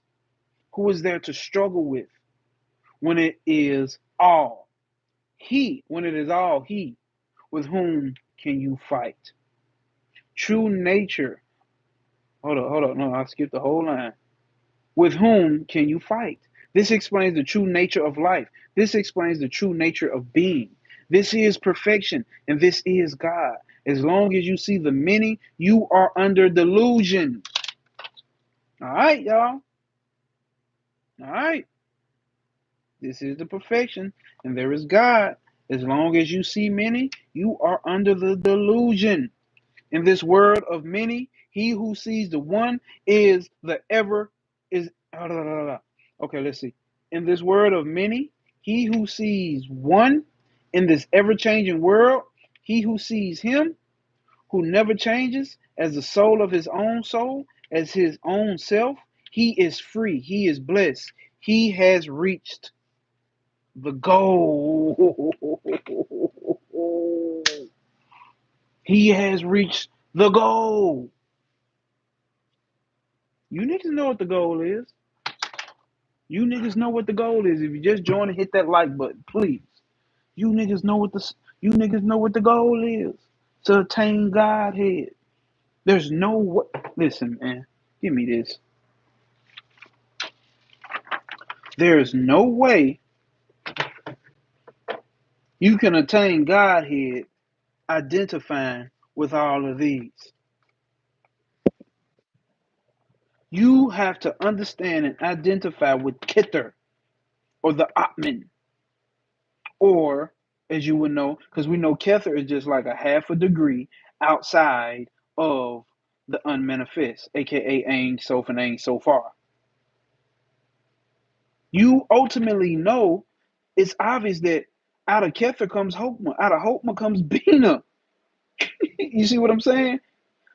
Who is there to struggle with? When it is all he, when it is all he, with whom can you fight? True nature. Hold on. No, I skipped the whole line. With whom can you fight? This explains the true nature of life. This explains the true nature of being. This is perfection, and this is God. As long as you see the many, you are under delusion. All right, y'all. All right. This is the perfection, and there is God. As long as you see many, you are under the delusion. In this world of many, he who sees the one is the ever is. Okay, let's see. In this world of many, he who sees one in this ever changing world, he who sees him who never changes as the soul of his own soul, as his own self, he is free. He is blessed. He has reached the goal. He has reached the goal. You niggas know what the goal is. You niggas know what the goal is. If you just join and hit that like button, please. You niggas know what the goal is. To attain Godhead. There's no way. Listen, man. Give me this. There's no way you can attain Godhead identifying with all of these. You have to understand and identify with Kether or the Atman, or as you would know, because we know Kether is just like a half a degree outside of the unmanifest, aka Ain Sof and Ain so far. You ultimately know it's obvious that out of Kether comes Hokmah, out of Hokmah comes Bina. You see what I'm saying?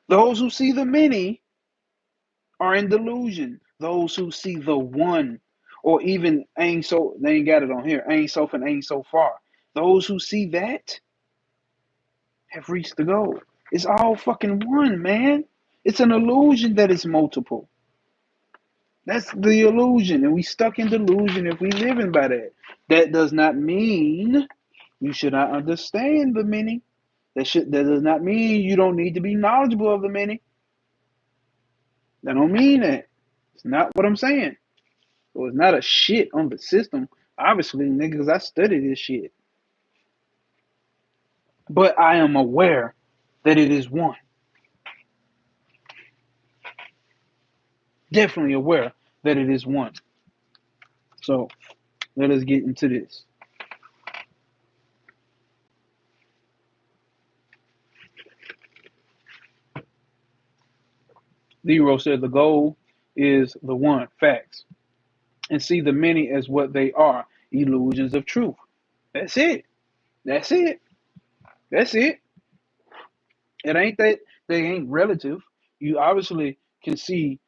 Those who see the many are in delusion. Those who see the one, or even ain't so they ain't got it on here, ain't so and ain't so far. Those who see that have reached the goal. It's all fucking one, man. It's an illusion that it's multiple. That's the illusion, and we stuck in delusion if we living by that. That does not mean you should not understand the many. That does not mean you don't need to be knowledgeable of the many. That don't mean that. It's not what I'm saying. So it's not a shit on the system. Obviously, niggas, I study this shit. But I am aware that it is one. Definitely aware that it is one. So let us get into this. Nero said the goal is the one, facts. And see the many as what they are, illusions of truth. That's it. That's it. That's it. It ain't that they ain't relative. You obviously can see,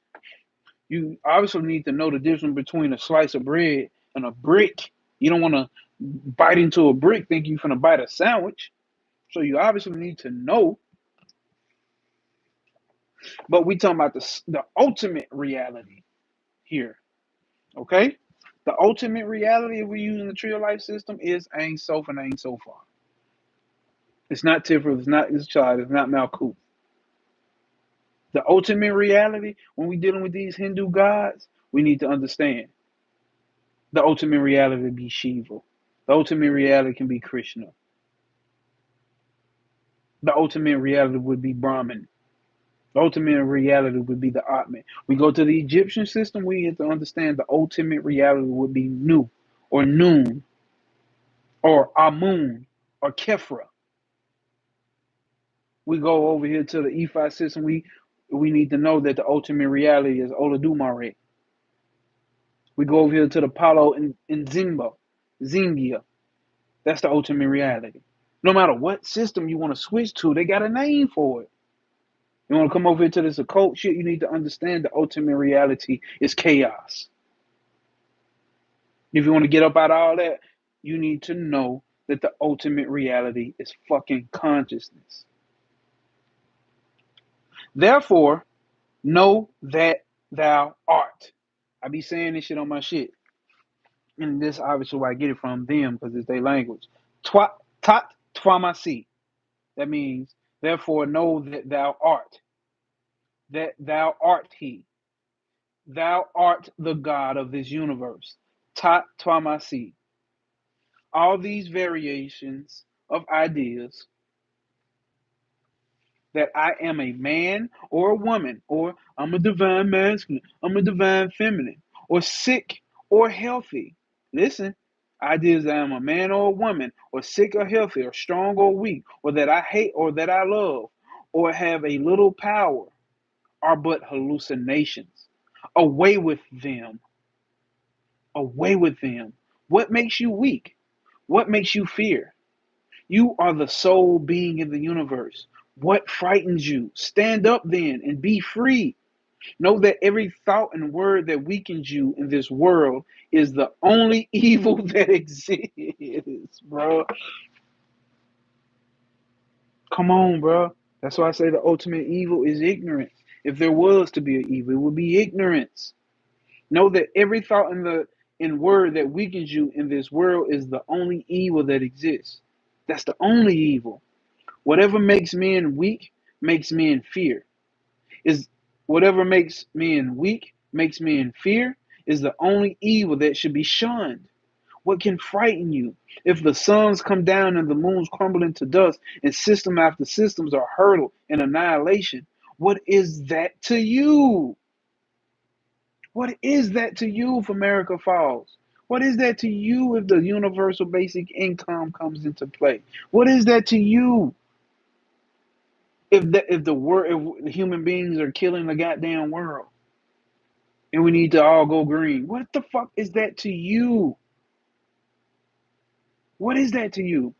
you obviously need to know the difference between a slice of bread and a brick. You don't want to bite into a brick, think you're gonna bite a sandwich. So you obviously need to know. But we talking about the ultimate reality here. Okay? The ultimate reality if we're using the Tree of Life system is Ain Sof and Ain so far. It's not Tifra, it's not Ishchad, it's not Malkuth. The ultimate reality, when we're dealing with these Hindu gods, we need to understand the ultimate reality would be Shiva. The ultimate reality can be Krishna. The ultimate reality would be Brahman. The ultimate reality would be the Atman. We go to the Egyptian system, we have to understand the ultimate reality would be Nu, or Noon, or Amun, or Kefra. We go over here to the Ephi system, we need to know that the ultimate reality is Oladumare. We go over here to the Palo in Zimba, Zingia. That's the ultimate reality. No matter what system you want to switch to, they got a name for it. You want to come over here to this occult shit, you need to understand the ultimate reality is chaos. If you want to get up out of all that, you need to know that the ultimate reality is fucking consciousness. Therefore, know that thou art. I be saying this shit on my shit. And this obviously where I get it from them because it's their language. Tat twamasi. That means, therefore, know that thou art. That thou art he. Thou art the God of this universe. Tat twamasi. All these variations of ideas that I am a man or a woman, or I'm a divine masculine, I'm a divine feminine, or sick or healthy. Listen, ideas that I'm a man or a woman, or sick or healthy, or strong or weak, or that I hate or that I love, or have a little power are but hallucinations. Away with them. Away with them. What makes you weak? What makes you fear? You are the sole being in the universe. What frightens you? Stand up then and be free. Know that every thought and word that weakens you in this world is the only evil that exists, bro. Come on, bro. That's why I say the ultimate evil is ignorance. If there was to be an evil, it would be ignorance. Know that every thought and word that weakens you in this world is the only evil that exists. That's the only evil. Whatever makes men weak makes men fear. Is whatever makes men weak makes men fear is the only evil that should be shunned. What can frighten you? If the suns come down and the moons crumble into dust and system after systems are hurled in annihilation, what is that to you? What is that to you if America falls? What is that to you if the universal basic income comes into play? What is that to you if human beings are killing the goddamn world and we need to all go green? What the fuck is that to you? What is that to you?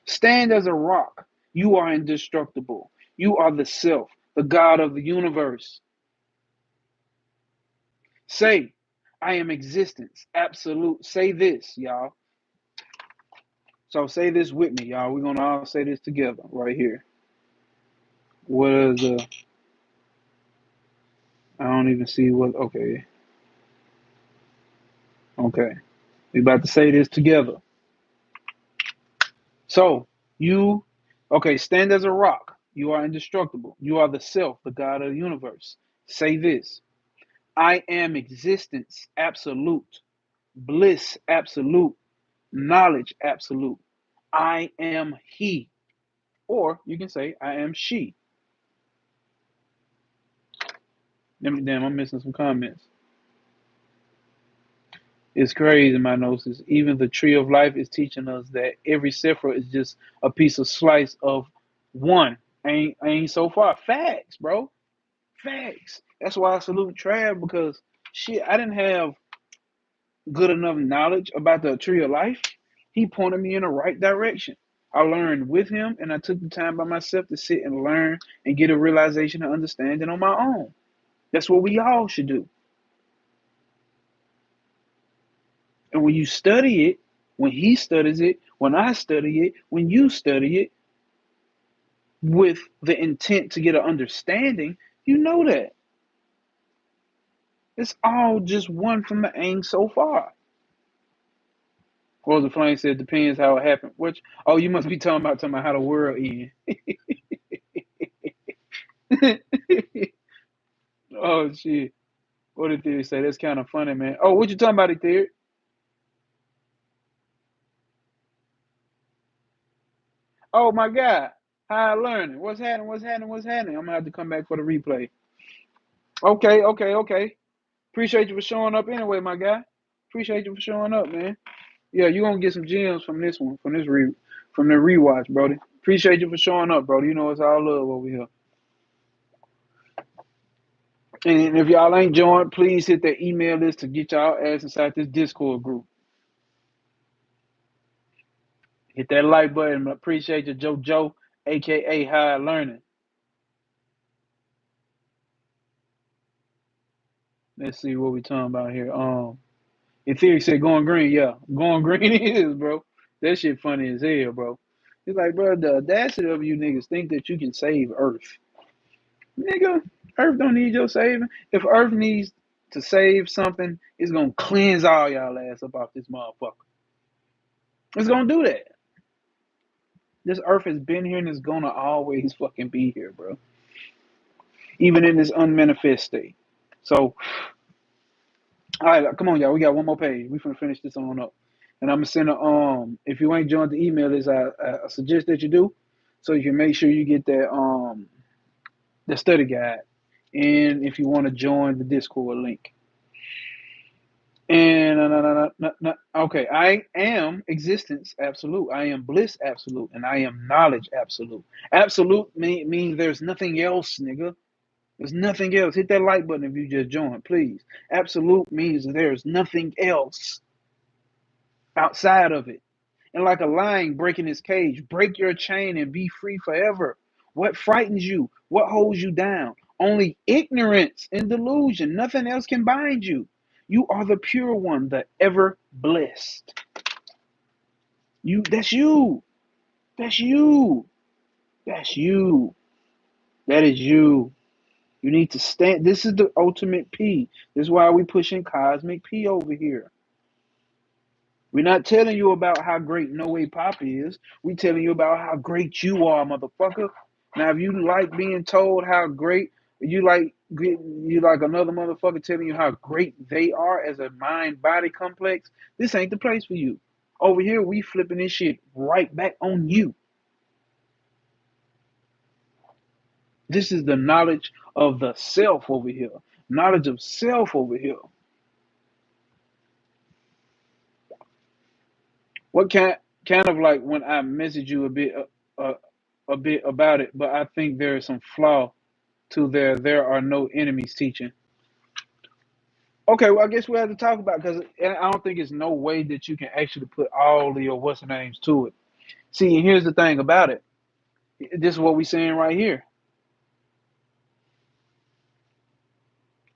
Stand as a rock. You are indestructible. You are the self, the God of the universe. Say, I am existence, absolute. Say this, y'all. So say this with me, y'all. We're gonna all say this together right here. What is I don't even see what okay. Okay. We about to say this together. So you okay, stand as a rock. You are indestructible. You are the self, the God of the universe. Say this. I am existence absolute, bliss absolute, knowledge absolute. I am he. Or you can say I am she. Damn, I'm missing some comments. It's crazy, my gnosis. Even the tree of life is teaching us that every sephira is just a piece of slice of one. Ain't so far. Facts, bro. Facts. That's why I salute Trav because shit, I didn't have good enough knowledge about the tree of life. He pointed me in the right direction. I learned with him and I took the time by myself to sit and learn and get a realization and understanding on my own. That's what we all should do. And when you study it, when he studies it, when I study it, when you study it with the intent to get an understanding, you know that. It's all just one from the aim so far. Or the flame said, depends how it happened. Which, oh, you must be talking about how the world ends. Oh, shit. What did Theory say? That's kind of funny, man. Oh, what you talking about, Theory? Oh, my God. High learning. What's happening? What's happening? What's happening? I'm going to have to come back for the replay. Okay, okay, okay. Appreciate you for showing up anyway, my guy. Appreciate you for showing up, man. Yeah, you gonna get some gems from this one, from the rewatch, Brody. Appreciate you for showing up, Brody. You know it's all love over here. And if y'all ain't joined, please hit that email list to get y'all ass inside this Discord group. Hit that like button. Appreciate you, JoJo, aka High Learning. Let's see what we talking about here. In theory said going green, yeah. Going green it is, bro. That shit funny as hell, bro. It's like, bro, the audacity of you niggas think that you can save Earth. Nigga, Earth don't need your saving. If Earth needs to save something, it's gonna cleanse all y'all ass up off this motherfucker. It's gonna do that. This Earth has been here and it's gonna always fucking be here, bro. Even in this unmanifest state. So, all right, come on, y'all. We got one more page. We finna finish this on up. and I'm gonna send a if you ain't joined the email list, I suggest that you do, so you can make sure you get that the study guide, and if you want to join the Discord link. And okay, I am existence absolute. I am bliss absolute, and I am knowledge absolute. Absolute means there's nothing else, nigga. There's nothing else. Hit that like button if you just joined, please. Absolute means there's nothing else outside of it. And like a lion breaking his cage, break your chain and be free forever. What frightens you? What holds you down? Only ignorance and delusion. Nothing else can bind you. You are the pure one, the ever blessed. That's you. That's you. That's you. That is you. You need to stand. This is the ultimate P. This is why we pushing cosmic P over here. We're not telling you about how great No Way Pop is. We're telling you about how great you are, motherfucker. Now, if you like being told how great you like another motherfucker telling you how great they are as a mind-body complex, this ain't the place for you. Over here, we flipping this shit right back on you. This is the knowledge of the self over here. Knowledge of self over here. What kind of like when I message you uh, a bit about it, but I think there is some flaw to there are no enemies teaching. Okay, well I guess we have to talk about because I don't think it's no way that you can actually put all of your what's the names to it. See, and here's the thing about it. This is what we're saying right here.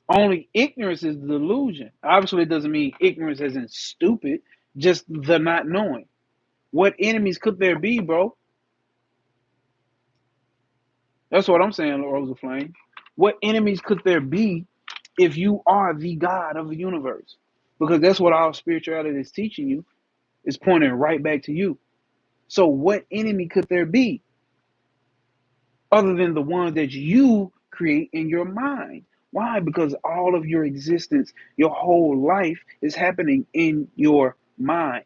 Only ignorance is the delusion. Obviously, it doesn't mean ignorance as in stupid, just the not knowing. What enemies could there be, bro? That's what I'm saying, Rosa Flame. What enemies could there be if you are the God of the universe? Because that's what our spirituality is teaching you, is pointing right back to you. So what enemy could there be other than the one that you create in your mind? Why? Because all of your existence, your whole life is happening in your mind.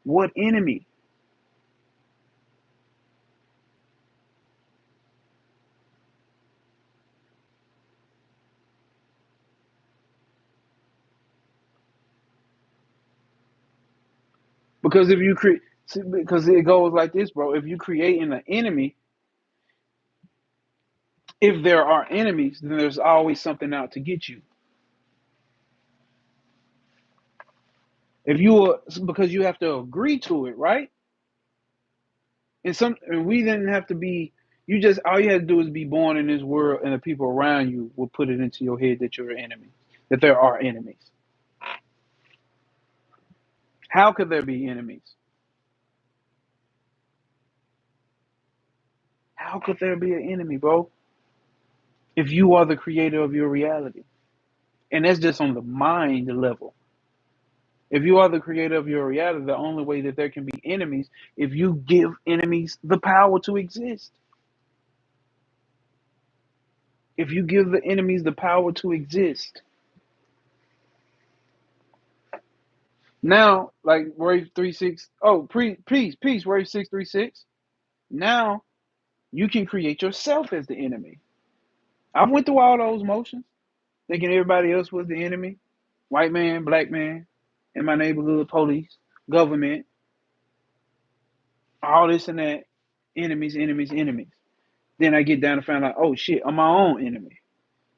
What enemy? Because if you create, because it goes like this, bro. If you creating an enemy, if there are enemies, then there's always something out to get you. If you are, because you have to agree to it, right? And we didn't have to be. You just all you had to do is be born in this world, and the people around you will put it into your head that you're an enemy, that there are enemies. How could there be enemies? How could there be an enemy, bro? If you are the creator of your reality, and that's just on the mind level. If you are the creator of your reality, the only way that there can be enemies if you give enemies the power to exist. If you give the enemies the power to exist. Now, like Wave 36, oh, peace, Wave 636. Now you can create yourself as the enemy. I went through all those motions, thinking everybody else was the enemy. White man, black man, in my neighborhood, police, government, all this and that. Enemies, enemies, enemies. Then I get down and find out, oh shit, I'm my own enemy.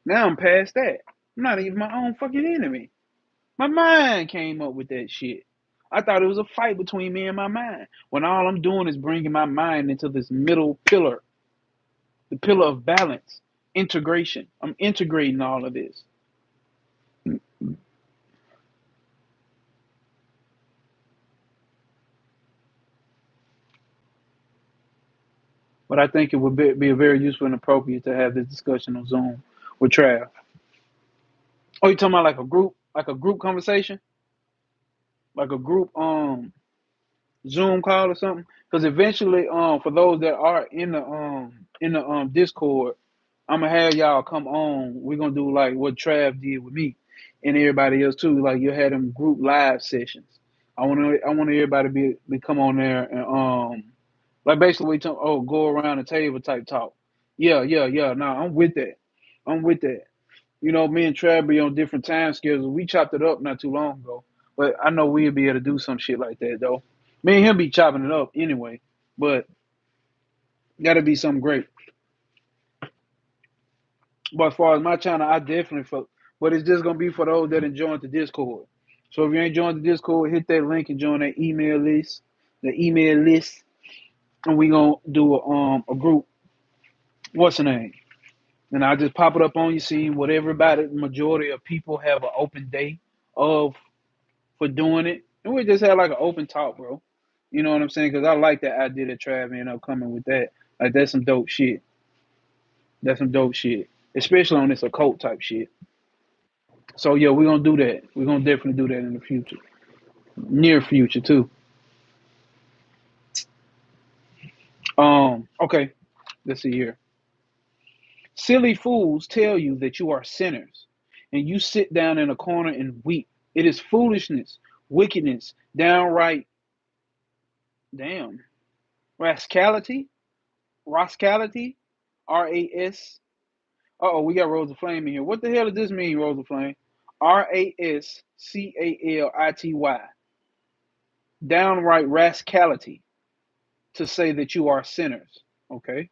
Now I'm past that. I'm not even my own fucking enemy. My mind came up with that shit. I thought it was a fight between me and my mind. When all I'm doing is bringing my mind into this middle pillar, the pillar of balance, integration. I'm integrating all of this. But I think it would be very useful and appropriate to have this discussion on Zoom with Trav. Oh, you talking about like a group conversation, like a group Zoom call or something? Because eventually, for those that are in the Discord, I'm gonna have y'all come on. We're gonna do like what Trav did with me and everybody else too. Like you had them group live sessions. I want everybody be come on there and like basically we talk, oh, go around the table type talk. Yeah, yeah, yeah. Nah, I'm with that. I'm with that. You know, me and Trav be on different time schedules. We chopped it up not too long ago, but I know we'll be able to do some shit like that though. Me and him be chopping it up anyway, but gotta be something great. But as far as my channel, I definitely fuck. But it's just gonna be for those that enjoy the Discord. So if you ain't joined the Discord, hit that link and join that email list, and we gonna do a group. What's the name? And I just pop it up on you, see what everybody, majority of people have an open day of for doing it, and we just have like an open talk, bro. You know what I'm saying? Because I like that idea that Trav ended up coming with that. Like that's some dope shit. That's some dope shit, especially on this occult type shit. So yeah, we're gonna do that. We're gonna definitely do that in the future, near future too. Okay, let's see here. Silly fools tell you that you are sinners, and you sit down in a corner and weep. It is foolishness, wickedness, downright damn rascality, rascality, RAS. Oh, we got Rose of Flame in here. What the hell does this mean, Rose of Flame? RASCALITY. Downright rascality to say that you are sinners. Okay.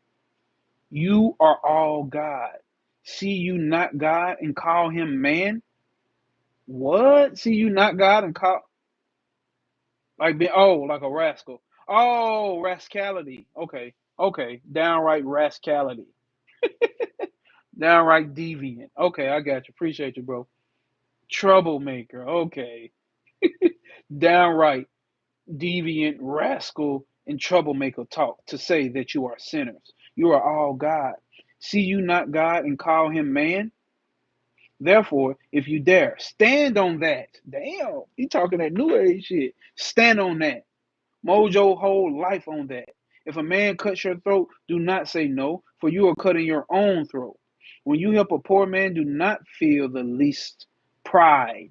You are all God. See you not God and call him man? What? See you not God and call like be like a rascal. Oh, rascality. Okay. Okay. Downright rascality. Downright deviant. Okay, I got you. Appreciate you, bro. Troublemaker. Okay. Downright deviant, rascal, and troublemaker talk to say that you are sinners. You are all God. See you not God and call him man? Therefore, if you dare, stand on that. Damn, he talking that new age shit. Stand on that. Mold your whole life on that. If a man cuts your throat, do not say no, for you are cutting your own throat. When you help a poor man, do not feel the least pride.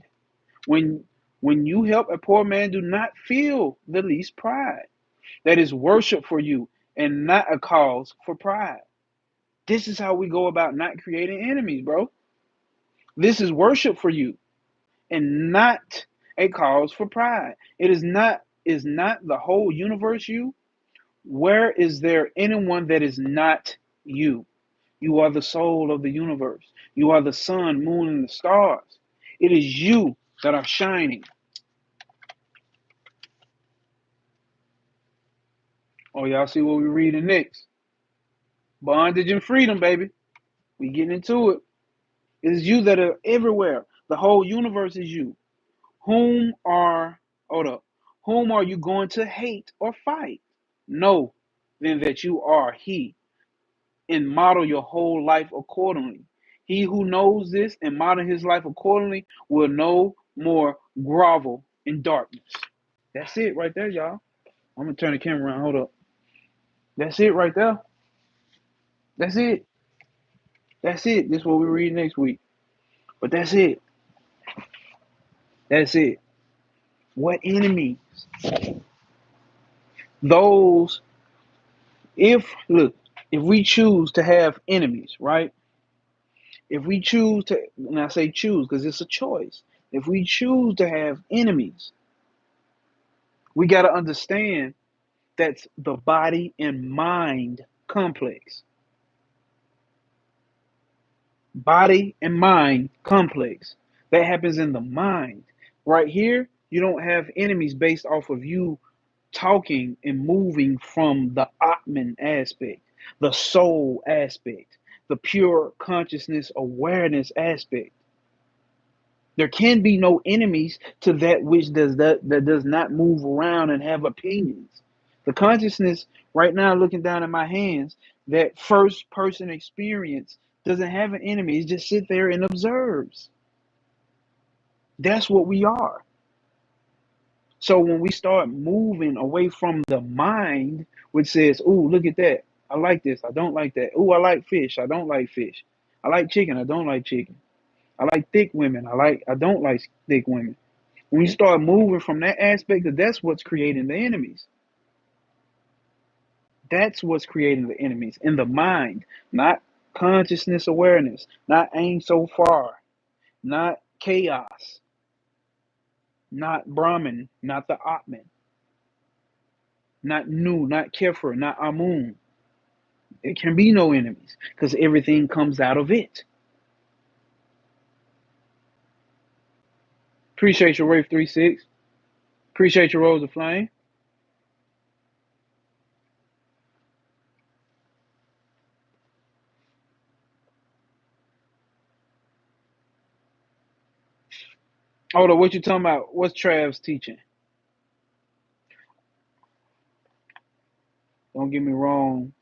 When when you help a poor man, do not feel the least pride. That is worship for you and not a cause for pride. This is how we go about not creating enemies, bro. This is worship for you and not a cause for pride. It is not the whole universe you. Where is there anyone that is not you? You are the soul of the universe. You are the sun, moon, and the stars. It is you that are shining. Oh, y'all see what we're reading next? Bondage and freedom, baby. We getting into it. It is you that are everywhere. The whole universe is you. Whom are hold up? Whom are you going to hate or fight? Know then that you are he, and model your whole life accordingly. He who knows this and model his life accordingly will no more grovel in darkness. That's it right there, y'all. I'm gonna turn the camera around. Hold up. That's it right there. That's it. That's it. This is what we read next week. But that's it. That's it. What enemy? Those if we choose to have enemies, right? If we choose to, and I say choose because it's a choice. If we choose to have enemies, we got to understand that's the body and mind complex. Body and mind complex. That happens in the mind. Right here, you don't have enemies based off of you talking and moving from the Atman aspect, the soul aspect, the pure consciousness awareness aspect. There can be no enemies to that which that does not move around and have opinions. The consciousness right now looking down at my hands, that first person experience doesn't have an enemy. It just sit there and observes. That's what we are. So when we start moving away from the mind, which says, "Ooh, look at that. I like this. I don't like that. Ooh, I like fish. I don't like fish. I like chicken. I don't like chicken. I like thick women. I don't like thick women." When you start moving from that aspect, that's what's creating the enemies. That's what's creating the enemies in the mind, not consciousness awareness, not aim so far, not chaos, not Brahman, not the Atman, not Nu, not Kefir, not Amun. It can be no enemies because everything comes out of it. Appreciate your Wave 36. Appreciate your Rose of Flame. Hold on, what you talking about? What's Trav's teaching? Don't get me wrong.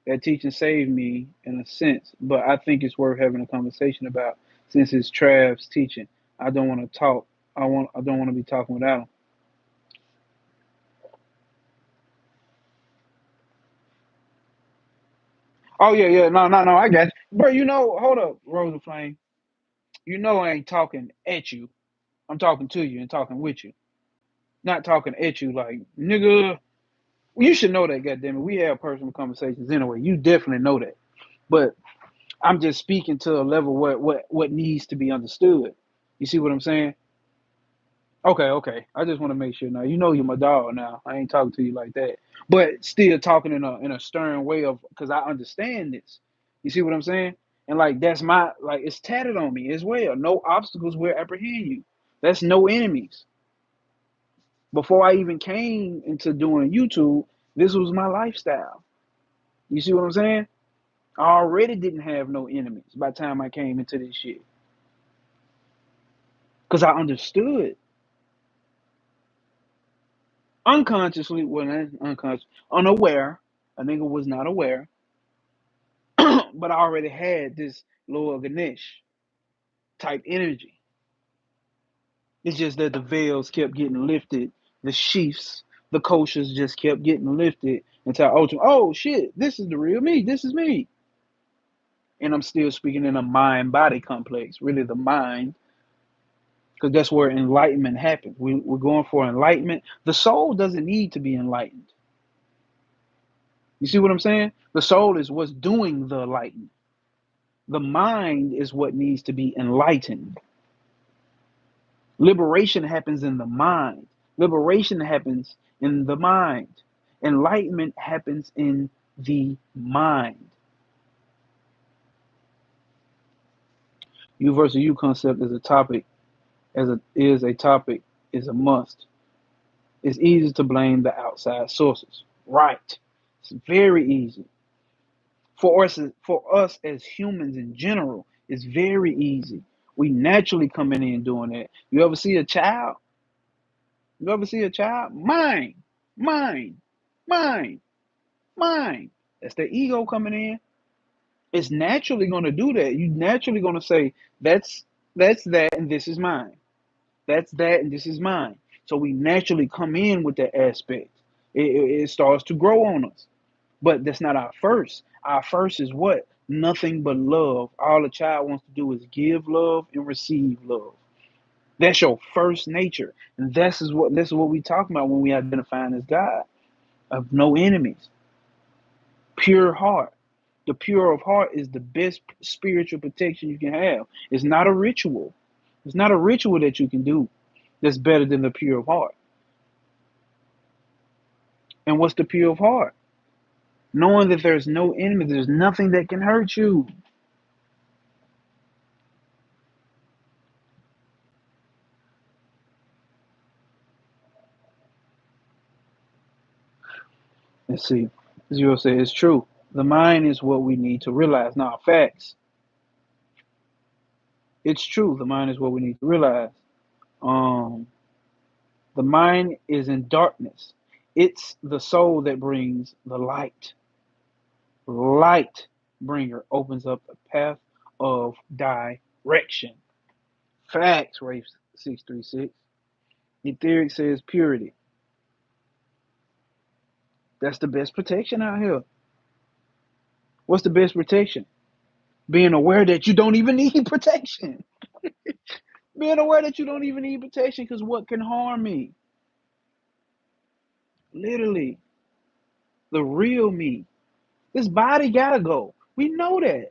That teaching saved me in a sense, but I think it's worth having a conversation about since it's Trav's teaching. I don't want to talk. I don't want to be talking without him. Oh yeah, yeah. No. I got you. Bro, hold up, Rose of Flame. I ain't talking at you. I'm talking to you and talking with you. Not talking at you like nigga. You should know that, goddammit. We have personal conversations anyway. You definitely know that. But I'm just speaking to a level where what needs to be understood. You see what I'm saying? Okay. I just want to make sure now. You're my dog now. I ain't talking to you like that. But still talking in a stern way of because I understand this. You see what I'm saying? And like that's my like it's tatted on me as well. No obstacles will apprehend you. That's no enemies. Before I even came into doing YouTube, this was my lifestyle. You see what I'm saying? I already didn't have no enemies by the time I came into this shit. Because I understood unconsciously, well, not unconscious, unaware. A nigga was not aware, but I already had this Lord Ganesh type energy. It's just that the veils kept getting lifted, the sheaths, the koshas just kept getting lifted until ultimately, oh shit, this is the real me. This is me. And I'm still speaking in a mind body complex, really the mind, because that's where enlightenment happens. We're going for enlightenment. The soul doesn't need to be enlightened. You see what I'm saying? The soul is what's doing the enlightenment. The mind is what needs to be enlightened. Liberation happens in the mind. Liberation happens in the mind. Enlightenment happens in the mind. You versus you concept is a topic, is a must. It's easy to blame the outside sources. Right. It's very easy. For us as humans in general, it's very easy. We naturally coming in doing that. You ever see a child? You ever see a child? Mine, mine, mine, mine. That's the ego coming in. It's naturally gonna do that. You naturally gonna say, that's that and this is mine. That's that and this is mine. So we naturally come in with that aspect. It starts to grow on us. But that's not our first. Our first is what? Nothing but love. All a child wants to do is give love and receive love. That's your first nature. And this is what we talk about when we identify as God. Of no enemies. Pure heart. The pure of heart is the best spiritual protection you can have. It's not a ritual. It's not a ritual that you can do that's better than the pure of heart. And what's the pure of heart? Knowing that there's no enemy, there's nothing that can hurt you. Let's see. Zero says it's true. The mind is what we need to realize. Now, facts. It's true. The mind is what we need to realize. Um, the mind is in darkness. It's the soul that brings the light. Light bringer opens up the path of direction. Facts, Rafe 636. Etheric says purity. That's the best protection out here. What's the best protection? Being aware that you don't even need protection. Being aware that you don't even need protection, because what can harm me? Literally, the real me. This body gotta go. We know that.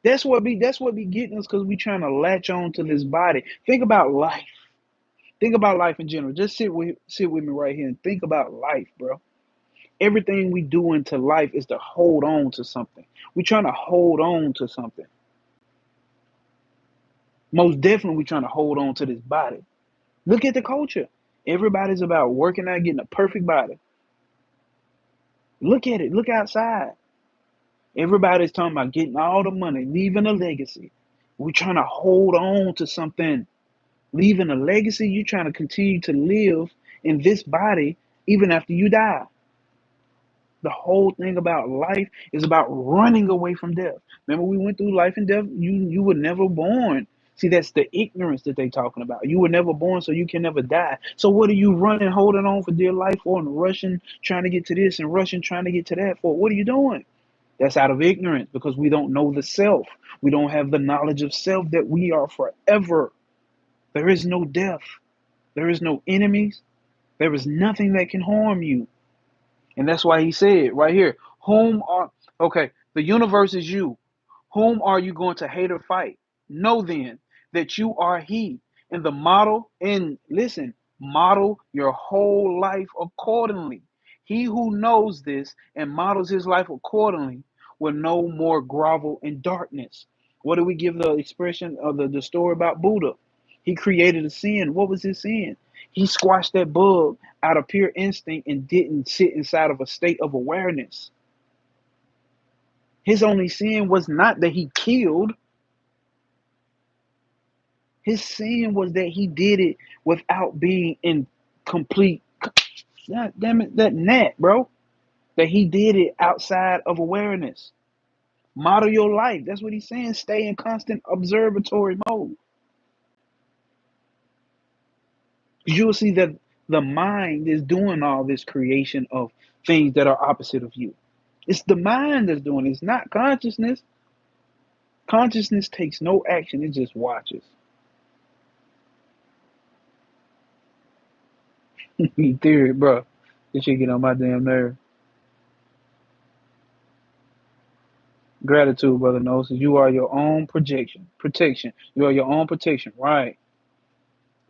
That's what be getting us, because we trying to latch on to this body. Think about life. Think about life in general. Just sit with me right here and think about life, bro. Everything we do into life is to hold on to something. We're trying to hold on to something. Most definitely, we're trying to hold on to this body. Look at the culture. Everybody's about working out, getting a perfect body. Look at it. Look outside. Everybody's talking about getting all the money, leaving a legacy. We're trying to hold on to something. Leaving a legacy, you're trying to continue to live in this body even after you die. The whole thing about life is about running away from death. Remember, we went through life and death. You were never born. See, that's the ignorance that they talking about. You were never born, so you can never die. So what are you running, holding on for dear life for, and rushing, trying to get to this, and rushing, trying to get to that for? What are you doing? That's out of ignorance, because we don't know the self. We don't have the knowledge of self, that we are forever. There is no death. There is no enemies. There is nothing that can harm you. And that's why he said right here, okay, the universe is you. Whom are you going to hate or fight? Know then that you are he. And model your whole life accordingly. He who knows this and models his life accordingly will no more grovel in darkness. What do we give the expression of the story about Buddha? He created a sin. What was his sin? He squashed that bug out of pure instinct and didn't sit inside of a state of awareness. His only sin was not that he killed. His sin was that he did it without being in complete, God damn it, that gnat, bro. That he did it outside of awareness. Model your life. That's what he's saying. Stay in constant observatory mode. You'll see that the mind is doing all this creation of things that are opposite of you. It's the mind that's doing it. It's not consciousness. Consciousness takes no action. It just watches. Theory, bro. This shit get on my damn nerve. Gratitude, brother Gnosis. You are your own protection. You are your own protection, right?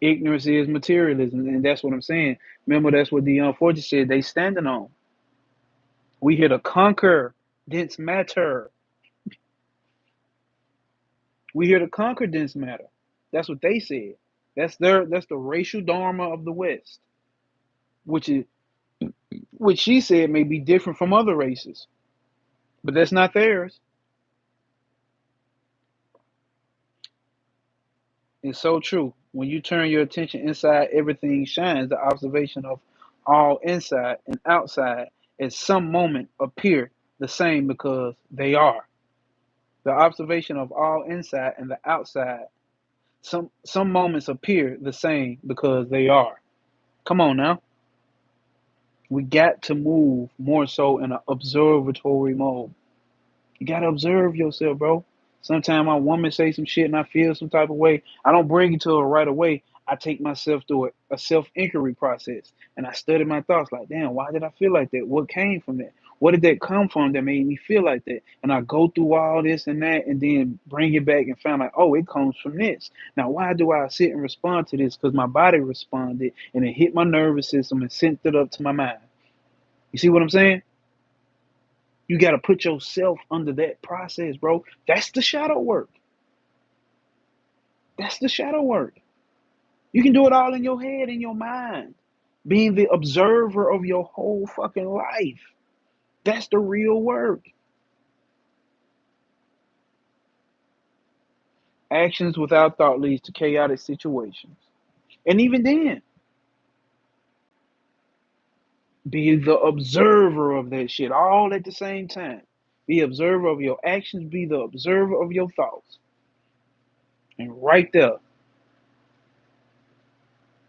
Ignorance is materialism, and that's what I'm saying. Remember, that's what the unfortunate said. They standing on. We here to conquer dense matter. We here to conquer dense matter. That's what they said. That's the racial dharma of the West, which is which she said may be different from other races, but that's not theirs. It's so true. When you turn your attention inside, everything shines. The observation of all inside and outside at some moment appear the same, because they are. The observation of all inside and the outside, some moments appear the same, because they are. Come on now. We got to move more so in an observatory mode. You gotta observe yourself, bro. Sometimes my woman say some shit and I feel some type of way. I don't bring it to her right away. I take myself through a self-inquiry process, and I study my thoughts. Like, damn, why did I feel like that? What came from that? What did that come from that made me feel like that? And I go through all this and that, and then bring it back and find like, oh, it comes from this. Now, why do I sit and respond to this? Because my body responded, and it hit my nervous system and sent it up to my mind. You see what I'm saying? You got to put yourself under that process, bro. That's the shadow work. That's the shadow work. You can do it all in your head, in your mind, being the observer of your whole fucking life. That's the real work. Actions without thought leads to chaotic situations. And even then, be the observer of that shit all at the same time. Be observer of your actions, be the observer of your thoughts. And right there,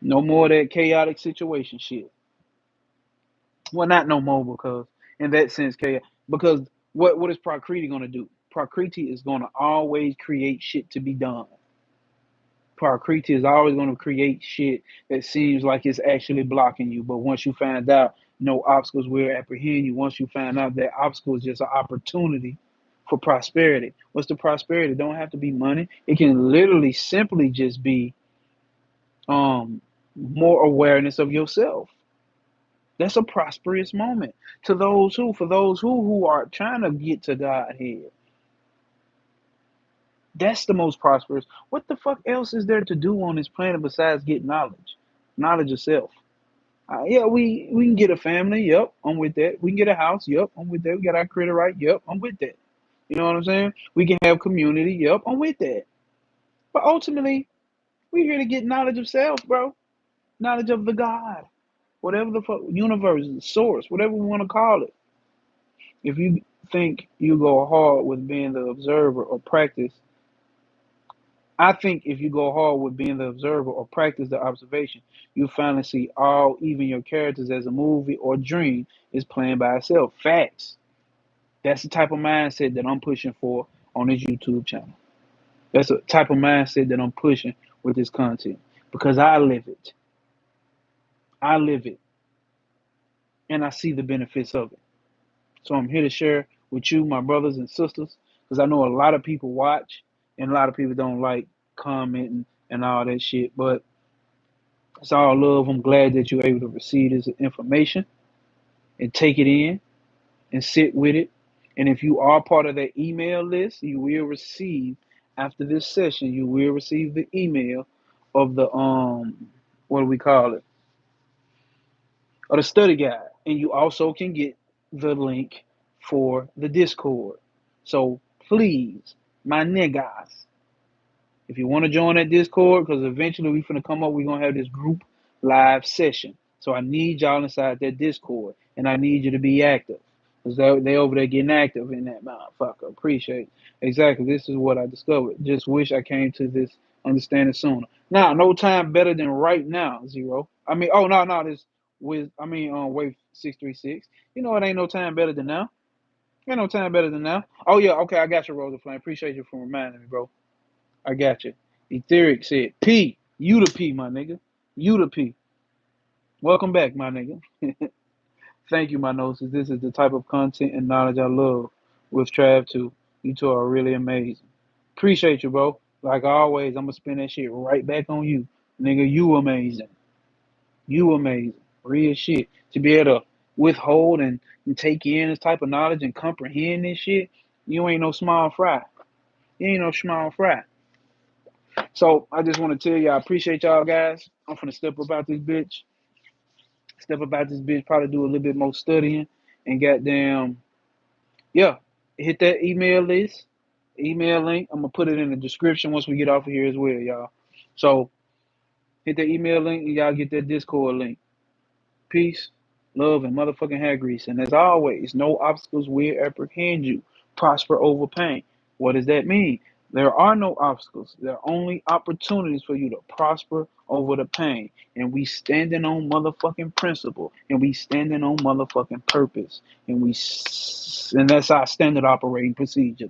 no more of that chaotic situation shit. Well, not no more, because in that sense, chaos. Because what is Prakriti gonna do? Prakriti is gonna always create shit to be done. Prakriti is always going to create shit that seems like it's actually blocking you. But once you find out no obstacles will apprehend you, once you find out that obstacle is just an opportunity for prosperity. What's the prosperity? It don't have to be money. It can literally simply just be more awareness of yourself. That's a prosperous moment to those who, for those who are trying to get to Godhead. That's the most prosperous. What the fuck else is there to do on this planet besides get knowledge? Knowledge of self. Yeah, we can get a family. Yep, I'm with that. We can get a house. Yep, I'm with that. We got our credit right. Yep, I'm with that. You know what I'm saying? We can have community. Yep, I'm with that. But ultimately, we're here to get knowledge of self, bro. Knowledge of the God, whatever the fuck, universe, source, whatever we want to call it. If you think you go hard with being the observer or practice, I think if you go hard with being the observer or practice the observation, you finally see all, even your characters as a movie or dream is playing by itself. Facts. That's the type of mindset that I'm pushing for on this YouTube channel. That's the type of mindset that I'm pushing with this content because I live it. I live it and I see the benefits of it. So I'm here to share with you, my brothers and sisters, because I know a lot of people watch and a lot of people don't like commenting and all that shit. But it's all love. I'm glad that you're able to receive this information and take it in and sit with it. And if you are part of that email list, you will receive after this session, you will receive the email of the what do we call it? Of the study guide. And you also can get the link for the Discord. So please, my niggas, if you want to join that Discord, because eventually we're going to come up, we're going to have this group live session. So I need y'all inside that Discord, and I need you to be active. Because they over there getting active in that motherfucker. Appreciate it. Exactly. This is what I discovered. Just wish I came to this understanding sooner. Now, no time better than right now, Zero. I mean, oh, no, this Wave 636. You know, it ain't no time better than now. Ain't no time better than now. Oh, yeah, okay, I got you, Rosa Flame. Appreciate you for reminding me, bro. I got you. Etheric said, P, you the P, my nigga. You the P. Welcome back, my nigga. Thank you, my Gnosis. This is the type of content and knowledge I love with Trav too. You two are really amazing. Appreciate you, bro. Like always, I'm gonna spin that shit right back on you. Nigga, you amazing. You amazing. Real shit. To be able to withhold and take in this type of knowledge and comprehend this shit, you ain't no small fry. You ain't no small fry. So I just want to tell you, I appreciate y'all guys. I'm finna step up out this bitch. Step up out this bitch, probably do a little bit more studying and goddamn, yeah, hit that email list, email link. I'm gonna put it in the description once we get off of here as well, y'all. So hit that email link and y'all get that Discord link. Peace, love, and motherfucking hair grease. And as always, no obstacles will apprehend you. Prosper over pain. What does that mean? There are no obstacles. There are only opportunities for you to prosper over the pain. And we standing on motherfucking principle. And we standing on motherfucking purpose. And that's our standard operating procedure.